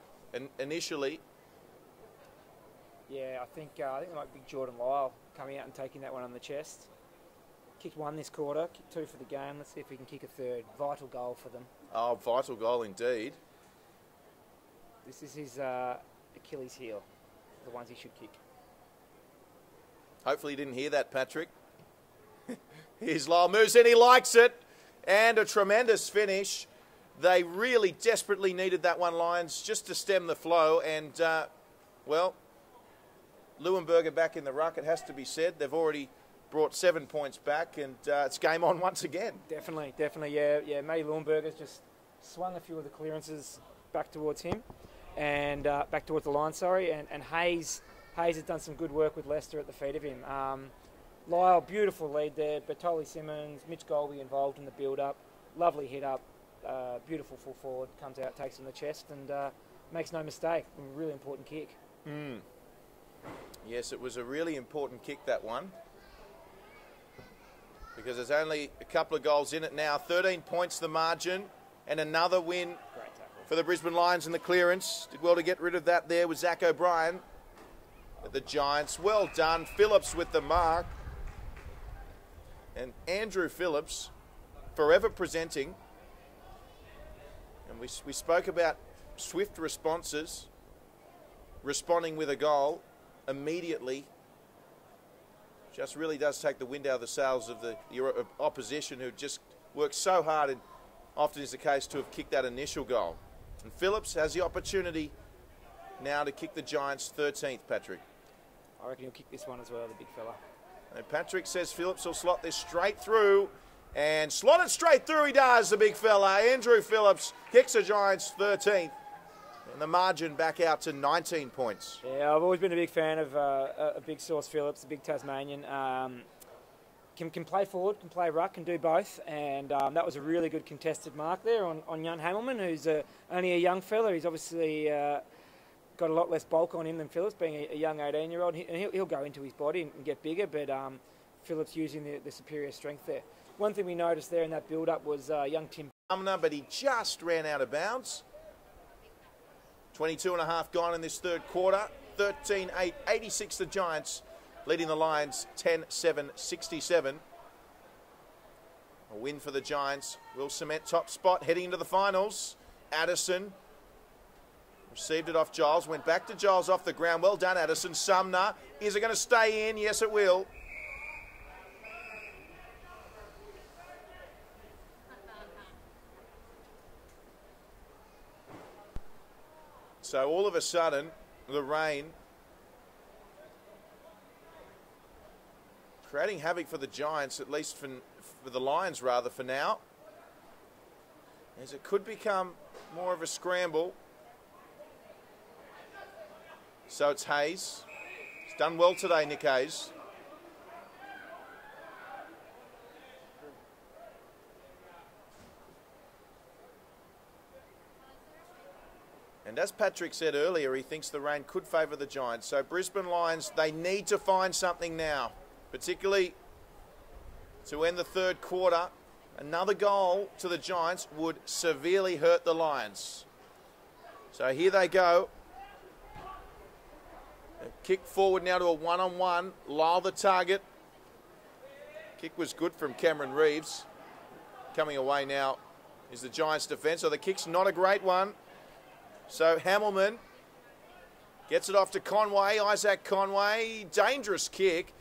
initially. Yeah, I think it might be Jordan Lyle coming out and taking that one on the chest. Kicked one this quarter, kicked two for the game. Let's see if we can kick a third. Vital goal for them. Oh, vital goal indeed. This is his Achilles heel, the ones he should kick. Hopefully you didn't hear that, Patrick. Here's Lyle, moves in, he likes it. And a tremendous finish. They really desperately needed that one, Lions, just to stem the flow. And, well, Leuenberger back in the ruck, it has to be said. They've already brought 7 points back, and it's game on once again. Definitely, yeah. Matty Leuenberger's just swung a few of the clearances back towards him, and back towards the line, and Hayes has done some good work with Leicester at the feet of him. Lyle, beautiful lead there. Batoli Simmons, Mitch Golby involved in the build-up. Lovely hit up, beautiful full forward, comes out, takes on the chest, and makes no mistake. A really important kick. Yes, it was a really important kick, that one. Because there's only a couple of goals in it now. 13 points the margin, and another win for the Brisbane Lions in the clearance. Did well to get rid of that there with Zach O'Brien. But the Giants, well done. Phillips with the mark. And Andrew Phillips, forever presenting. And we spoke about swift responses, responding with a goal immediately. Just really does take the wind out of the sails of your opposition, who just works so hard, and often is the case, to have kicked that initial goal. And Phillips has the opportunity now to kick the Giants 13th, Patrick. I reckon he'll kick this one as well, the big fella. And Patrick says Phillips will slot this straight through, and slot it straight through he does, the big fella. Andrew Phillips kicks the Giants 13th, and the margin back out to 19 points. Yeah, I've always been a big fan of a big Sauce Phillips, a big Tasmanian. Can play forward, can play ruck, can do both, and that was a really good contested mark there on young Hamilman, who's only a young fella. He's obviously got a lot less bulk on him than Phillips, being a young 18-year-old. He'll go into his body and get bigger, but Phillips using the superior strength there. One thing we noticed there in that build-up was young Tim. But he just ran out of bounds. 22 and a half gone in this third quarter. 13-8, 86 the Giants, leading the Lions 10-7-67. A win for the Giants will cement top spot heading into the finals. Addison received it off Giles, went back to Giles off the ground. Well done, Addison. Sumner, is it going to stay in? Yes, it will. So all of a sudden, the rain creating havoc for the Giants, at least for the Lions rather, for now, as it could become more of a scramble. So it's Hayes. He's done well today, Nick Hayes. And as Patrick said earlier, he thinks the rain could favour the Giants. So Brisbane Lions, they need to find something now, particularly to end the third quarter. Another goal to the Giants would severely hurt the Lions. So here they go. A kick forward now to a one-on-one. Lyle the target. Kick was good from Cameron Reeves. Coming away now is the Giants' defence. So the kick's not a great one. So Hamilman gets it off to Conway. Isaac Conway. Dangerous kick.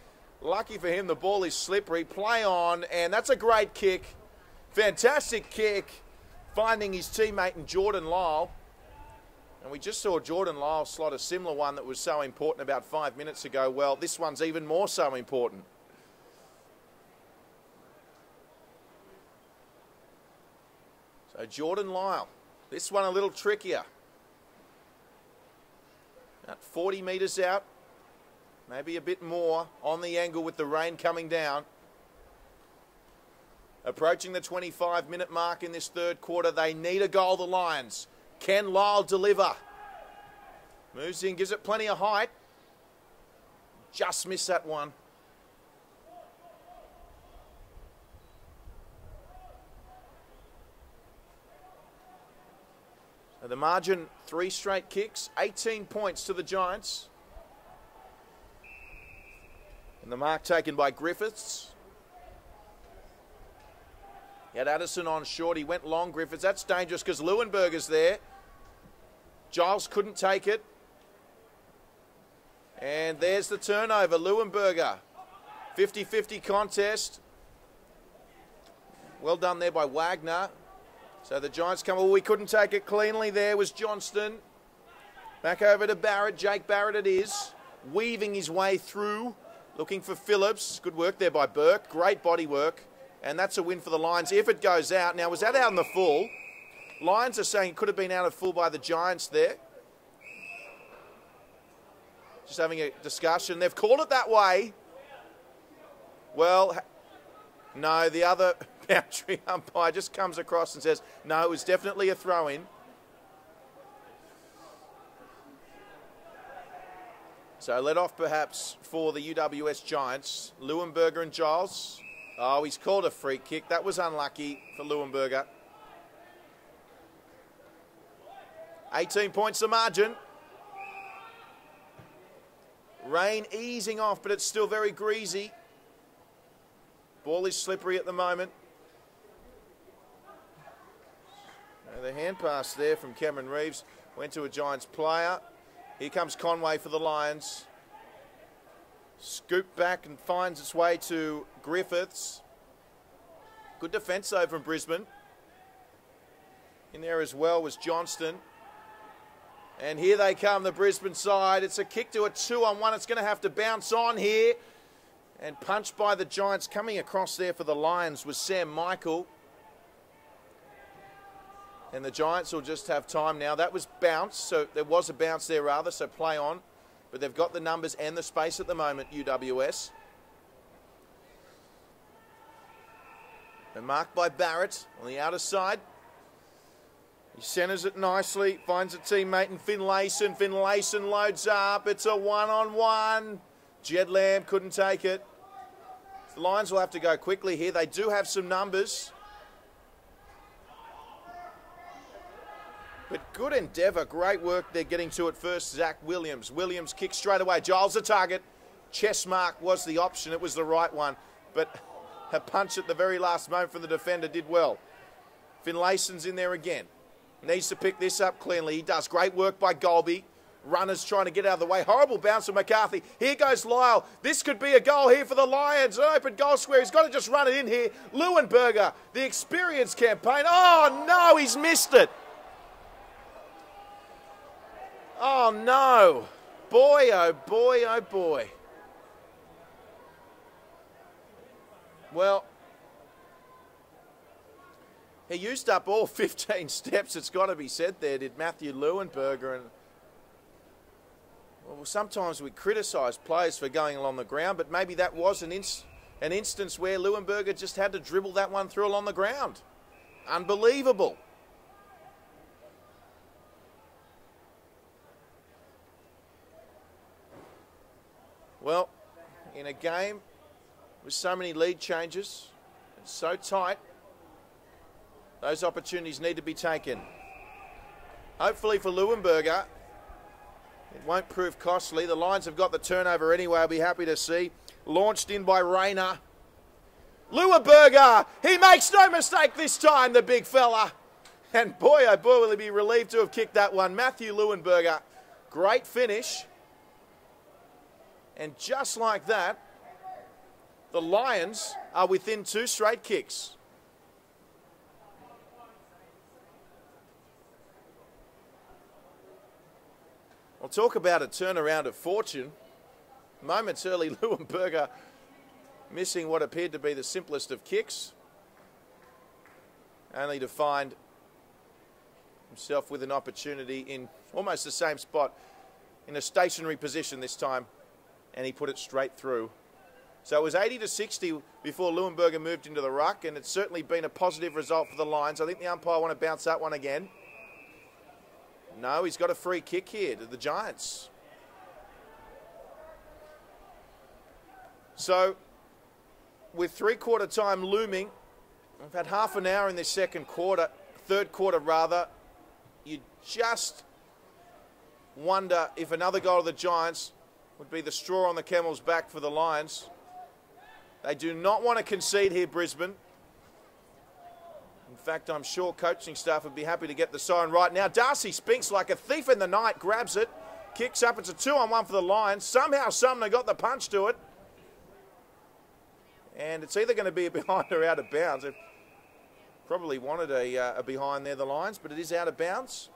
Lucky for him, the ball is slippery. Play on, and that's a great kick. Fantastic kick. Finding his teammate in Jordan Lyle. And we just saw Jordan Lyle slot a similar one that was so important about 5 minutes ago. Well, this one's even more so important. So Jordan Lyle. This one a little trickier. About 40 metres out. Maybe a bit more on the angle with the rain coming down. Approaching the 25-minute mark in this third quarter. They need a goal, the Lions. Can Lyle deliver? Moves in, gives it plenty of height. Just missed that one. So the margin, 3 straight kicks, 18 points to the Giants. And the mark taken by Griffiths. He had Addison on short. He went long, Griffiths. That's dangerous because Leuenberger's there. Giles couldn't take it. And there's the turnover. Leuenberger. 50-50 contest. Well done there by Wagner. So the Giants come. Oh, we couldn't take it cleanly. There was Johnston. Back over to Barrett. Jake Barrett it is. Weaving his way through. Looking for Phillips. Good work there by Burke. Great body work. And that's a win for the Lions if it goes out. Now, was that out in the full? Lions are saying it could have been out of full by the Giants there. Just having a discussion. They've called it that way. Well, no, the other boundary umpire just comes across and says, no, it was definitely a throw-in. So let off perhaps for the UWS Giants. Leuenberger and Giles. Oh, he's called a free kick. That was unlucky for Leuenberger. 18 points the margin. Rain easing off, but it's still very greasy. Ball is slippery at the moment. The hand pass there from Cameron Reeves went to a Giants player. Here comes Conway for the Lions. Scooped back and finds its way to Griffiths. Good defence though from Brisbane. In there as well was Johnston. And here they come, the Brisbane side. It's a kick to a 2-on-1. It's going to have to bounce on here. And punched by the Giants. Coming across there for the Lions was Sam Michael. And the Giants will just have time now. That was bounce, so there was a bounce there rather, so play on. But they've got the numbers and the space at the moment, UWS. And marked by Barrett on the outer side. He centres it nicely, finds a teammate in Finlayson. Finlayson loads up. It's a 1-on-1. Jed Lamb couldn't take it. The Lions will have to go quickly here. They do have some numbers. But good endeavour, great work. They're getting to it first. Zach Williams. Williams kicks straight away. Giles the target. Chest mark was the option. It was the right one. But a punch at the very last moment from the defender did well. Finlayson's in there again. Needs to pick this up cleanly. He does. Great work by Golby. Runners trying to get out of the way. Horrible bounce from McCarthy. Here goes Lyle. This could be a goal here for the Lions. An open goal square. He's got to just run it in here. Leuenberger, the experience campaign. Oh, no, he's missed it. Oh, no. Boy, oh, boy, oh, boy. Well, he used up all 15 steps, it's got to be said there, did Matthew Leuenberger. And well, sometimes we criticise players for going along the ground, but maybe that was an instance where Leuenberger just had to dribble that one through along the ground. Unbelievable. Well, in a game with so many lead changes and so tight, those opportunities need to be taken. Hopefully for Leuenberger, it won't prove costly. The Lions have got the turnover anyway, I'll be happy to see. Launched in by Rayner. Leuenberger, he makes no mistake this time, the big fella. And boy, oh boy, will he be relieved to have kicked that one. Matthew Leuenberger, great finish. And just like that, the Lions are within 2 straight kicks. I'll talk about a turnaround of fortune. Moments early, Leuenberger missing what appeared to be the simplest of kicks, only to find himself with an opportunity in almost the same spot, in a stationary position this time, and he put it straight through. So it was 80-60 before Leuenberger moved into the ruck, and it's certainly been a positive result for the Lions. I think the umpire want to bounce that one again. No, he's got a free kick here to the Giants. So, with three-quarter time looming, we've had half an hour in this third quarter rather, you just wonder if another goal of the Giants would be the straw on the camel's back for the Lions. They do not want to concede here, Brisbane. In fact, I'm sure coaching staff would be happy to get the siren right now. Darcy Spinks, like a thief in the night, grabs it, kicks up. It's a 2-on-1 for the Lions. Somehow Sumner got the punch to it. And it's either going to be a behind or out of bounds. They probably wanted a behind there, the Lions, but it is out of bounds.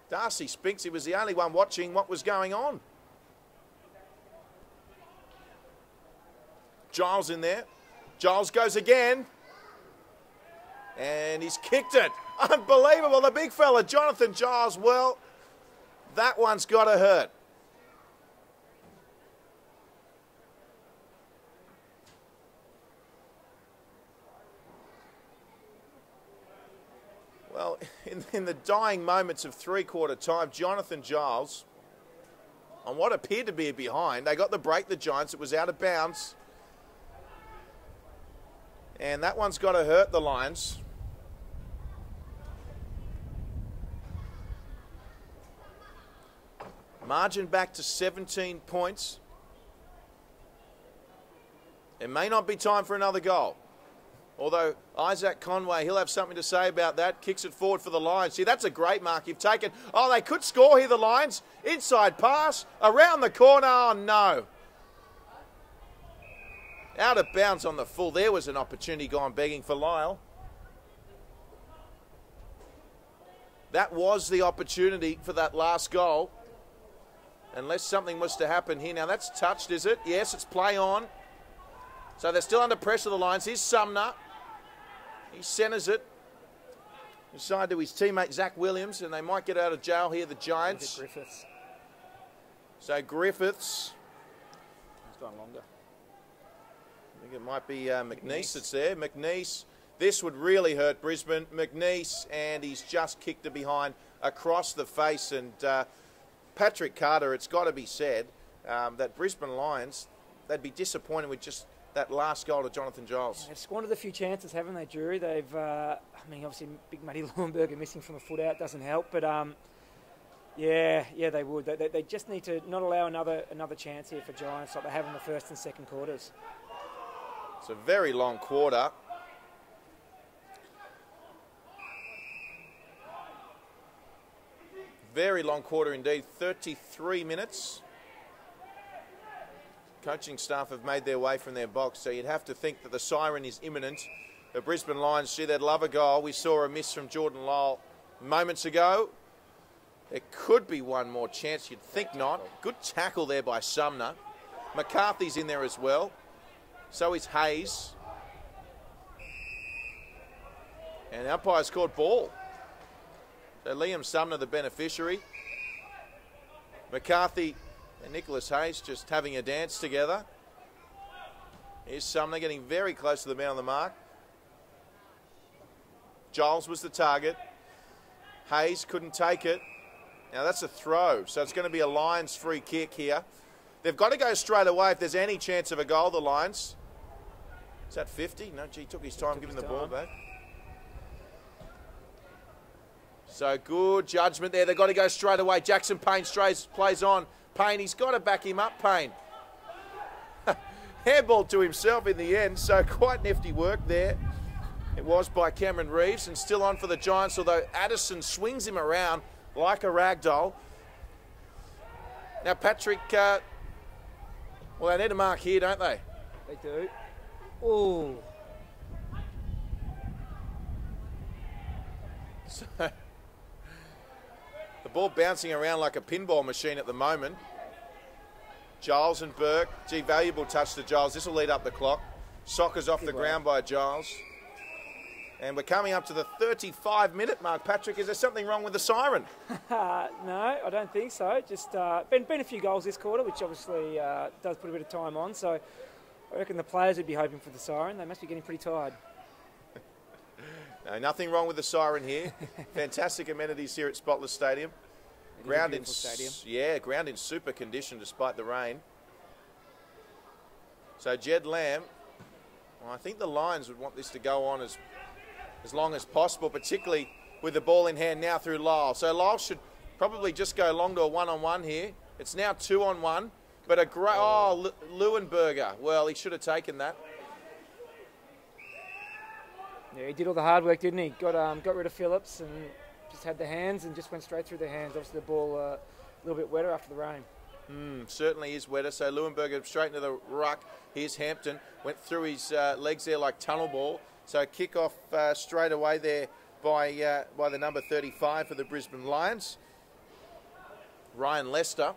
Darcy Spinks, he was the only one watching what was going on. Giles in there. Giles goes again. And he's kicked it. Unbelievable. The big fella, Jonathan Giles. Well, that one's got to hurt. Well, in the dying moments of three-quarter time, Jonathan Giles, on what appeared to be a behind, they got the break, the Giants. It was out of bounds. And that one's got to hurt the Lions. Margin back to 17 points. It may not be time for another goal. Although Isaac Conway, he'll have something to say about that. Kicks it forward for the Lions. See, that's a great mark you've taken. Oh, they could score here, the Lions. Inside pass, around the corner. Oh, no. Out of bounds on the full. There was an opportunity gone begging for Lyle. That was the opportunity for that last goal. Unless something was to happen here. Now, that's touched, is it? Yes, it's play on. So they're still under pressure, the Lions. Here's Sumner. He centres it. Aside to his teammate, Zach Williams, and they might get out of jail here, the Giants. Griffiths. So Griffiths. He's gone longer. I think it might be McNeese that's there. McNeese. This would really hurt Brisbane. McNeese, and he's just kicked it behind across the face. And Patrick Carter, it's got to be said that Brisbane Lions, they'd be disappointed with just that last goal to Jonathan Giles. They've squandered a few chances, haven't they, Drury? They've, I mean, obviously Big Matty Leuenberger missing from the foot out doesn't help, but yeah, they would. They just need to not allow another chance here for Giants like they have in the first and second quarters. It's a very long quarter. Very long quarter indeed, 33 minutes. Coaching staff have made their way from their box, so you'd have to think that the siren is imminent. The Brisbane Lions, gee, they'd love a goal. We saw a miss from Jordan Lyle moments ago. There could be one more chance, you'd think not. Good tackle there by Sumner. McCarthy's in there as well. So is Hayes. And the umpire's called ball. So Liam Sumner, the beneficiary. McCarthy and Nicholas Hayes just having a dance together. Here's Sumner getting very close to the man on the mark. Giles was the target. Hayes couldn't take it. Now that's a throw, so it's going to be a Lions free kick here. They've got to go straight away if there's any chance of a goal, the Lions. Is that 50? No, gee, took his time giving the ball back. So good judgment there. They've got to go straight away. Jackson Payne plays on. Payne, he's got to back him up, Payne. Handball to himself in the end, so quite nifty work there. It was by Cameron Reeves, and still on for the Giants, although Addison swings him around like a ragdoll. Now Patrick, well, they need a mark here, don't they? They do. Oh. So, the ball bouncing around like a pinball machine at the moment. Giles and Burke. Gee, valuable touch to Giles. This will lead up the clock. Soccer's off the ground by Giles. And we're coming up to the 35-minute mark. Patrick, is there something wrong with the siren? No, I don't think so. Just been a few goals this quarter, which obviously does put a bit of time on. So I reckon the players would be hoping for the siren. They must be getting pretty tired. No, nothing wrong with the siren here. Fantastic amenities here at Spotless Stadium. Ground in stadium. Yeah, ground in super condition despite the rain. So Jed Lamb, well, I think the Lions would want this to go on as long as possible, particularly with the ball in hand now through Lyle. So Lyle should probably just go long to a one-on-one here. It's now 2-on-1, but a great, Leuenberger. Well, he should have taken that. Yeah, he did all the hard work, didn't he? Got rid of Phillips and just had the hands and just went straight through the hands. Obviously the ball a little bit wetter after the rain. Certainly is wetter. So Leuenberger straight into the ruck. Here's Hampton. Went through his legs there like tunnel ball. So kick off straight away there by the number 35 for the Brisbane Lions. Ryan Lester.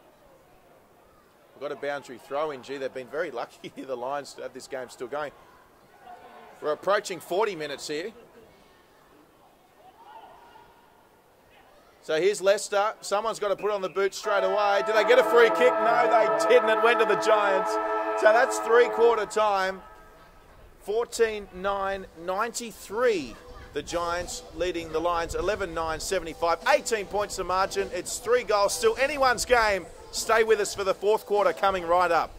We've got a boundary throw in. Gee, they've been very lucky here, the Lions, to have this game still going. We're approaching 40 minutes here. So here's Leicester. Someone's got to put on the boot straight away. Did they get a free kick? No, they didn't. It went to the Giants. So that's three-quarter time. 14-9, 93. The Giants leading the Lions 11-9, 75. 18 points the margin. It's 3 goals. Still anyone's game. Stay with us for the fourth quarter coming right up.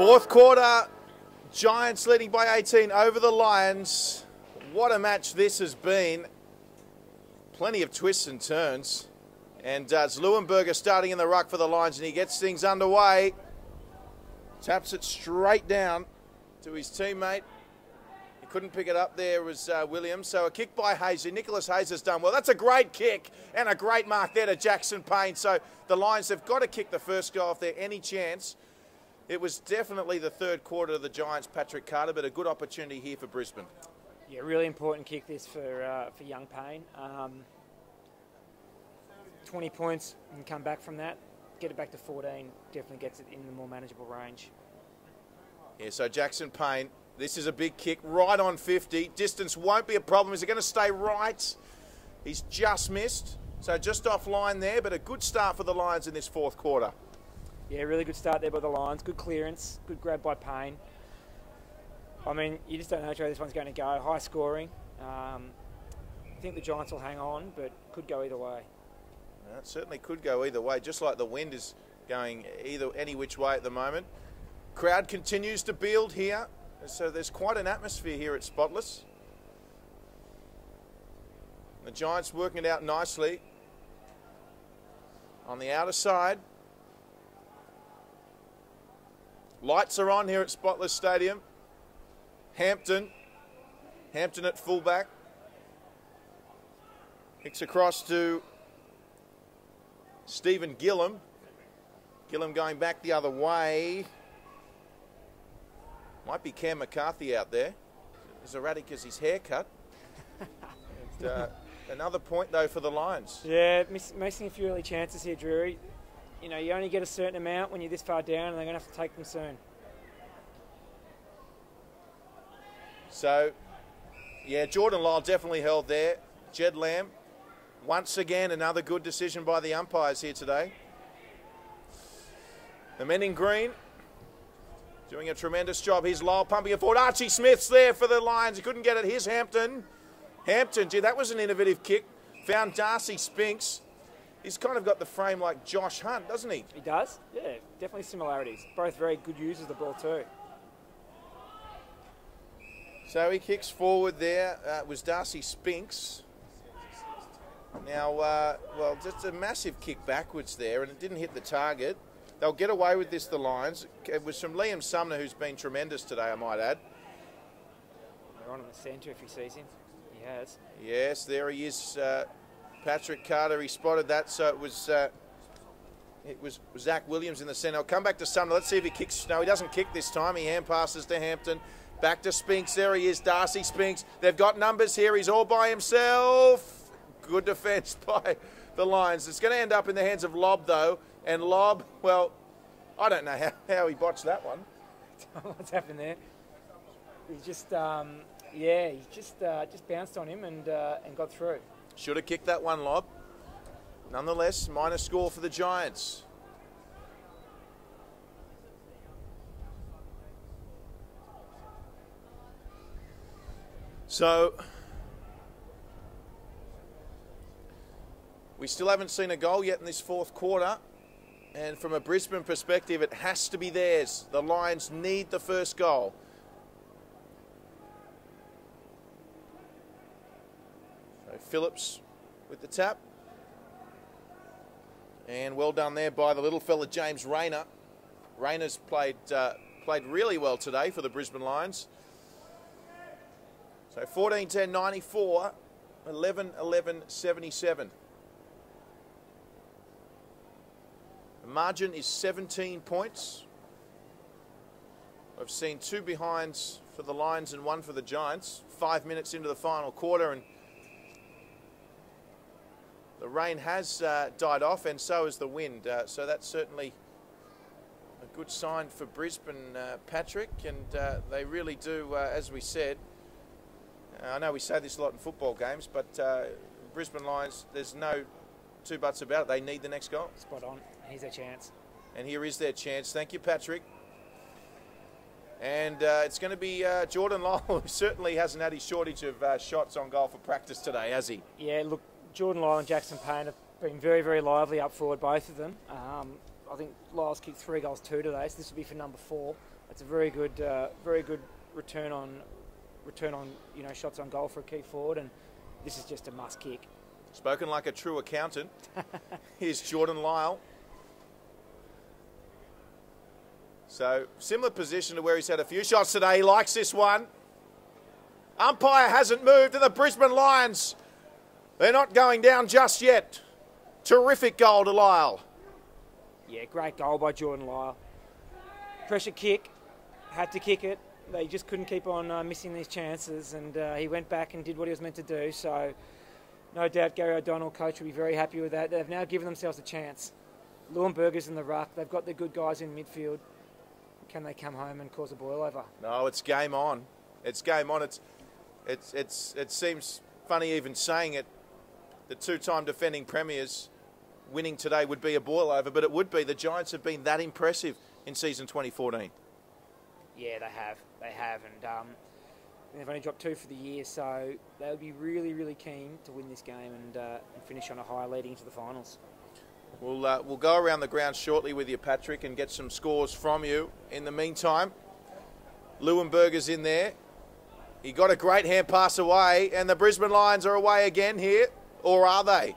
Fourth quarter, Giants leading by 18 over the Lions. What a match this has been. Plenty of twists and turns. And it's Leuenberger starting in the ruck for the Lions, and he gets things underway. Taps it straight down to his teammate. He couldn't pick it up there, was Williams. So a kick by Hayes. Nicholas Hayes has done well. That's a great kick and a great mark there to Jackson Payne. So the Lions have got to kick the first goal if they're any chance. It was definitely the third quarter of the Giants, Patrick Carter, but a good opportunity here for Brisbane. Yeah, really important kick this for young Payne. 20 points and come back from that. Get it back to 14, definitely gets it in the more manageable range. Yeah, so Jackson Payne, this is a big kick, right on 50. Distance won't be a problem. Is it going to stay right? He's just missed. So just offline there, but a good start for the Lions in this fourth quarter. Yeah, really good start there by the Lions. Good clearance, good grab by Payne. I mean, you just don't know which way this one's going to go. High scoring. I think the Giants will hang on, but could go either way. It certainly could go either way, just like the wind is going any which way at the moment. Crowd continues to build here, so there's quite an atmosphere here at Spotless. The Giants working it out nicely on the outer side. Lights are on here at Spotless Stadium. Hampton at fullback. Kicks across to Stephen Gillum. Gillum going back the other way. Might be Cam McCarthy out there. As erratic as his haircut. Another point, though, for the Lions. Yeah, missing a few early chances here, Drury. You know, you only get a certain amount when you're this far down, and they're going to have to take them soon. So, yeah, Jordan Lyle definitely held there. Jed Lamb, once again, another good decision by the umpires here today. The men in green doing a tremendous job. Here's Lyle pumping it forward. Archie Smith's there for the Lions. He couldn't get it. Here's Hampton. Hampton, gee, that was an innovative kick. Found Darcy Spinks. He's kind of got the frame like Josh Hunt, doesn't he? He does. Yeah, definitely similarities. Both very good users of the ball too. So he kicks forward there. It was Darcy Spinks. Now, well, just a massive kick backwards there, and it didn't hit the target. They'll get away with this, the Lions. It was from Liam Sumner, who's been tremendous today, I might add. They're on in the centre if he sees him. He has. Yes, there he is. Patrick Carter, he spotted that, so it was Zach Williams in the centre. I'll come back to Sumner. Let's see if he kicks. No, he doesn't kick this time. He hand passes to Hampton. Back to Spinks. There he is, Darcy Spinks. They've got numbers here. He's all by himself. Good defence by the Lions. It's going to end up in the hands of Lobb, though. And Lobb, well, I don't know how he botched that one. What's happened there? He just, he just bounced on him and got through. Should have kicked that one, Lobb. Nonetheless, minor score for the Giants. So, we still haven't seen a goal yet in this fourth quarter. And from a Brisbane perspective, it has to be theirs. The Lions need the first goal. So Phillips with the tap. And well done there by the little fella, James Rayner. Rayner's played really well today for the Brisbane Lions. So 14-10-94, 11-11-77. The margin is 17 points. I've seen 2 behinds for the Lions and 1 for the Giants. 5 minutes into the final quarter, and the rain has died off, and so has the wind. So that's certainly a good sign for Brisbane, Patrick. And they really do, as we said, I know we say this a lot in football games, but Brisbane Lions, there's no two buts about it. They need the next goal. Spot on. Here's their chance. And here is their chance. Thank you, Patrick. And it's going to be Jordan Lyle, who certainly hasn't had his shortage of shots on goal for practice today, has he? Yeah, look, Jordan Lyle and Jackson Payne have been very, very lively up forward, both of them. I think Lyle's kicked 3 goals 2 today, so this will be for number 4. It's a very good return on shots on goal for a key forward, and this is just a must kick. Spoken like a true accountant. Here's Jordan Lyle. So similar position to where he's had a few shots today. He likes this one. Umpire hasn't moved, and the Brisbane Lions, they're not going down just yet. Terrific goal to Lyle. Yeah, great goal by Jordan Lyle. Pressure kick, had to kick it. They just couldn't keep on missing these chances, and he went back and did what he was meant to do. So no doubt Gary O'Donnell, coach, will be very happy with that. They've now given themselves a chance. Leuenberger's in the ruck. They've got the good guys in midfield. Can they come home and cause a boil over? No, it's game on. It's game on. It seems funny even saying it. The two-time defending premiers winning today would be a boil over, but it would be. The Giants have been that impressive in season 2014. Yeah, they have, and they've only dropped 2 for the year, so they'll be really, really keen to win this game and finish on a high leading into the finals. We'll go around the ground shortly with you, Patrick, and get some scores from you. In the meantime, Leuenberger's in there. He got a great hand pass away, and the Brisbane Lions are away again here, or are they?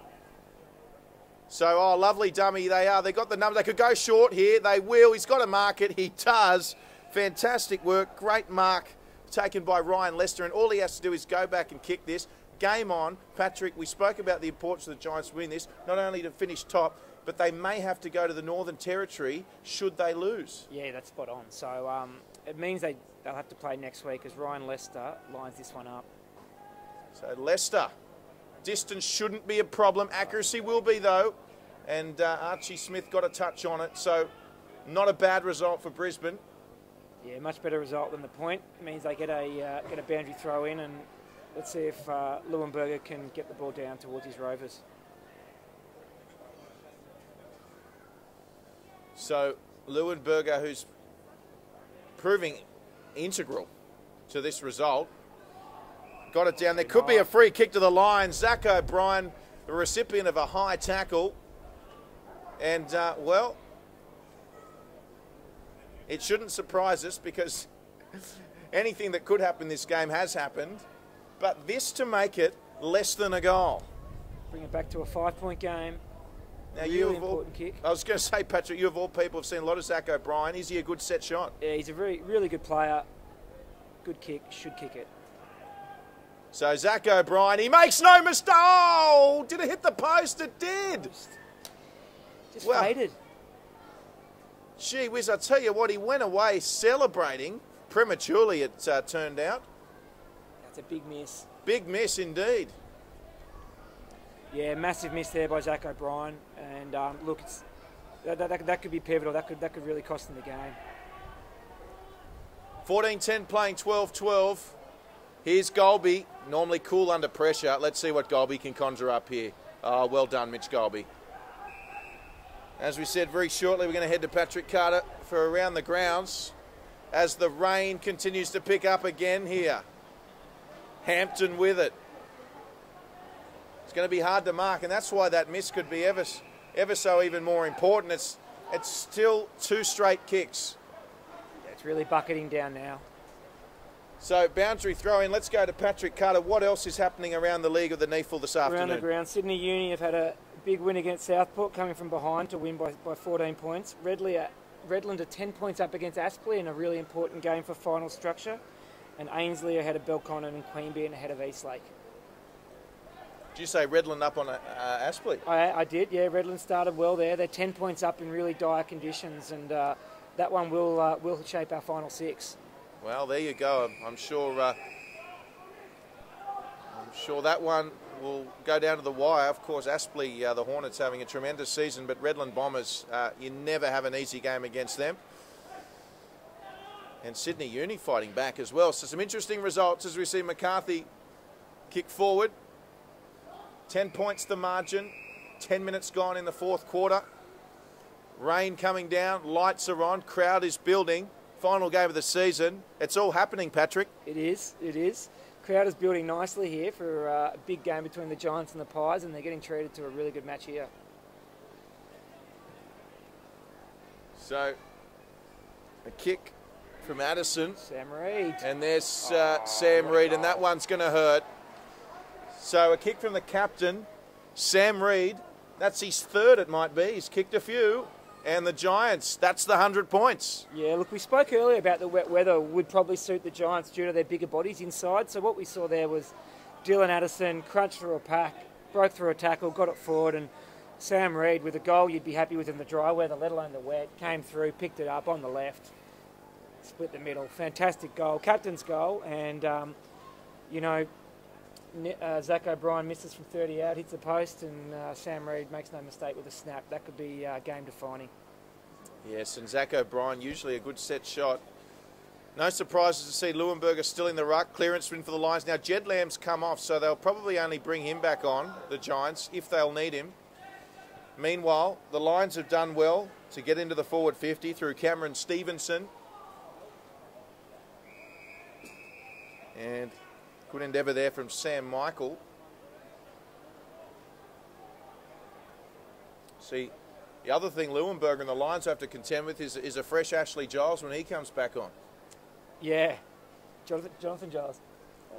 So, oh, lovely dummy they are. They got the numbers. They could go short here. They will. He's got to mark it. He does. Fantastic work. Great mark taken by Ryan Lester, and all he has to do is go back and kick this. Game on. Patrick, we spoke about the importance of the Giants win this, not only to finish top, but they may have to go to the Northern Territory should they lose. Yeah, that's spot on. So it means they'll have to play next week as Ryan Lester lines this one up. So Lester, distance shouldn't be a problem. Accuracy will be, though. And Archie Smith got a touch on it. So not a bad result for Brisbane. Yeah, much better result than the point. It means they get a boundary throw in, and let's see if Leuenberger can get the ball down towards his Rovers. So Leuenberger, who's proving integral to this result, got it down. There could be a free kick to the Lions. Zach O'Brien, the recipient of a high tackle. And, well, it shouldn't surprise us because anything that could happen in this game has happened. But this to make it less than a goal. Bring it back to a 5-point game. Now, really important kick. I was going to say, Patrick, you of all people have seen a lot of Zach O'Brien. Is he a good set shot? Yeah, he's a really good player. Good kick, should kick it. So Zach O'Brien, he makes no mistake. Oh, did it hit the post? It did. Just faded. Gee whiz, I tell you what, he went away celebrating prematurely, it turned out. That's a big miss. Big miss indeed. Yeah, massive miss there by Zach O'Brien. And look, that could be pivotal. That could really cost them the game. 14-10 playing 12-12. Here's Golby, normally cool under pressure. Let's see what Golby can conjure up here. Oh, well done, Mitch Golby. As we said, very shortly we're going to head to Patrick Carter for Around the Grounds as the rain continues to pick up again here. Hampton with it. It's going to be hard to mark, and that's why that miss could be ever so even more important. It's still 2 straight kicks. Yeah, it's really bucketing down now. So, boundary throw in. Let's go to Patrick Carter. What else is happening around the league of the NEAFL this afternoon? Around the ground, Sydney Uni have had a big win against Southport, coming from behind to win by 14 points. Redland are 10 points up against Aspley in a really important game for final structure. And Ainsley ahead of Belconnen and Queanbeyan ahead of Eastlake. Did you say Redland up on Aspley? I did, yeah. Redland started well there. They're 10 points up in really dire conditions, and that one will shape our final 6. Well, there you go. I'm sure that one will go down to the wire. Of course, Aspley, the Hornets, having a tremendous season, but Redland Bombers, you never have an easy game against them. And Sydney Uni fighting back as well. So some interesting results as we see McCarthy kick forward. 10 points the margin. 10 minutes gone in the 4th quarter. Rain coming down. Lights are on. Crowd is building. Final game of the season. It's all happening, Patrick. It is. Crowd is building nicely here for a big game between the Giants and the Pies, and they're getting treated to a really good match here. So, a kick from Addison. Sam Reid. And there's Sam Reid, and that one's going to hurt. So a kick from the captain, Sam Reid. That's his third, it might be. He's kicked a few. And the Giants, that's the 100 points. Yeah, look, we spoke earlier about the wet weather would probably suit the Giants due to their bigger bodies inside. So what we saw there was Dylan Addison crunched through a pack, broke through a tackle, got it forward, and Sam Reid with a goal you'd be happy with in the dry weather, let alone the wet, came through, picked it up on the left, split the middle. Fantastic goal, captain's goal, and, you know, Zach O'Brien misses from 30 out, hits the post, and Sam Reid makes no mistake with a snap. That could be game defining. Yes, and Zach O'Brien, usually a good set shot. No surprises to see Leuenberger still in the ruck. Clearance win for the Lions. Now, Jed Lamb's come off, so they'll probably only bring him back on, the Giants, if they'll need him. Meanwhile, the Lions have done well to get into the forward 50 through Cameron Stevenson. And good endeavour there from Sam Michael. See, the other thing Leuenberger and the Lions have to contend with is a fresh Ashley Giles when he comes back on. Yeah, Jonathan Giles.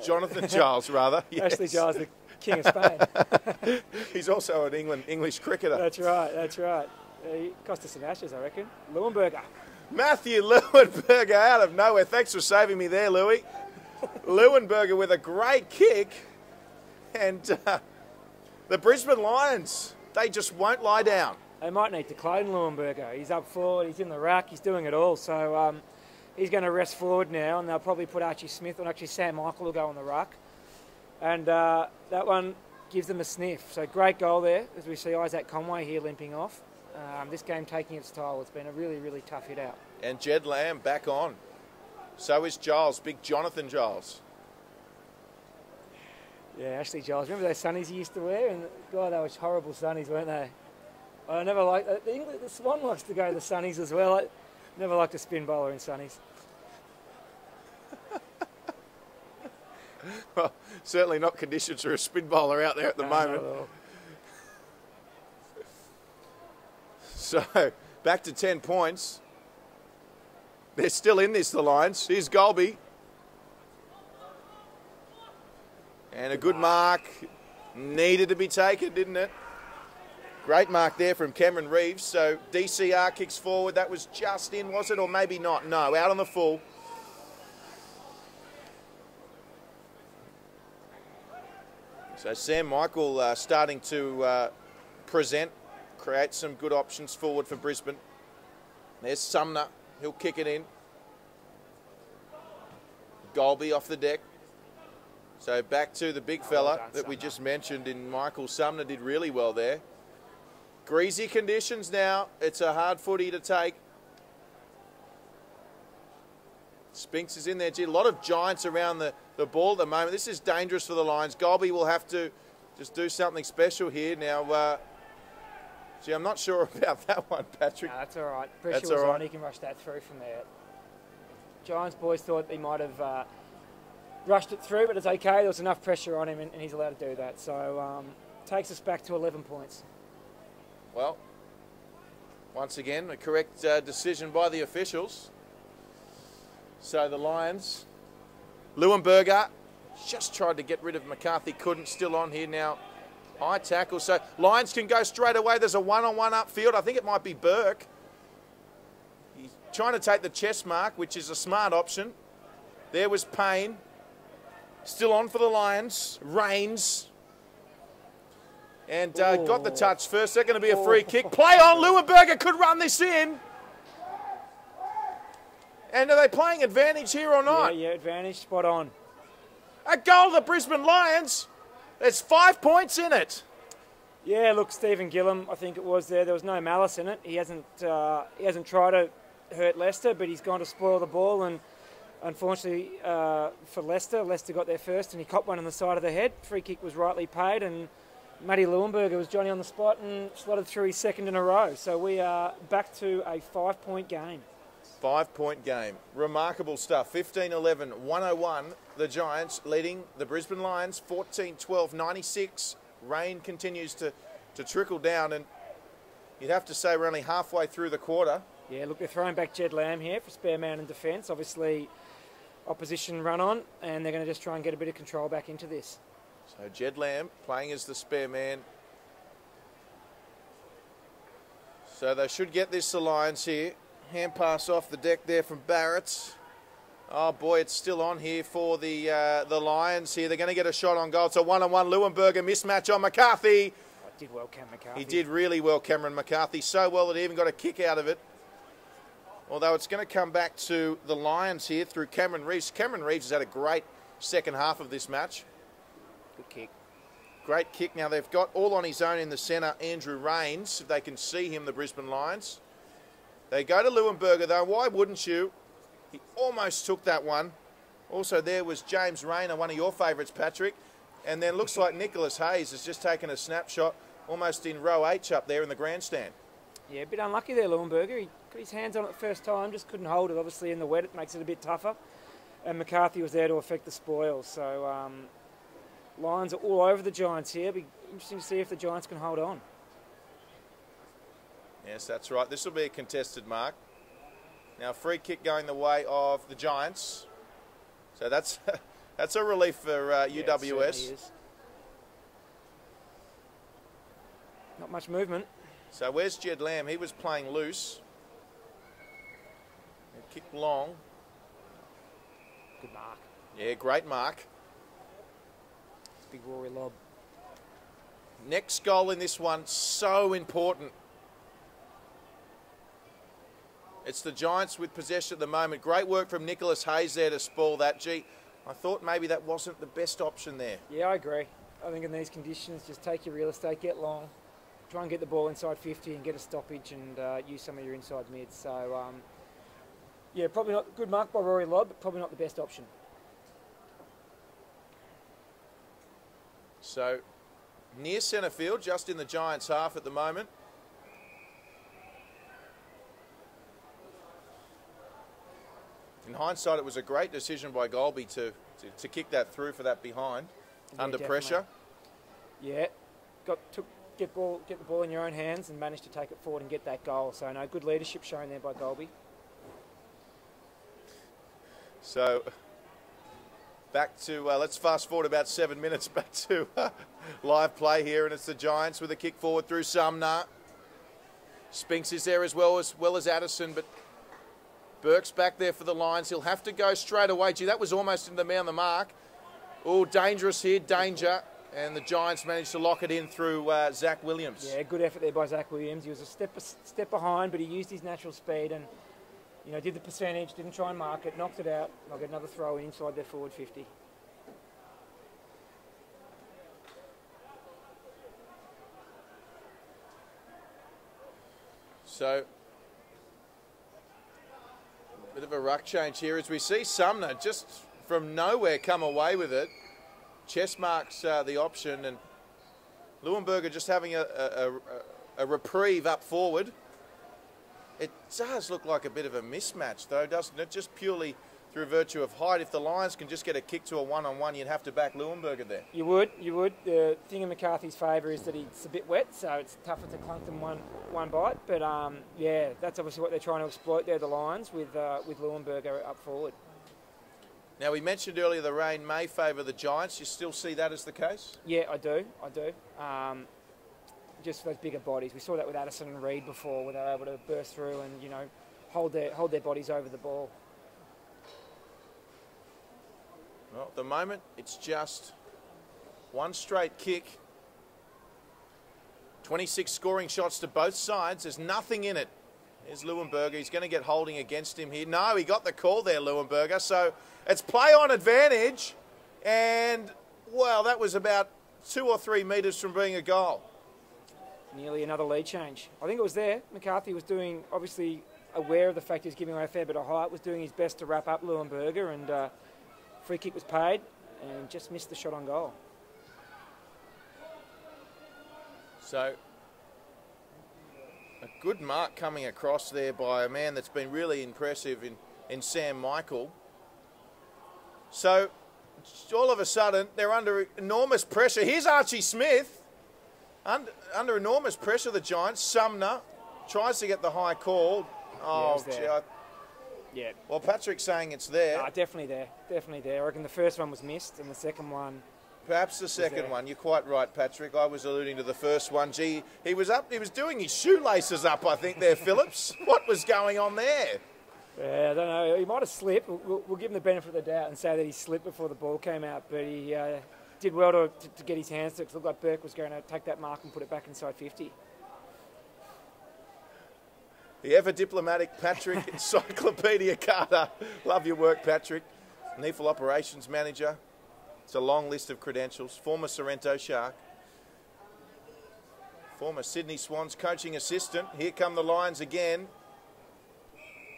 Jonathan Giles, rather. Yes. Ashley Giles, the King of Spain. He's also an English cricketer. That's right, that's right. He cost us some ashes, I reckon. Leuenberger. Matthew Leuenberger out of nowhere. Thanks for saving me there, Louis. Leuenberger with a great kick. And the Brisbane Lions, they just won't lie down. They might need to clone Leuenberger. He's up forward, he's in the rack, he's doing it all. So he's going to rest forward now, and they'll probably put Archie Smith, or actually Sam Michael will go on the ruck. And that one gives them a sniff. So great goal there, as we see Isaac Conway here limping off. This game taking its toll. It's been a really, really tough hit out. And Jed Lamb back on. So is Giles, big Jonathan Giles. Yeah, Ashley Giles. Remember those sunnies he used to wear? And God, they were horrible sunnies, weren't they? I never liked the Swan likes to go to the sunnies as well. I never liked a spin bowler in sunnies. Well, certainly not conditions for a spin bowler out there at the moment. So, back to 10 points. They're still in this, the Lions. Here's Golby. And a good mark. Needed to be taken, didn't it? Great mark there from Cameron Reeves. So, DCR kicks forward. That was just in, was it? Or maybe not. No, out on the full. So, Sam Michael starting to present, create some good options forward for Brisbane. There's Sumner. He'll kick it in. Golby off the deck. So back to the big fella that we just mentioned in Michael Sumner, did really well there. Greasy conditions now. It's a hard footy to take. Spinks is in there. Gee, a lot of Giants around the ball at the moment. This is dangerous for the Lions. Golby will have to just do something special here. Now, gee, I'm not sure about that one, Patrick. No, that's all right. Pressure was on. He can rush that through from there. Giants boys thought they might have rushed it through, but it's okay. There was enough pressure on him, and he's allowed to do that. So takes us back to 11 points. Well, once again, a correct decision by the officials. So the Lions, Leuenberger just tried to get rid of McCarthy, couldn't. Still on here now. High tackle. So Lions can go straight away. There's a one-on-one upfield. I think it might be Burke. He's trying to take the chest mark, which is a smart option. There was Payne. Still on for the Lions. Rains. And got the touch first. They're going to be a free kick. Play on. Leuenberger could run this in. And are they playing advantage here or not? Yeah, advantage. Spot on. A goal to the Brisbane Lions. There's 5 points in it. Yeah, look, Stephen Gillum, I think it was there. There was no malice in it. He hasn't tried to hurt Leicester, but he's gone to spoil the ball. And unfortunately for Leicester got there first, and he copped one on the side of the head. Free kick was rightly paid, and Matty Leuenberger was Johnny on the spot and slotted through his second in a row. So we are back to a 5-point game. 5-point game. Remarkable stuff. 15-11, 101. The Giants leading the Brisbane Lions 14-12, 96. Rain continues to trickle down, and you'd have to say we're only halfway through the quarter. Yeah, look, they're throwing back Jed Lamb here for spare man in defence. Obviously, opposition run on, and they're going to just try and get a bit of control back into this. So Jed Lamb playing as the spare man. So they should get this, the Lions here. Hand pass off the deck there from Barrett. Oh boy, it's still on here for the Lions here. They're going to get a shot on goal. It's a one-on-one Leuenberger mismatch on McCarthy. Oh, did well, Cam McCarthy. He did really well, Cameron McCarthy. So well that he even got a kick out of it. Although it's going to come back to the Lions here through Cameron Reeves. Cameron Reeves has had a great second half of this match. Good kick. Great kick. Now they've got all on his own in the centre, Andrew Rains. If they can see him, the Brisbane Lions. They go to Leuenberger though. Why wouldn't you? He almost took that one. Also there was James Rayner, one of your favourites, Patrick. And then looks like Nicholas Hayes has just taken a snapshot almost in row H up there in the grandstand. Yeah, a bit unlucky there, Leuenberger. He got his hands on it the first time, just couldn't hold it. Obviously in the wet it makes it a bit tougher. And McCarthy was there to affect the spoils. So Lions are all over the Giants here. It'll be interesting to see if the Giants can hold on. Yes, that's right. This will be a contested mark. Now, free kick going the way of the Giants. So that's that's a relief for UWS. Yeah, not much movement. So where's Jed Lamb? He was playing loose. Kick long. Good mark. Yeah, great mark. It's a big Rory lob. Next goal in this one, so important. It's the Giants with possession at the moment. Great work from Nicholas Hayes there to spoil that. Gee, I thought maybe that wasn't the best option there. Yeah, I agree. I think in these conditions, just take your real estate, get long, try and get the ball inside 50 and get a stoppage and use some of your inside mids. So, yeah, probably not good mark by Rory Lobb, but probably not the best option. So, near centre field, just in the Giants' half at the moment. In hindsight, it was a great decision by Golby to kick that through for that behind, under pressure. Yeah, get the ball in your own hands and managed to take it forward and get that goal. So, no, good leadership shown there by Golby. So, back to, let's fast forward about 7 minutes back to live play here, and it's the Giants with a kick forward through Sumner. Spinks is there as well as Addison, but Burke's back there for the Lions. He'll have to go straight away. Gee, that was almost in the man on the mark. Oh, dangerous here, danger. And the Giants managed to lock it in through Zach Williams. Yeah, good effort there by Zach Williams. He was a step behind, but he used his natural speed and, you know, did the percentage, didn't try and mark it, knocked it out. I'll get another throw inside their forward 50. So, bit of a ruck change here as we see Sumner just from nowhere come away with it. Chest marks the option, and Leuenberger just having a reprieve up forward. It does look like a bit of a mismatch though, doesn't it? Just purely through virtue of height. If the Lions can just get a kick to a one-on-one, you'd have to back Leuenberger there. You would. The thing in McCarthy's favour is that he's a bit wet, so it's tougher to clunk them one bite. But yeah, that's obviously what they're trying to exploit there, the Lions, with Leuenberger up forward. Now, we mentioned earlier the rain may favour the Giants. You still see that as the case? Yeah, I do. Just those bigger bodies. We saw that with Addison and Reid before, where they were able to burst through and, you know, hold their bodies over the ball. Well, at the moment, it's just one straight kick. 26 scoring shots to both sides. There's nothing in it. Here's Leuenberger. He's going to get holding against him here. No, he got the call there, Leuenberger. So it's play on advantage. And, well, that was about 2 or 3 metres from being a goal. Nearly another lead change. I think it was there. McCarthy was doing, obviously aware of the fact he was giving away a fair bit of height, was doing his best to wrap up Leuenberger, and free kick was paid and just missed the shot on goal. So, a good mark coming across there by a man that's been really impressive in Sam Michael. So, all of a sudden, they're under enormous pressure. Here's Archie Smith. Under enormous pressure, the Giants. Sumner tries to get the high call. Oh, there. Yeah. Well, Patrick's saying it's there. Definitely there. Definitely there. I reckon the first one was missed, and the second one. Perhaps the second one. You're quite right, Patrick. I was alluding to the first one. Gee, he was doing his shoelaces up, I think, there, Phillips. What was going on there? Yeah, I don't know. He might have slipped. We'll give him the benefit of the doubt and say that he slipped before the ball came out, but he did well to get his hands to it. It looked like Burke was going to take that mark and put it back inside 50. The ever-diplomatic Patrick, Encyclopedia Carter. Love your work, Patrick. NEFL Operations Manager. It's a long list of credentials. Former Sorrento Shark. Former Sydney Swans coaching assistant. Here come the Lions again.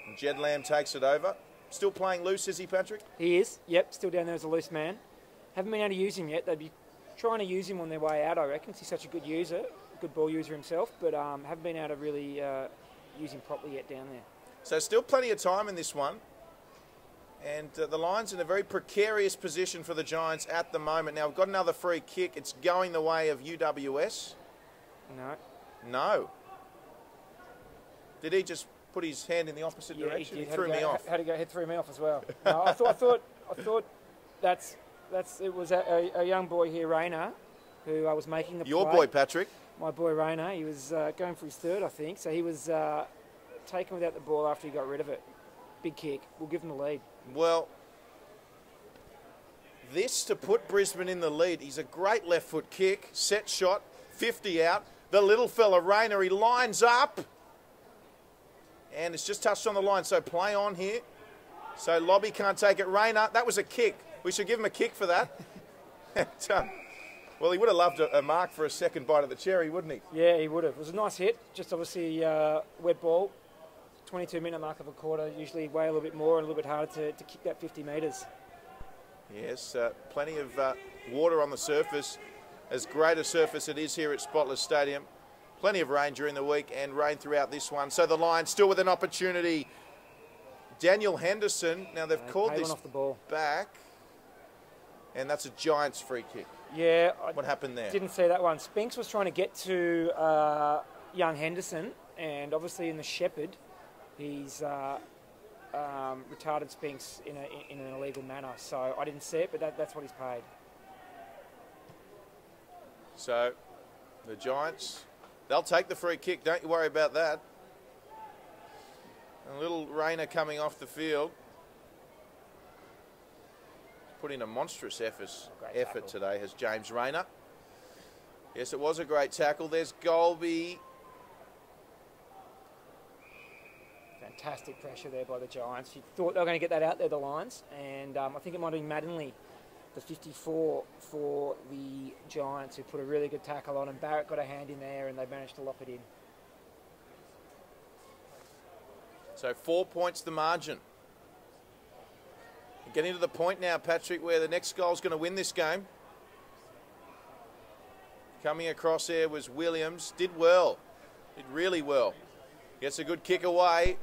And Jed Lamb takes it over. Still playing loose, is he, Patrick? He is. Yep, still down there as a loose man. Haven't been able to use him yet. They'd be trying to use him on their way out, I reckon. He's such a good user, good ball user himself, but haven't been able to really use him properly yet down there. So still plenty of time in this one. And the Lions in a very precarious position for the Giants at the moment. Now, we've got another free kick. It's going the way of UWS. No. No. Did he just put his hand in the opposite direction? He threw me off. Had to go. It threw me off as well. No, I thought it was a young boy here, Rayner, who I was making the play. Your boy, Patrick. My boy, Rayner. He was going for his third, I think. So he was taken without the ball after he got rid of it. Big kick. We'll give him the lead. Well, this to put Brisbane in the lead. He's a great left foot kick. Set shot. 50 out. The little fella, Rayner, he lines up. And it's just touched on the line. So play on here. So Lobby can't take it. Rayner, that was a kick. We should give him a kick for that. Well, he would have loved a mark for a second bite of the cherry, wouldn't he? Yeah, he would have. It was a nice hit. Just obviously wet ball. 22-minute mark of a quarter, usually weigh a little bit more and a little bit harder to kick that 50 metres. Yes, plenty of water on the surface. As great a surface it is here at Spotless Stadium. Plenty of rain during the week and rain throughout this one. So the Lions still with an opportunity. Daniel Henderson. Now they've called this off the ball back. And that's a Giants free kick. Yeah. What happened there? Didn't see that one. Spinks was trying to get to young Henderson, and obviously in the Shepherd, he's retarded Spinks in an illegal manner. So I didn't see it, but that's what he's paid. So the Giants, they'll take the free kick. Don't you worry about that. A little Rayner coming off the field. Put in a monstrous effort today, has James Rayner. Yes, it was a great tackle. There's Golby. Fantastic pressure there by the Giants. You thought they were going to get that out there, the Lions, and I think it might have been Mattingly, the 54 for the Giants, who put a really good tackle on, and Barrett got a hand in there, and they managed to lock it in. So 4 points the margin. Getting to the point now, Patrick, where the next goal is going to win this game. Coming across there was Williams. Did well. Did really well. Gets a good kick away.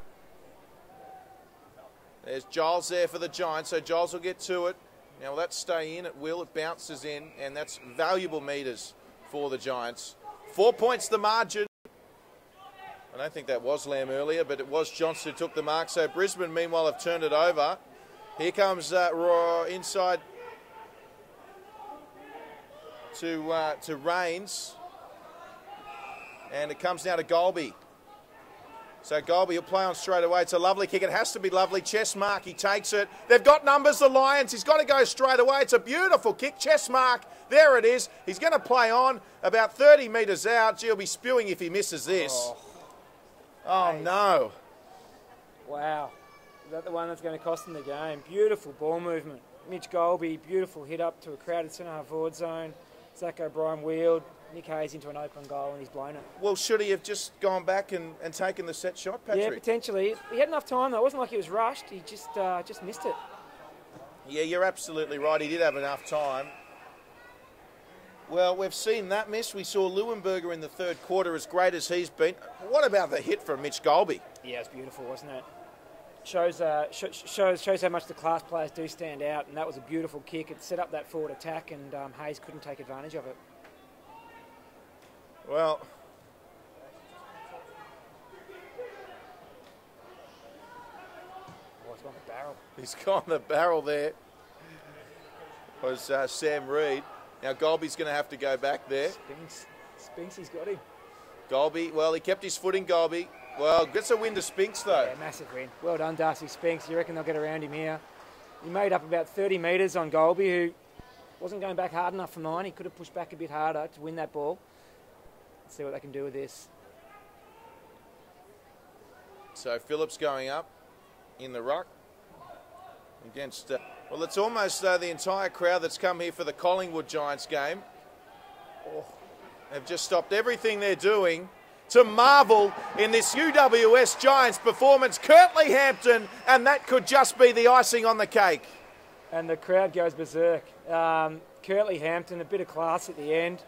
There's Giles there for the Giants, so Giles will get to it. Now, will that stay in? It will. It bounces in, and that's valuable metres for the Giants. 4 points the margin. I don't think that was Lamb earlier, but it was Johnson who took the mark. So Brisbane, meanwhile, have turned it over. Here comes inside to Rains. And it comes now to Golby. So Golby will play on straight away. It's a lovely kick. It has to be lovely. Chest mark. He takes it. They've got numbers, the Lions. He's got to go straight away. It's a beautiful kick. Chest mark. There it is. He's going to play on about 30 metres out. Gee, he'll be spewing if he misses this. Oh no. Wow. Is that the one that's going to cost them the game? Beautiful ball movement. Mitch Golby, beautiful hit up to a crowded centre-half forward zone. Zach O'Brien wheeled. Nick Hayes into an open goal and he's blown it. Well, should he have just gone back and taken the set shot, Patrick? Yeah, potentially. He had enough time though. It wasn't like he was rushed. He just missed it. Yeah, you're absolutely right. He did have enough time. Well, we've seen that miss. We saw Leuenberger in the third quarter, as great as he's been. What about the hit from Mitch Golby? Yeah, it's beautiful, wasn't it? Shows how much the class players do stand out, and that was a beautiful kick. It set up that forward attack, and Hayes couldn't take advantage of it. Well, He's gone the barrel there. Was Sam Reid. Now Golby's going to have to go back there. Spinksy's got him. Golby, well, he kept his foot in Golby. Well, gets a win to Spinks, though. Yeah, massive win. Well done, Darcy Spinks. You reckon they'll get around him here? He made up about 30 metres on Golby, who wasn't going back hard enough for mine. He could have pushed back a bit harder to win that ball. Let's see what they can do with this. So Phillips going up in the ruck against... well, it's almost the entire crowd that's come here for the Collingwood Giants game. Oh, they've just stopped everything they're doing to marvel in this UWS Giants performance. Curtly Hampton, and that could just be the icing on the cake. And the crowd goes berserk. Curtly Hampton, a bit of class at the end.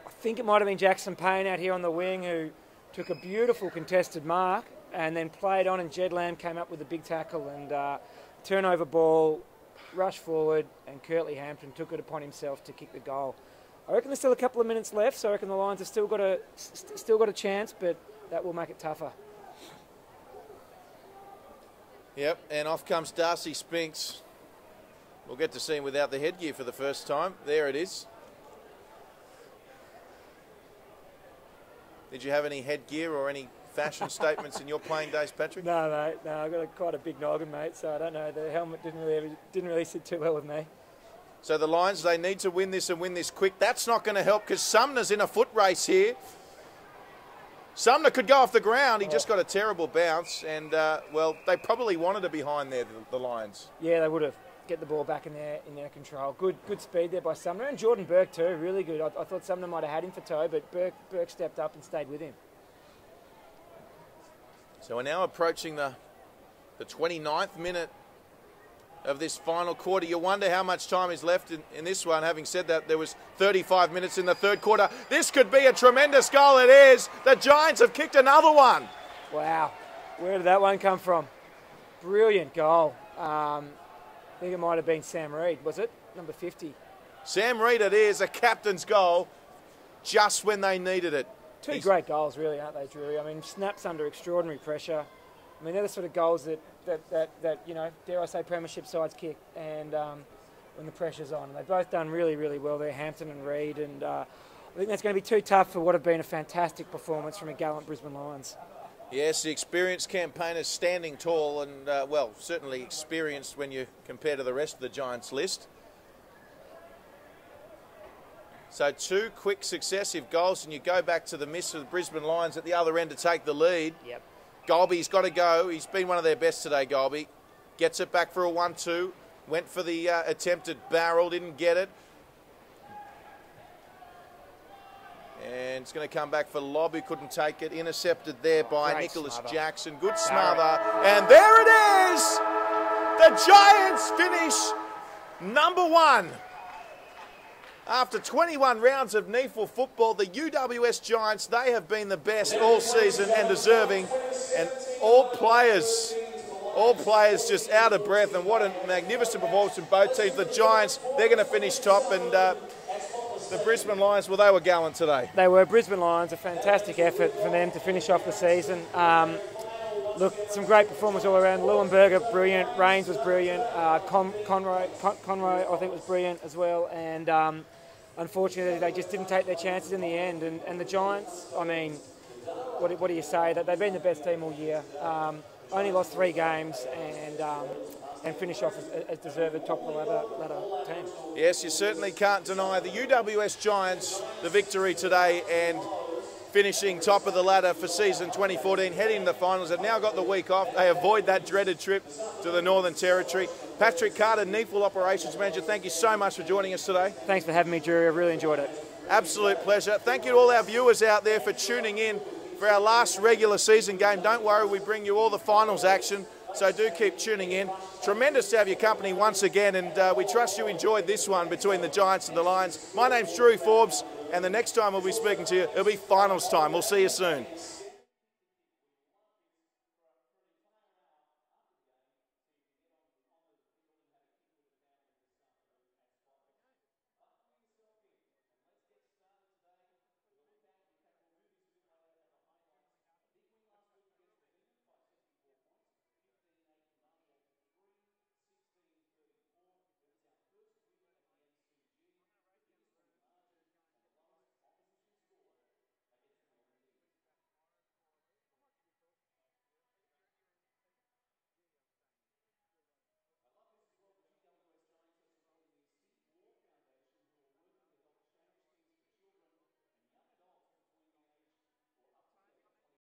I think it might have been Jackson Payne out here on the wing who took a beautiful contested mark and then played on, and Jed Lamb came up with a big tackle and turnover ball, rush forward, and Curtly Hampton took it upon himself to kick the goal. I reckon there's still a couple of minutes left, so I reckon the Lions have still got a chance, but that will make it tougher. Yep, and off comes Darcy Spinks. We'll get to see him without the headgear for the first time. There it is. Did you have any headgear or any fashion statements in your playing days, Patrick? No, mate. No, I've got quite a big noggin, mate, so I don't know. The helmet didn't really sit too well with me. So the Lions, they need to win this and win this quick. That's not going to help because Sumner's in a foot race here. Sumner could go off the ground. He just got a terrible bounce. And, well, they probably wanted to behind there, the Lions. Yeah, they would have. Get the ball back in their control. Good speed there by Sumner. And Jordan Burke too, really good. I thought Sumner might have had him for toe, but Burke stepped up and stayed with him. So we're now approaching the 29th minute of this final quarter. You wonder how much time is left in this one. Having said that, there was 35 minutes in the third quarter. This could be a tremendous goal. It is. The Giants have kicked another one. Wow. Where did that one come from? Brilliant goal. I think it might have been Sam Reid, was it? Number 50. Sam Reid it is. A captain's goal just when they needed it. Two great goals, really, aren't they, Drury? I mean, snaps under extraordinary pressure. I mean, they're the sort of goals that you know, dare I say, premiership sides kick, and when the pressure's on. And they've both done really, really well there, Hampton and Reid, and I think that's going to be too tough for what have been a fantastic performance from a gallant Brisbane Lions. Yes, the experienced campaigners standing tall and, well, certainly experienced when you compare to the rest of the Giants list. So two quick successive goals, and you go back to the miss of the Brisbane Lions at the other end to take the lead. Yep. Golby's got to go. He's been one of their best today, Golby. Gets it back for a 1-2. Went for the attempted barrel, didn't get it. And it's going to come back for Lobb, who couldn't take it. Intercepted there by Nicholas Jackson. Good smother. And there it is! The Giants finish number one. After 21 rounds of NEFL football, the UWS Giants, they have been the best all season and deserving. And all players just out of breath. And what a magnificent performance from both teams. The Giants, they're going to finish top. And the Brisbane Lions, well, they were gallant today. They were. Brisbane Lions, a fantastic effort for them to finish off the season. Look, some great performance all around. Leuenberger, brilliant. Rains was brilliant. Conroy, I think, was brilliant as well. And unfortunately, they just didn't take their chances in the end. And the Giants, I mean, what do you say? That they've been the best team all year. Only lost 3 games and finish off as deserved top of the ladder team. Yes, you certainly can't deny the UWS Giants the victory today and finishing top of the ladder for season 2014, heading to the finals. They've now got the week off. They avoid that dreaded trip to the Northern Territory. Patrick Carter, NEFL Operations Manager, thank you so much for joining us today. Thanks for having me, Drury. I really enjoyed it. Absolute pleasure. Thank you to all our viewers out there for tuning in for our last regular season game. Don't worry, we bring you all the finals action, so do keep tuning in. Tremendous to have your company once again, and we trust you enjoyed this one between the Giants and the Lions. My name's Drury Forbes, and the next time we'll be speaking to you, it'll be finals time. We'll see you soon.